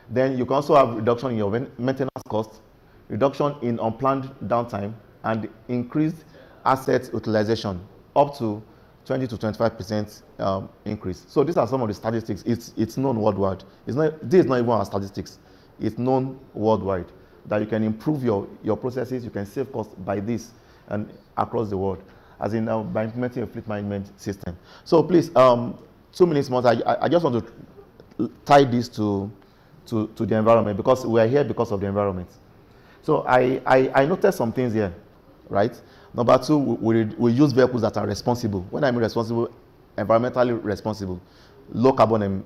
Then you can also have reduction in your maintenance costs, reduction in unplanned downtime, and increased asset utilization, up to 20 to 25% increase. So these are some of the statistics. It's known worldwide. This is not even our statistics. It's known worldwide that you can improve your processes, you can save costs by this and across the world, as in by implementing a fleet management system. So please, 2 minutes more. I just want to tie this to the environment, because we are here because of the environment. So I noticed some things here, right? Number two, we use vehicles that are responsible. When I mean responsible, environmentally responsible, low carbon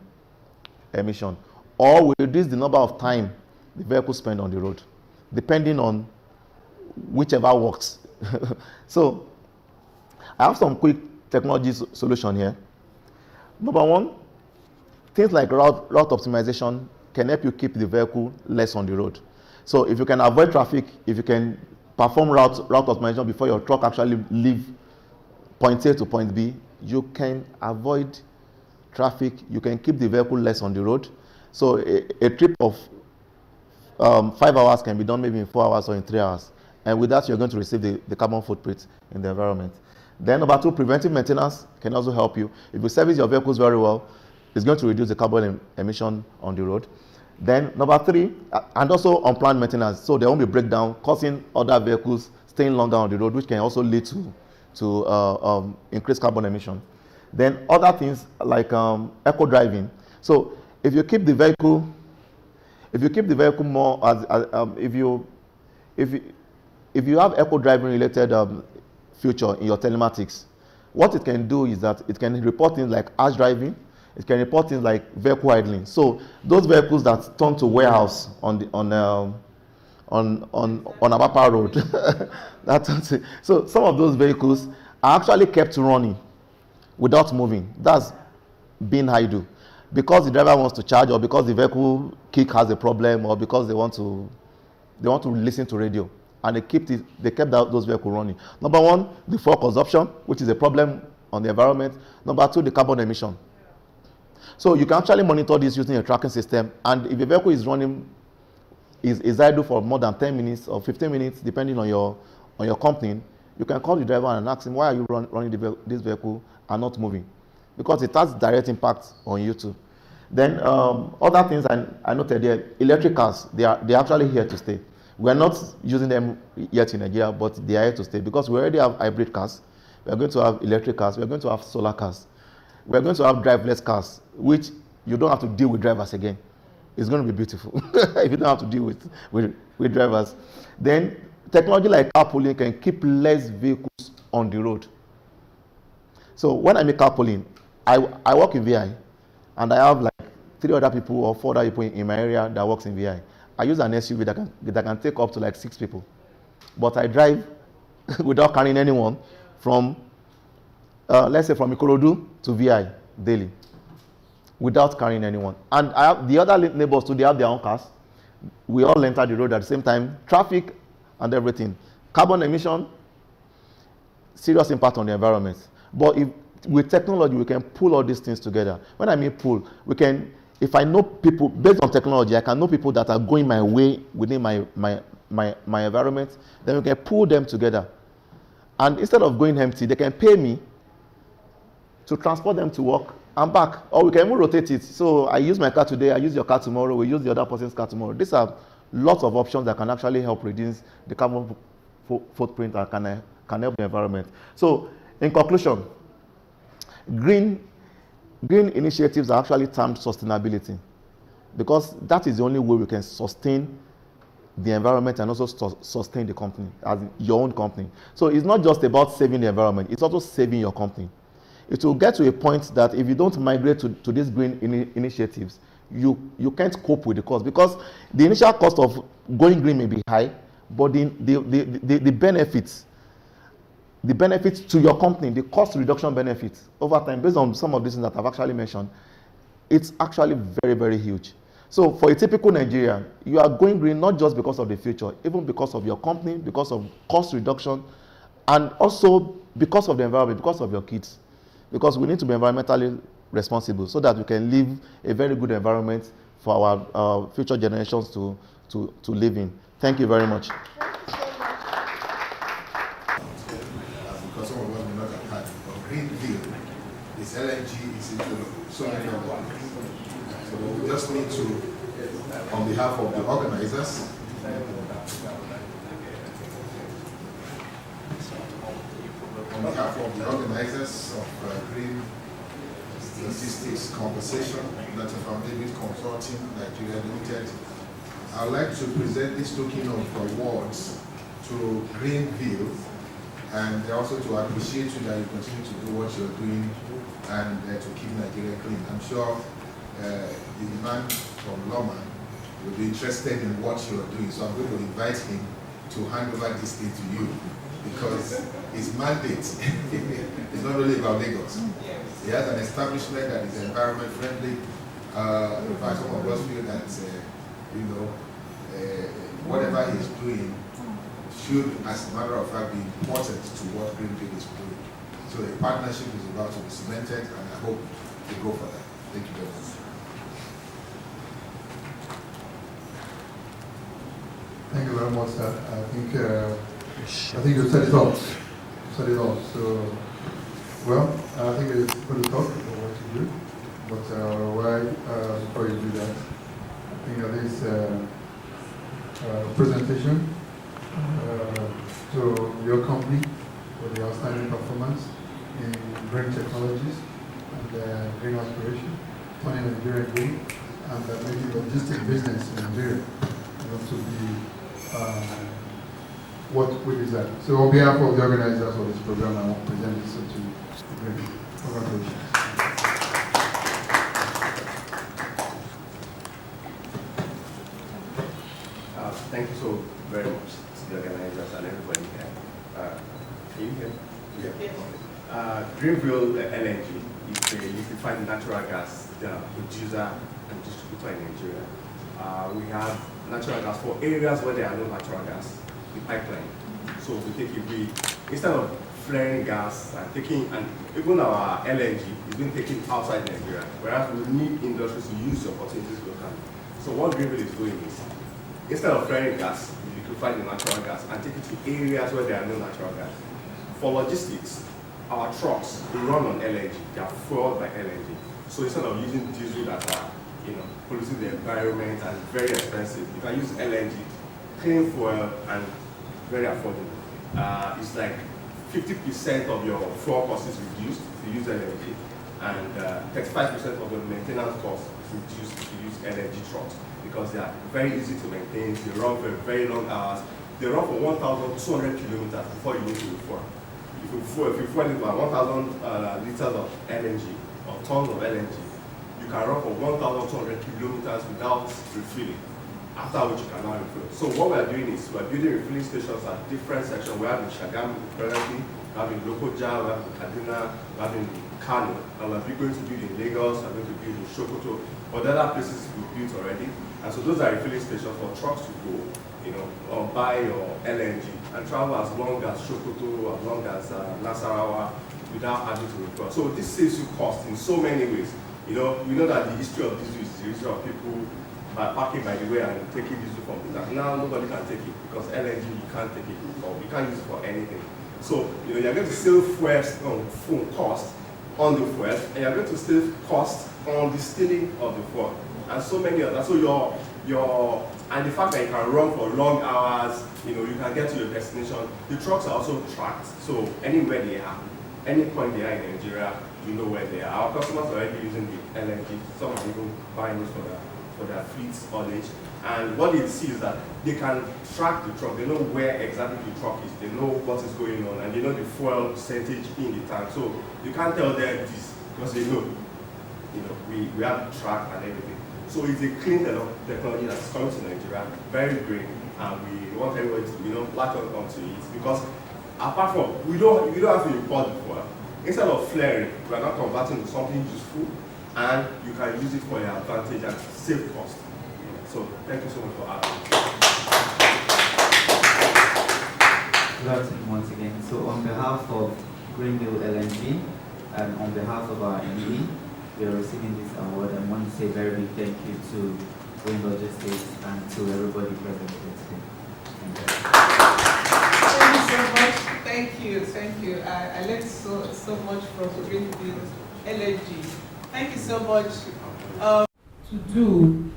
emission, or we reduce the number of time the vehicle spend on the road, depending on whichever works. So I have some quick technology solution here. Number one, things like route optimization can help you keep the vehicle less on the road. So if you can avoid traffic, if you can perform route optimization before your truck actually leave point A to point B, you can avoid traffic, you can keep the vehicle less on the road. So a trip of 5 hours can be done maybe in 4 hours or in 3 hours. And with that, you're going to receive the carbon footprint in the environment. Then number two, preventive maintenance can also help you. If you service your vehicles very well, it's going to reduce the carbon emission on the road. Then number three, and also unplanned maintenance. So there won't be breakdown, causing other vehicles staying longer on the road, which can also lead to increase carbon emission. Then other things like eco driving. So if you keep the vehicle more if you have eco driving related feature in your telematics, what it can do is that it can report things like harsh driving, it can report things like vehicle idling. So those vehicles that turn to warehouse on Abapa Road, so some of those vehicles are actually kept running without moving. That's being idle because the driver wants to charge, or because the vehicle kick has a problem, or because they want to listen to radio, and they kept those vehicles running. Number one, the fuel consumption, which is a problem on the environment. Number two, the carbon emission. So you can actually monitor this using a tracking system, and if the vehicle is running is idle for more than 10 minutes or 15 minutes, depending on your company, you can call the driver and ask him, why are you running this vehicle and not moving? Because it has direct impact on you too. Then other things I noted there, electric cars, they're actually here to stay. We are not using them yet in Nigeria, but they are here to stay because we already have hybrid cars. We are going to have electric cars. We are going to have solar cars. We are going to have driverless cars, which you don't have to deal with drivers again. It's going to be beautiful if you don't have to deal with drivers. Then technology like carpooling can keep less vehicles on the road. So when I make carpooling, I work in VI, and I have like 3 other people or 4 other people in my area that works in VI. I use an SUV that can take up to like 6 people, but I drive without carrying anyone from let's say from Ikorodu to VI daily, without carrying anyone. And I have the other neighbors too, they have their own cars. We all enter the road at the same time, traffic and everything. Carbon emission, serious impact on the environment. But with technology, we can pull all these things together. When I mean pull, if I know people, based on technology, I can know people that are going my way within my environment, then we can pull them together. And instead of going empty, they can pay me to transport them to work and back, or we can even rotate it. So I use my car today, I use your car tomorrow, we use the other person's car tomorrow. These are lots of options that can actually help reduce the carbon footprint and can help the environment. So in conclusion, green initiatives are actually termed sustainability, because that is the only way we can sustain the environment and also sustain the company, as your own company. So it's not just about saving the environment, it's also saving your company. It will get to a point that if you don't migrate to these green initiatives, you can't cope with the cost, because the initial cost of going green may be high, but the benefits to your company, the cost reduction benefits over time, based on some of these things that I've actually mentioned, it's actually very, very huge. So for a typical Nigerian, you are going green not just because of the future, even because of your company, because of cost reduction, and also because of the environment, because of your kids. Because we need to be environmentally responsible so that we can leave a very good environment for our future generations to live in. Thank you very much. Because some of us may not have had, but Green Deal is LNG, is into so many of them. So we just need to, on behalf of the organizers, on behalf of the organizers of Green Logistics Conversation, Dr. From David Consulting Nigeria Limited, I would like to present this token of awards to Greenville, and also to appreciate you that you continue to do what you're doing and to keep Nigeria clean. I'm sure the man from Loma will be interested in what you're doing, so I'm going to invite him to hand over this thing to you, because his mandate is not really about Lagos. He has an establishment that is environment friendly. In fact, some of us feel that whatever he's doing should, as a matter of fact, be important to what Greenville is doing. So the partnership is about to be cemented, and I hope to go for that. Thank you very much. Thank you very much, sir. I think you said it all. So, well, I think it's good to talk about what you do. But before you do that, I think this presentation to your company for the outstanding performance Nigeria, to be what we desire. So on behalf of the organizers of this program, I want to present this to you. Congratulations. Thank you so very much to the organizers and everybody here. Can you hear me? Yeah. Greenville LNG is a liquefied natural gas producer and distributor in Nigeria. We have natural gas for areas where there are no natural gas, the pipeline. So instead of flaring gas and even our LNG is being taken outside Nigeria, whereas we need industries to use the opportunities locally. So what Greenville is doing is, instead of flaring gas, we liquefy the natural gas and take it to areas where there are no natural gas. For logistics, our trucks run on LNG, they are fueled by LNG. So instead of using diesel that are polluting the environment and very expensive, you can use LNG, clean fuel and very affordable. It's like 50% of your fuel cost is reduced if you use LNG, and 35% of the maintenance cost is reduced if you use LNG trucks, because they are very easy to maintain. They run for very long hours. They run for 1,200 kilometers before you need to refuel. If you fuel it by 1,000 liters of LNG or tons of LNG, you can run for 1,200 kilometers without refilling, after which you can now refill. So what we are doing is we are building refilling stations at different sections. We have in Shagamu currently, we have in Lokoja, we have in Kaduna, we have in Kano, and we are going to build in Lagos, we are going to build in Sokoto, but the other places we've built already. And so those are refilling stations for trucks to go, or buy your LNG and travel as long as Sokoto, as long as Nasarawa, without having to refill. So this saves you cost in so many ways. We know that the history of diesel is the history of people parking by the way and taking diesel from the tank. Now nobody can take it because LNG you can't take it, or you can't use it for anything. So you're going to save fuel cost on the fuel, and you're going to save cost on the stealing of the fuel, and so many others. So and the fact that you can run for long hours, you can get to your destination. The trucks are also tracked, so anywhere they are, any point they are in Nigeria, you know where they are. Our customers are already using the LNG. Some are even buying it for their fleet haulage. And what they see is that they can track the truck. They know where exactly the truck is. They know what is going on, and they know the fuel percentage in the tank. So you can't tell them this because they know. We have the track and everything. So it's a clean technology that's coming to Nigeria, very green, and we want everybody to latch onto it, because apart from we don't have to import the fuel. Instead of flaring, we are now converting to something useful, and you can use it for your advantage and save cost. So thank you so much for having me. Good afternoon once again. So on behalf of Greenville LNG and on behalf of our MD, we are receiving this award, and want to say a very big thank you to Green Logistics and to everybody present here today. Thank you so much. Thank you. I learned so much from Greenville LNG. Thank you so much. To do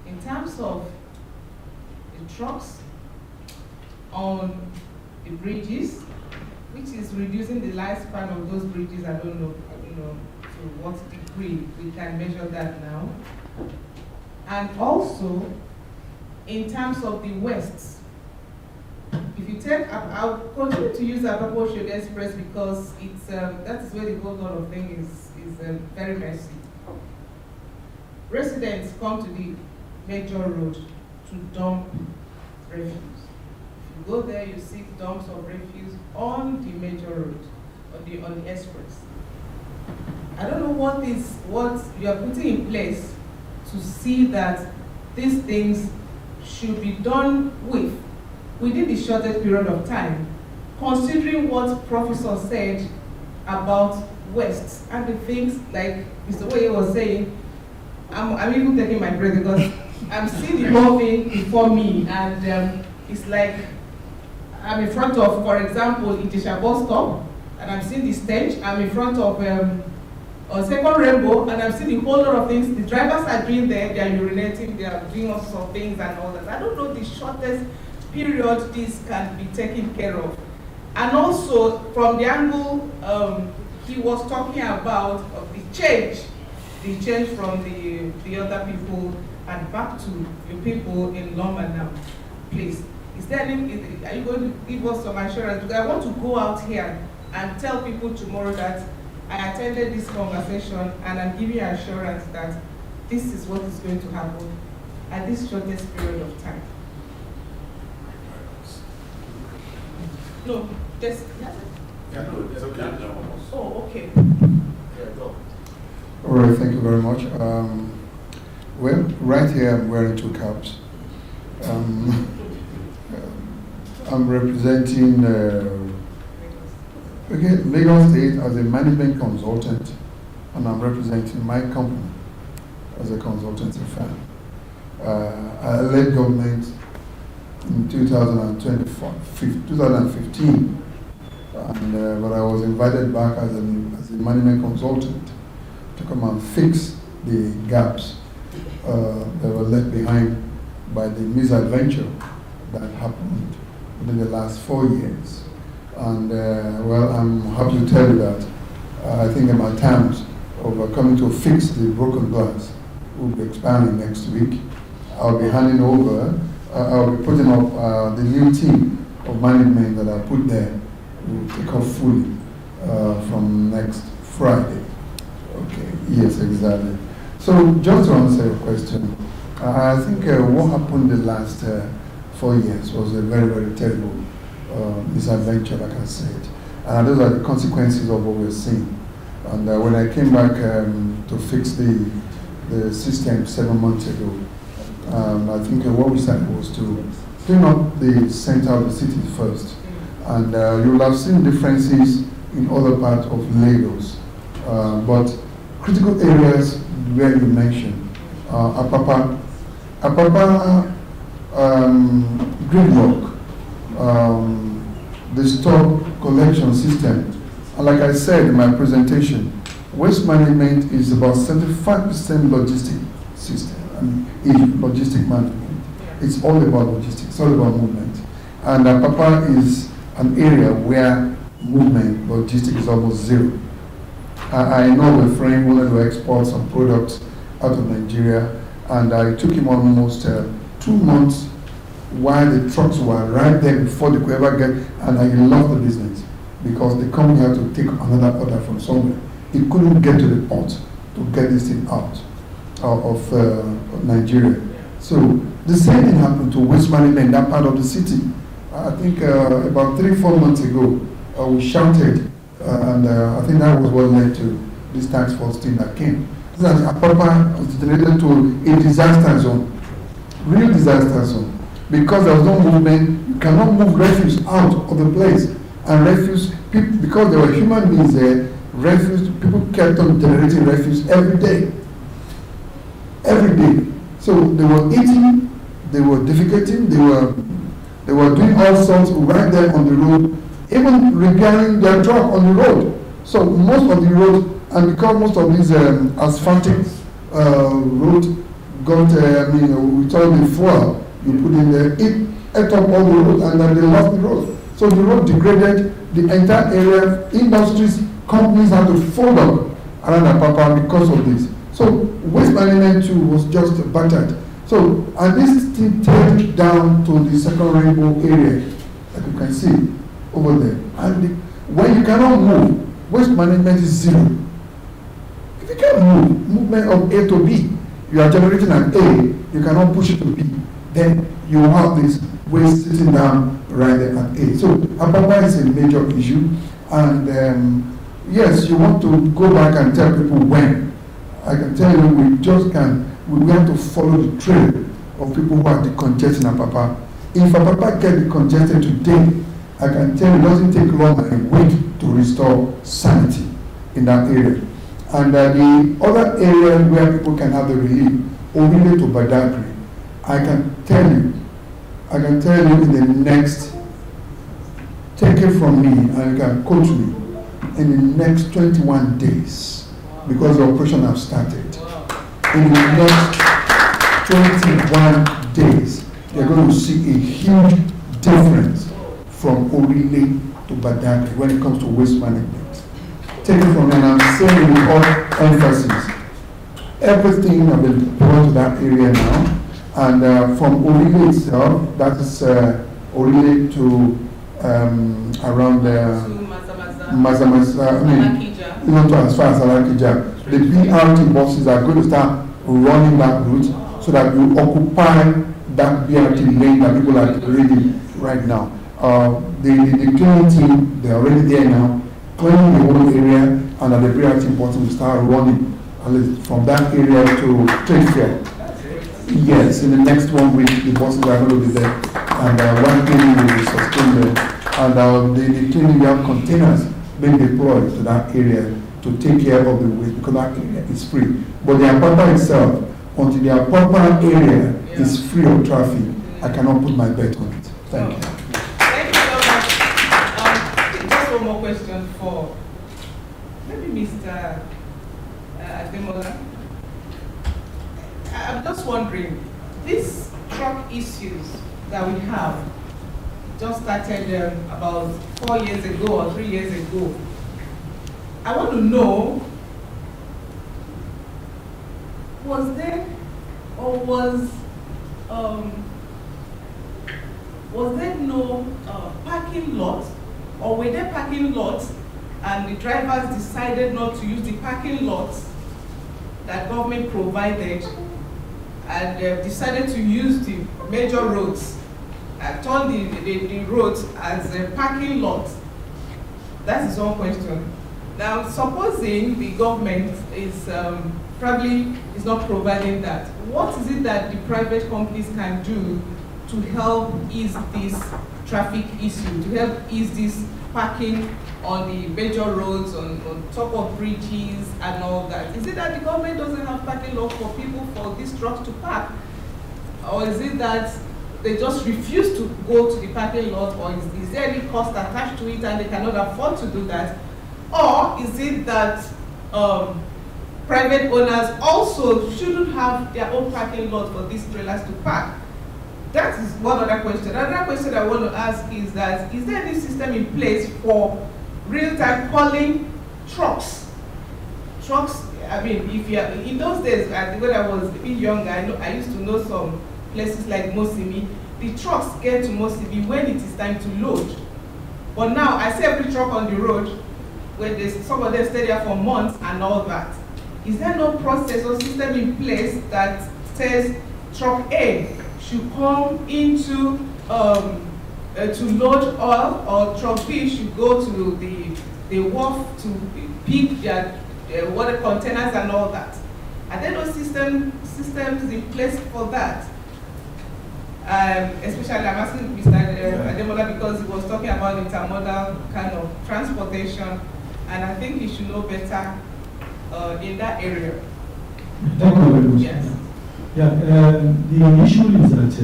in terms of the trucks on the bridges, which is reducing the lifespan of those bridges. I don't know to what degree we can measure that now. And also, in terms of the waste, if you take, I'll continue to use Apapa Shode Express because it's that is where the whole lot of thing is very messy. Residents come to the major road to dump refuse. If you go there, you see dumps of refuse on the major road, on the express. I don't know what you are putting in place to see that these things should be done within the shortest period of time, considering what Professor said about waste and the things like Mr. Oye was saying. I'm even taking my breath because I'm seeing the whole thing before me, and it's like I'm in front of, for example, Itisha bus stop, and I'm seeing the stage. I'm in front of Second Rainbow, and I'm seeing a whole lot of things. The drivers are doing there, they are urinating, they are doing all sorts of things and all that. I don't know the shortest period this can be taken care of. And also, from the angle he was talking about of the change from the other people And back to your people in Lomba now, please. Is there any, are you going to give us some assurance? Because I want to go out here and tell people tomorrow that I attended this conversation and I'm giving assurance that this is what is going to happen at this shortest period of time. No, just, oh, okay. All right, thank you very much. Well, right here I'm wearing two caps. I'm representing Lagos State as a management consultant, and I'm representing my company as a consultancy firm. I led government in 2015, and but I was invited back as a management consultant to come and fix the gaps that were left behind by the misadventure that happened within the last 4 years. And well, I'm happy to tell you that I think my terms of coming to fix the broken glass will be expiring next week. I'll be handing over, I'll be putting up the new team of management that I put there will take off fully from next Friday. Okay, yes, exactly. So just to answer your question, I think what happened the last 4 years was a very, very terrible misadventure, like I said. And those are the consequences of what we're seeing. And when I came back to fix the system 7 months ago, I think what we started was to clean up the center of the city first. And you will have seen differences in other parts of Lagos. But critical areas where you mentioned, Apapa gridlock, the stock collection system. And like I said in my presentation, waste management is about 75% logistic system. Logistic management. It's all about logistics, it's all about movement. And Apapa is an area where movement, logistics is almost zero. I know a friend wanted to export some products out of Nigeria, and I took him almost 2 months while the trucks were right there before they could ever get, and I lost the business because the company had to take another order from somewhere. He couldn't get to the port to get this thing out of Nigeria. So the same thing happened to waste management in that part of the city. I think about 3-4 months ago, we shouted, and I think that was what led to this task force team that came. Apapa was related to a disaster zone, real disaster zone. Because there was no movement, you cannot move refuse out of the place. And refuse, because there were human beings there, refuse, people kept on generating refuse every day. Every day. So they were eating, they were defecating, they were doing all sorts right there on the road, even repairing their truck on the road. So most of the roads, and because most of these asphaltic roads got, with all the fuel you put in there, it ate up all the road, and then they lost the road. So the road degraded, the entire area, industries, companies had to fold up around Apapa because of this. So waste management too was just battered. So, and this thing turned down to the second rainbow area, like you can see over there. And when you cannot move, waste management is zero. If you can't move, movement of A to B, you are generating an A, you cannot push it to B, then you have this waste sitting down right there at A. So Apapa is a major issue, and yes, you want to go back and tell people when. I can tell you, we have to follow the trail of people who are decongesting Apapa. If Apapa get decongested today, I can tell you it doesn't take long a week to restore sanity in that area. And the other area where people can have the relief, Orire to Badagry, I can tell you in the next, take it from me and you can coach me, in the next 21 days, because the operation has started. In the next 21 days, you're going to see a huge difference from Orire to Badagry when it comes to waste management. Take it from me, and I'm saying with all emphasis, everything have been brought to that area now. And from Orile itself, that is Orile to around Mazamasa, not as far as Alakija. The BRT buses are going to start running that route so that you occupy that BRT lane that people are ready right now. The cleaning team, they're already there now, cleaning the whole area, and at the BRT buses will start running from that area to Trade Fair. Yes, in the next 1 week, the buses are going to be there, and one cleaning will be sustained. And the cleaning, we have containers being deployed to that area to take care of the waste because that area is free. But the Apapa itself, until the Apapa area is free of traffic, I cannot put my bet on it. Thank you. Thank you so much. Just one more question for maybe Mr. Ademola. I'm just wondering, these truck issues that we have just started about 4 years ago or 3 years ago. I want to know, was there no parking lot, or were there parking lots and the drivers decided not to use the parking lots that government provided and decided to use the major roads, turn the roads as a parking lot? That is one question. Now, supposing the government is probably is not providing that, what is it that the private companies can do to help ease this traffic issue, to help ease this parking on the major roads, on top of bridges and all that? Is it that the government doesn't have parking lot for people for these trucks to park? Or is it that they just refuse to go to the parking lot, or is there any cost attached to it and they cannot afford to do that? Or is it that private owners also shouldn't have their own parking lot for these trailers to park? That is one other question. Another question I want to ask is that, is there any system in place for real-time calling trucks? Trucks, I mean, if you are, in those days, when I was a bit younger, I used to know some places like Mosimi. The trucks get to Mosimi when it is time to load. But now, I see every truck on the road, where some of them stay there for months and all that. Is there no process or system in place that says truck A should come into to load oil, or truck B should go to the wharf to pick their water containers and all that? Are there no systems in place for that? Especially, I'm asking Mr. Ademola because he was talking about intermodal kind of transportation, and I think he should know better in that area. Thank you very much. Yes. Yeah, the issue is that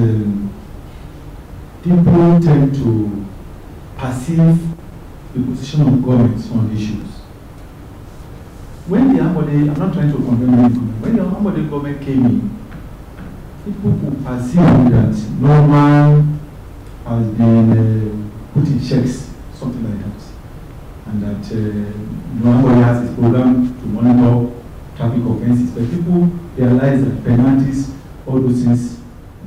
people tend to perceive the position of governments on issues. When the Ambode, I'm not trying to condemn any government, when the Ambode government came in, people could perceive that no man has been put in checks, something like that, and that nobody has his program to monitor traffic offences, but people realize that penalties, all those things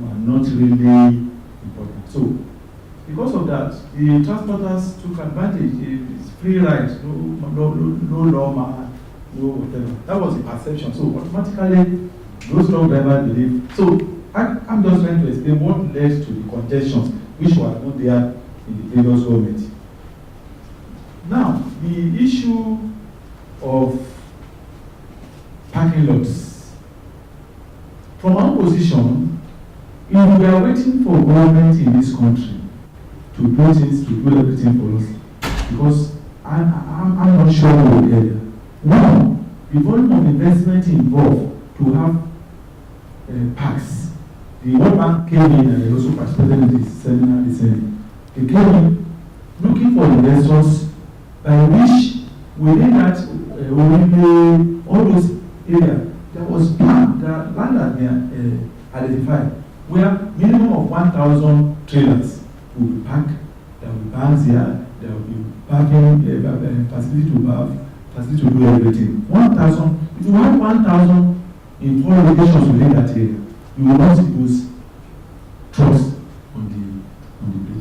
are not really important. So, because of that, the transporters took advantage. It's free ride, no lawman, no whatever. That was the perception. So, automatically, those truck drivers believe. So, I'm just trying to explain what led to the congestions, which were not there in the previous government. Now, the issue of parking lots. From our position, if we are waiting for government in this country to do things, to do everything for us, because I'm not sure of the area. Now, the volume of investment involved to have parks. The World Bank came in and also participated in this seminar recently. They came in looking for investors by which within that all those areas there was plan, the land that they identified where minimum of 1,000 trailers will be parked. There will be banks here, there will be parking facility to park, facility to do everything. 1,000, if you have 1,000 in 4 locations within that area, you will not use trucks on the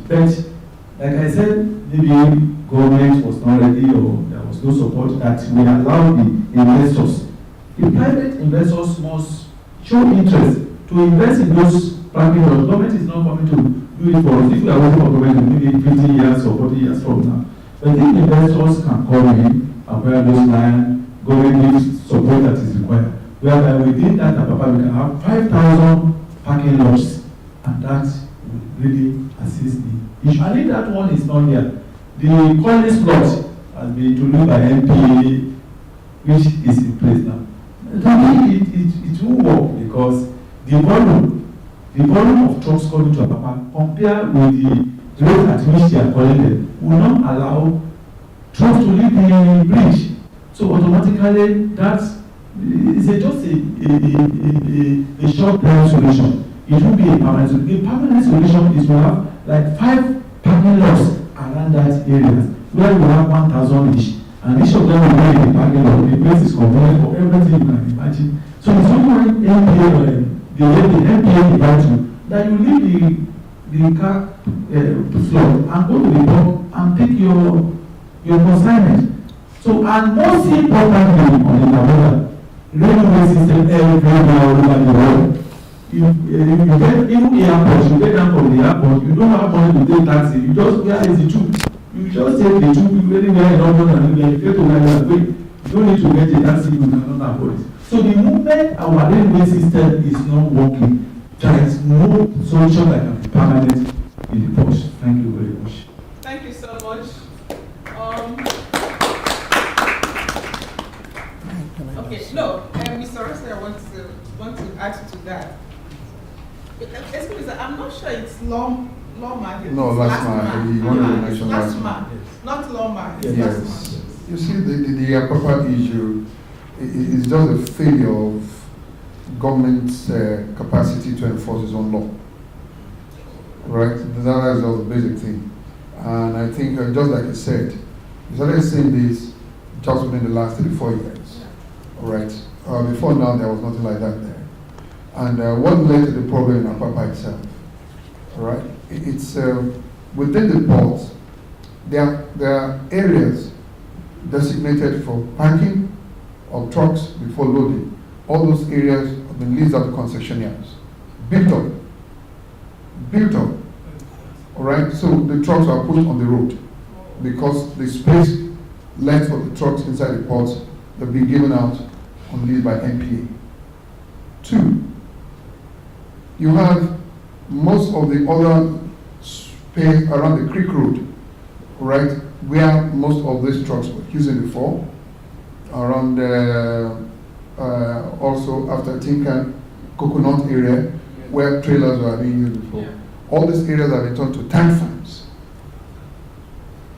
bridge. But like I said, maybe government was not ready or there was no support that we allow the investors. The private investors must show interest to invest in those parking lots. Government is not coming to do it for us. If we are working for government, maybe 50 years or 40 years from now. But if investors can come in, acquire those land, government gives support that is required. Whereby within that Apapa, we can have 5,000 parking lots, and that will really assist the issue. And if that one is not there, the Collins plot has been introduced by MPA, which is in place now. To me, it will work because the volume of trucks coming to Apapa compared with the rate at which they are collected will not allow trucks to leave the bridge. So automatically, that's just a short-term solution. It will be a permanent solution. The permanent solution is to have like 5 parking lots around that area where we have 1,000 each. And each of them will be in the parking lot. The place is convenient for everything you can imagine. So it's not the MPA invite you that you leave the car floor and go to the pump and take your consignment. So, and most importantly on the Intermodal, railway system everywhere all over the world. You get even airport, you get down from the airport, you don't have money to take taxi. You just, where is the tube? You just take the tube anywhere in London and anywhere. You get to Nigeria, you don't need to get a taxi, you cannot afford it. So the moment our railway system is not working, there is no solution that can be permanent in the bush. Thank you very much. Thank you so much. Okay, no, Mr. Russell, I want to add to that. Excuse me, I'm not sure it's Lawma. No, last man. It's last man, not Lawma. Yes. You see, the proper issue is just a failure of government's capacity to enforce its own law. Right? That is the basic thing. And I think, just like I said, we started seeing this just within the last 3-4 years. All right? Before now, there was nothing like that there. And what led to the problem in Apapa itself? All right? It's within the ports, there are areas designated for parking of trucks before loading. All those areas have been leased out to concessionaires. Built up. All right? So the trucks are put on the road because the space left for the trucks inside the ports have been given out on lease by MPA. 2, you have most of the other space around the creek road, right, where most of these trucks were using before, around also after Tinkan, Coconut area, where trailers were being used before. Yeah. All these areas have been turned to tank farms.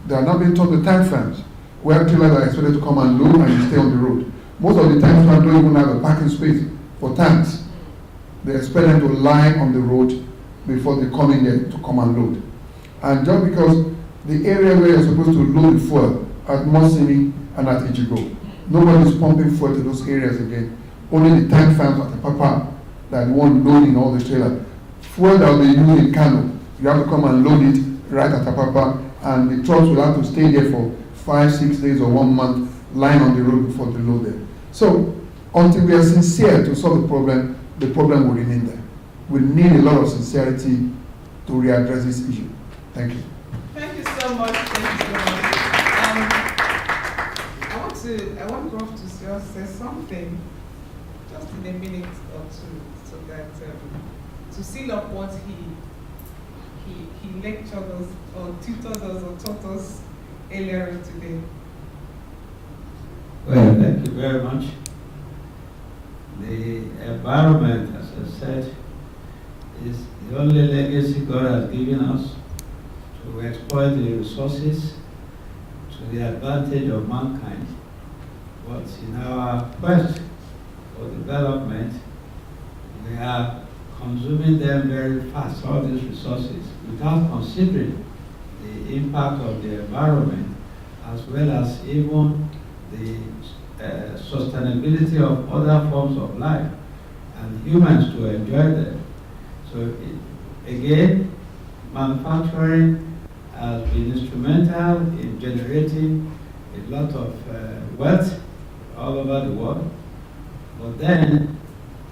They are now being turned to tank farms, where trailers are expected to come and load and you stay on the road. Most of the tank farms don't even have a parking space for tanks. They expect them to lie on the road before they come in there to come and load. And just because the area where you're supposed to load the fuel at Mosimi and at Ichigo, nobody's pumping fuel to those areas again. Only the tank farms at the Papa that want loading all the trailer. Fuel that will be used in Kano, you have to come and load it right at Apapa, and the trucks will have to stay there for 5-6 days or 1 month, lying on the road before they load them. So, until we are sincere to solve the problem will remain there. We need a lot of sincerity to readdress this issue. Thank you. Thank you so much. Thank you so much. I want Prof to say something, just in a minute or two, so that to seal up what he lectured us or tutored us or taught us earlier today. Well, thank you very much. The environment, as I said, is the only legacy God has given us to exploit the resources to the advantage of mankind. But in our quest for development, we are consuming them very fast, all these resources, without considering the impact of the environment, as well as even the sustainability of other forms of life. and humans to enjoy them. So again, manufacturing has been instrumental in generating a lot of wealth all over the world. But then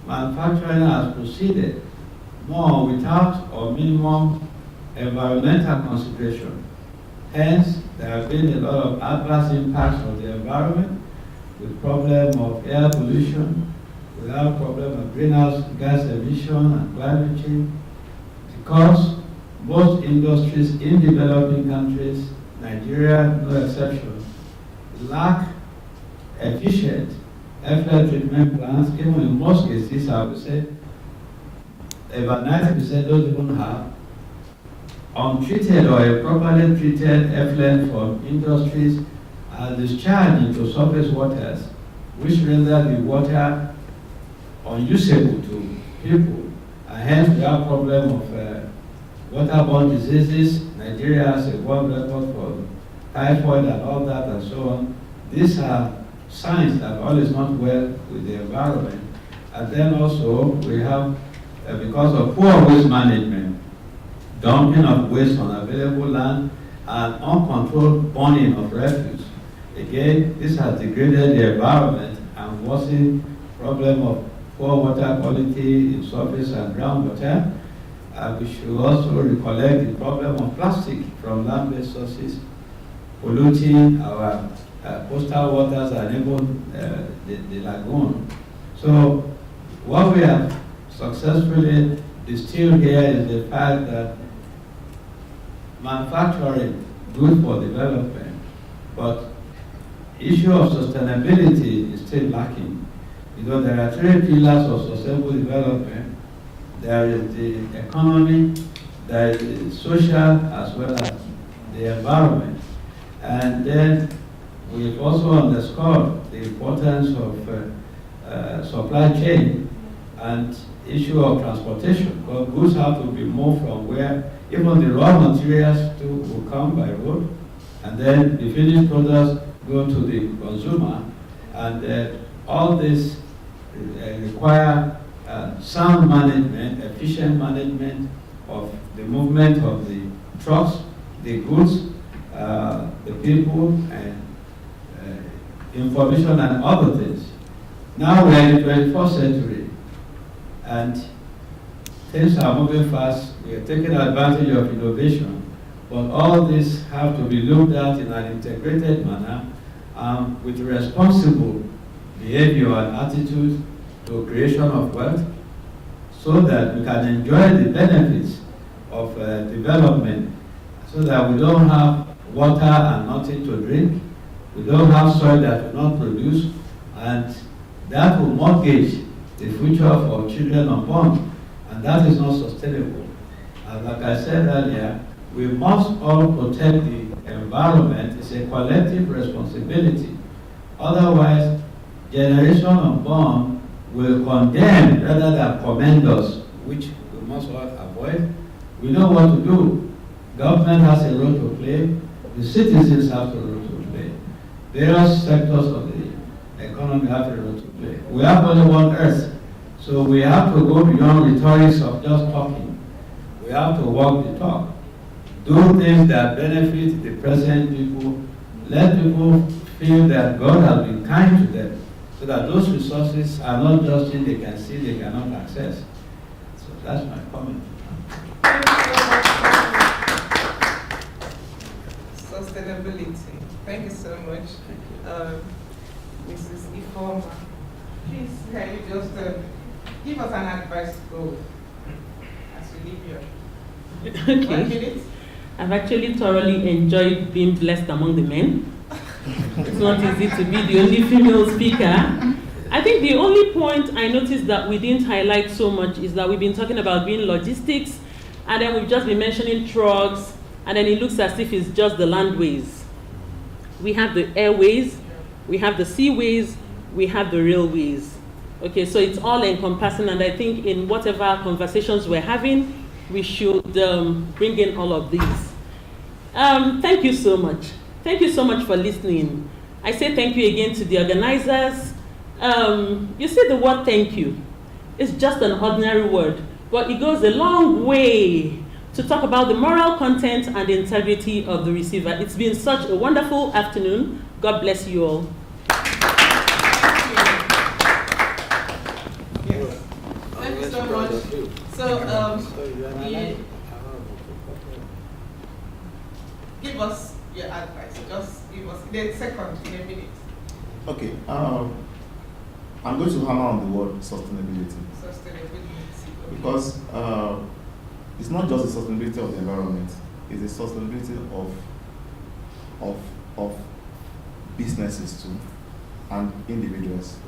manufacturing has proceeded more without or minimum environmental consideration. Hence, there have been a lot of adverse impacts on the environment, with problem of air pollution, we have problem of greenhouse gas emission and climate change, because most industries in developing countries, Nigeria no exception, lack efficient effluent treatment plants. Even in most cases, I would say about 90% don't even have untreated or improperly treated effluent from industries are discharged into surface waters, which render the water unusable to people. And hence we have problem of waterborne diseases. Nigeria has a world record for typhoid and all that and so on. These are signs that all is not well with the environment. And then also we have, because of poor waste management, dumping of waste on available land and uncontrolled burning of refuse. Again, this has degraded the environment and worsened problem of poor water quality in surface and groundwater. We should also recollect the problem of plastic from land-based sources polluting our coastal waters and even the lagoon. So what we have successfully distilled here is the fact that manufacturing good for development, but issue of sustainability is still lacking. Because there are three pillars of sustainable development. There is the economy, there is the social, as well as the environment. And then we've also underscored the importance of supply chain and issue of transportation, because goods have to be moved from where even the raw materials too will come by road, and then the finished products go to the consumer, and all this require sound management, efficient management of the movement of the trucks, the goods, the people, and information and other things. Now we are in the 21st century, and things are moving fast. We are taking advantage of innovation, but all this have to be looked at in an integrated manner with responsible behavior and attitude to creation of wealth, so that we can enjoy the benefits of development, so that we don't have water and nothing to drink, we don't have soil that will not produce, and that will mortgage the future of our children unborn, and that is not sustainable. And like I said earlier, we must all protect the environment. It's a collective responsibility. Otherwise, generation unborn will condemn rather than commend us, which we must all avoid. We know what to do. Government has a role to play. The citizens have a role to play. Various sectors of the economy have a role to play. We have only one earth, so we have to go beyond rhetorics of just talking. We have to walk the talk. Do things that benefit the present people. Let people feel that God has been kind to them, so that those resources are not just things they can see, they cannot access. So that's my comment. Sustainability. Thank you so much. Mrs. Ifoma, please can you just give us an advice to go with as we leave here? Okay. 1 minute? I've actually thoroughly enjoyed being blessed among the men. It's not easy to be the only female speaker. I think the only point I noticed that we didn't highlight so much is that we've been talking about being logistics, and then we've just been mentioning trucks, and then it looks as if it's just the landways. We have the airways, we have the seaways, we have the railways. Okay, so it's all encompassing, and I think in whatever conversations we're having, we should bring in all of these. Thank you so much. Thank you so much for listening. I say thank you again to the organizers. You say the word thank you. is just an ordinary word, but it goes a long way to talk about the moral content and the integrity of the receiver. It's been such a wonderful afternoon. God bless you all. Thank you so much. So, give us your advice. Just give us in a second, in a minute. Okay. I'm going to hammer on the word sustainability. Sustainability. Because it's not just the sustainability of the environment; it's the sustainability of businesses too, and individuals.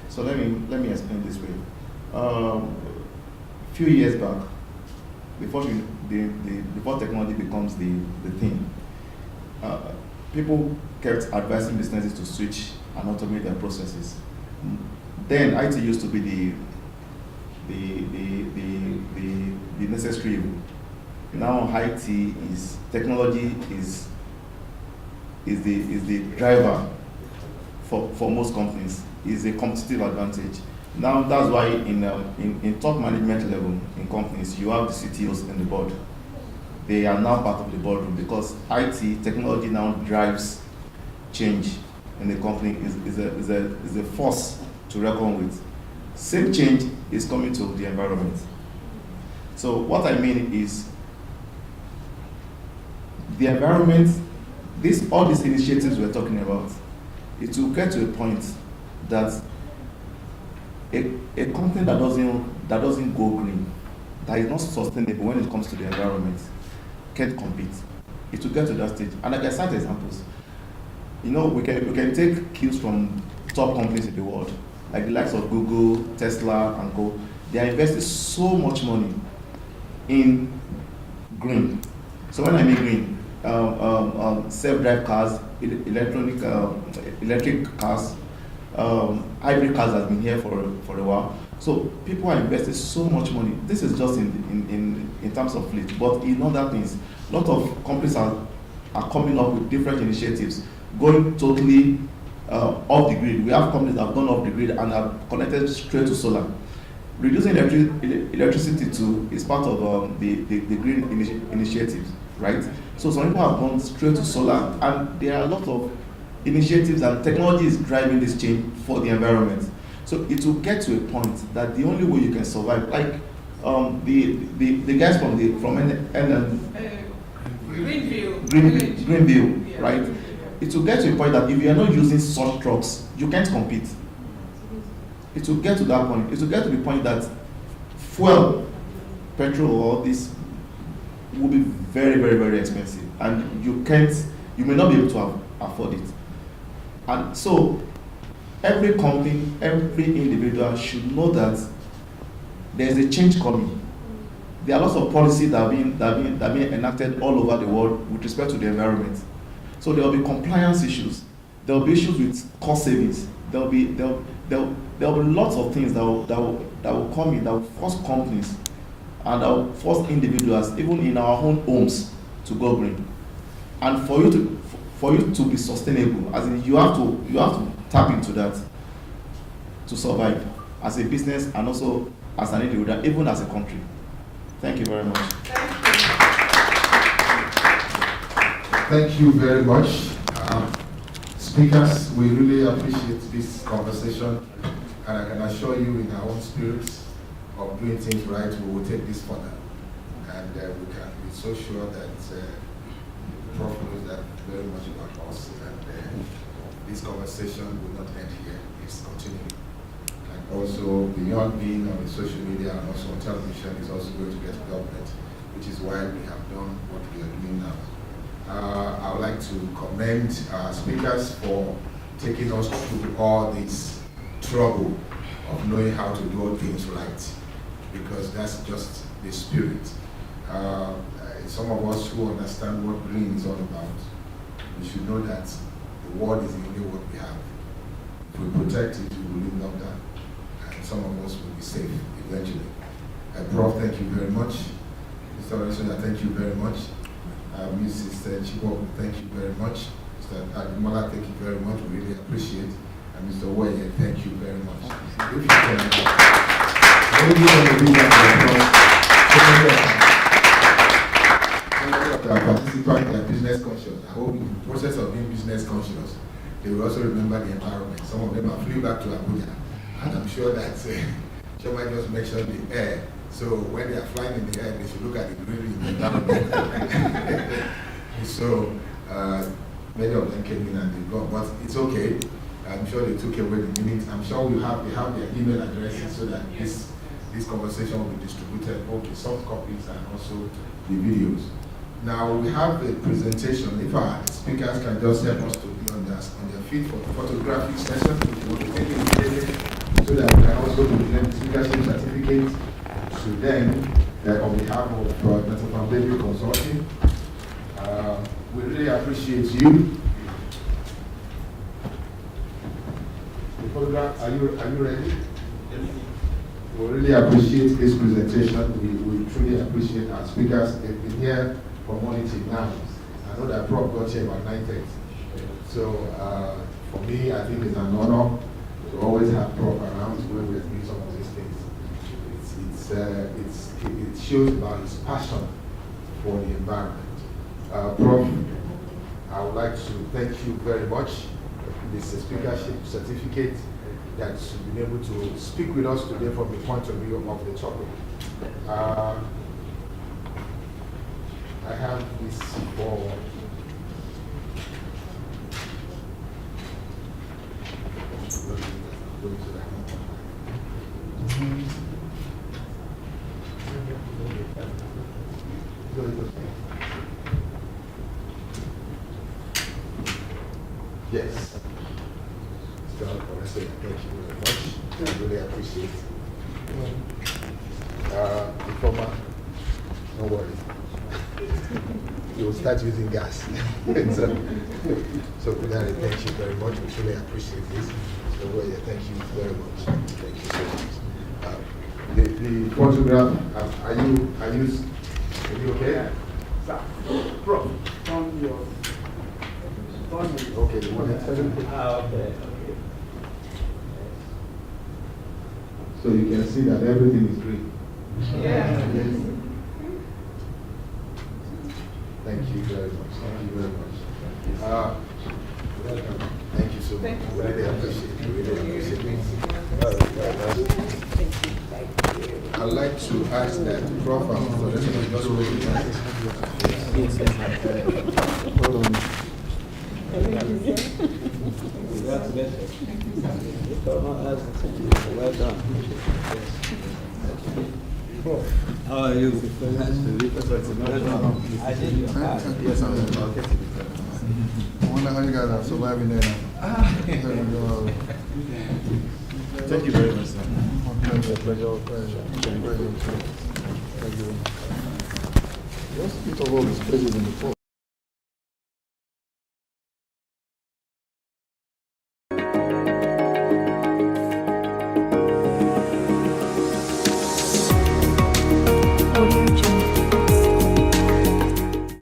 So let me explain this way. Few years back, before technology becomes the thing, people kept advising businesses to switch and automate their processes. Then IT used to be the necessary evil. Now IT is technology is the driver for most companies, is a competitive advantage. Now that's why in top management level in companies you have the CTOs in the board. They are now part of the boardroom because IT technology now drives change in the company, is a force to reckon with. Same change is coming to the environment. So what I mean is the environment, all these initiatives we're talking about, it will get to a point that a company that doesn't go green, that is not sustainable when it comes to the environment, can't compete. It will get to that stage. And I can cite examples. You know, we can take cues from top companies in the world, like the likes of Google, Tesla, and Co. They are investing so much money in green. So when I mean green, self-drive cars, electric cars, hybrid cars has been here for a while. So people are investing so much money. This is just in terms of fleet, but in other things, a lot of companies are coming up with different initiatives, going totally off the grid. We have companies that have gone off the grid and have connected straight to solar. Reducing electricity too is part of the green initiatives, right? So some people have gone straight to solar, and there are a lot of initiatives and technology is driving this change for the environment. So it will get to a point that the only way you can survive, like the guys from Greenville, Yeah. right? It will get to a point that if you are not using such trucks, you can't compete. It will get to that point. It will get to the point that fuel, petrol, or this will be very, very, very expensive, and you may not be able to afford it. And so every company, every individual should know that there is a change coming. There are lots of policies that are being enacted all over the world with respect to the environment. So there will be compliance issues. There will be issues with cost savings. There will be lots of things that will come in that will force companies and that will force individuals, even in our own homes, to go green. And for you to be sustainable, as in you have to tap into that to survive as a business and also as an individual, even as a country. Thank you very much. Thank you very much. Speakers, we really appreciate this conversation, and I can assure you in our own spirits of doing things right, we will take this further. And we can be so sure that Prof knows that very much about us, and this conversation will not end here, it's continuing. And also, beyond being on the social media and also on television, is also going to get government, which is why we have done what we are doing now. I would like to commend our speakers for taking us through all this trouble of knowing how to do things right, because that's just the spirit. Some of us who understand what green is all about, we should know that the world is the only world we have. If we protect it, we will live longer, and some of us will be safe eventually. Prof, thank you very much. Mr. Oresona, thank you very much. Mrs. Chibok, thank you very much. Mr. Adimola, thank you very much. We really appreciate it. And Mr. Weye, thank you very much. If you can, Maybe you want to do that participants are business conscious. I hope in the process of being business conscious, they will also remember the environment. Some of them are flew back to Abuja, and I'm sure that Shoma just mentioned the air. So when they are flying in the air, they should look at the greenery in the environment. So many of them came in and they got, but it's okay. I'm sure they took away the minutes. I'm sure we have their email addresses so that this conversation will be distributed, both the soft copies and also the videos. Now we have the presentation. If our speakers can just help us to be on their feet for the photographic session, if you want to take it immediately, so that we can also present the speakership certificate to them on behalf of Metal Baby Consulting. We really appreciate you. The photograph, are you ready? We really appreciate this presentation. We truly appreciate our speakers. They've been here for morning now. I know that Prof got here about 9:30. So for me, I think it's an honor to always have Prof around when we're doing some of these things. It shows about his passion for the environment. Prof, I would like to thank you very much. This speakership certificate that you've been able to speak with us today from the point of view of the topic. I have this for yes. Thank you very much. I really appreciate it. No worries. You will start using gas. So Kudari, thank you very much. We truly appreciate this. So thank you very much. Thank you so much. The photograph, are you okay? Sir, Prof, okay, the one okay. So you can see that everything is green. Yeah. Yes. Thank you very much. Thank you very much. Welcome. Thank you so much. We really appreciate it. I'd like to ask that Prof and Professor just raise your hand. Hold on. Well done. How are you? I did your part. Yes, I'm okay. I wonder how you guys are surviving there now. Thank you very much, sir. Pleasure. Thank you. Just eat of all these places in the fall.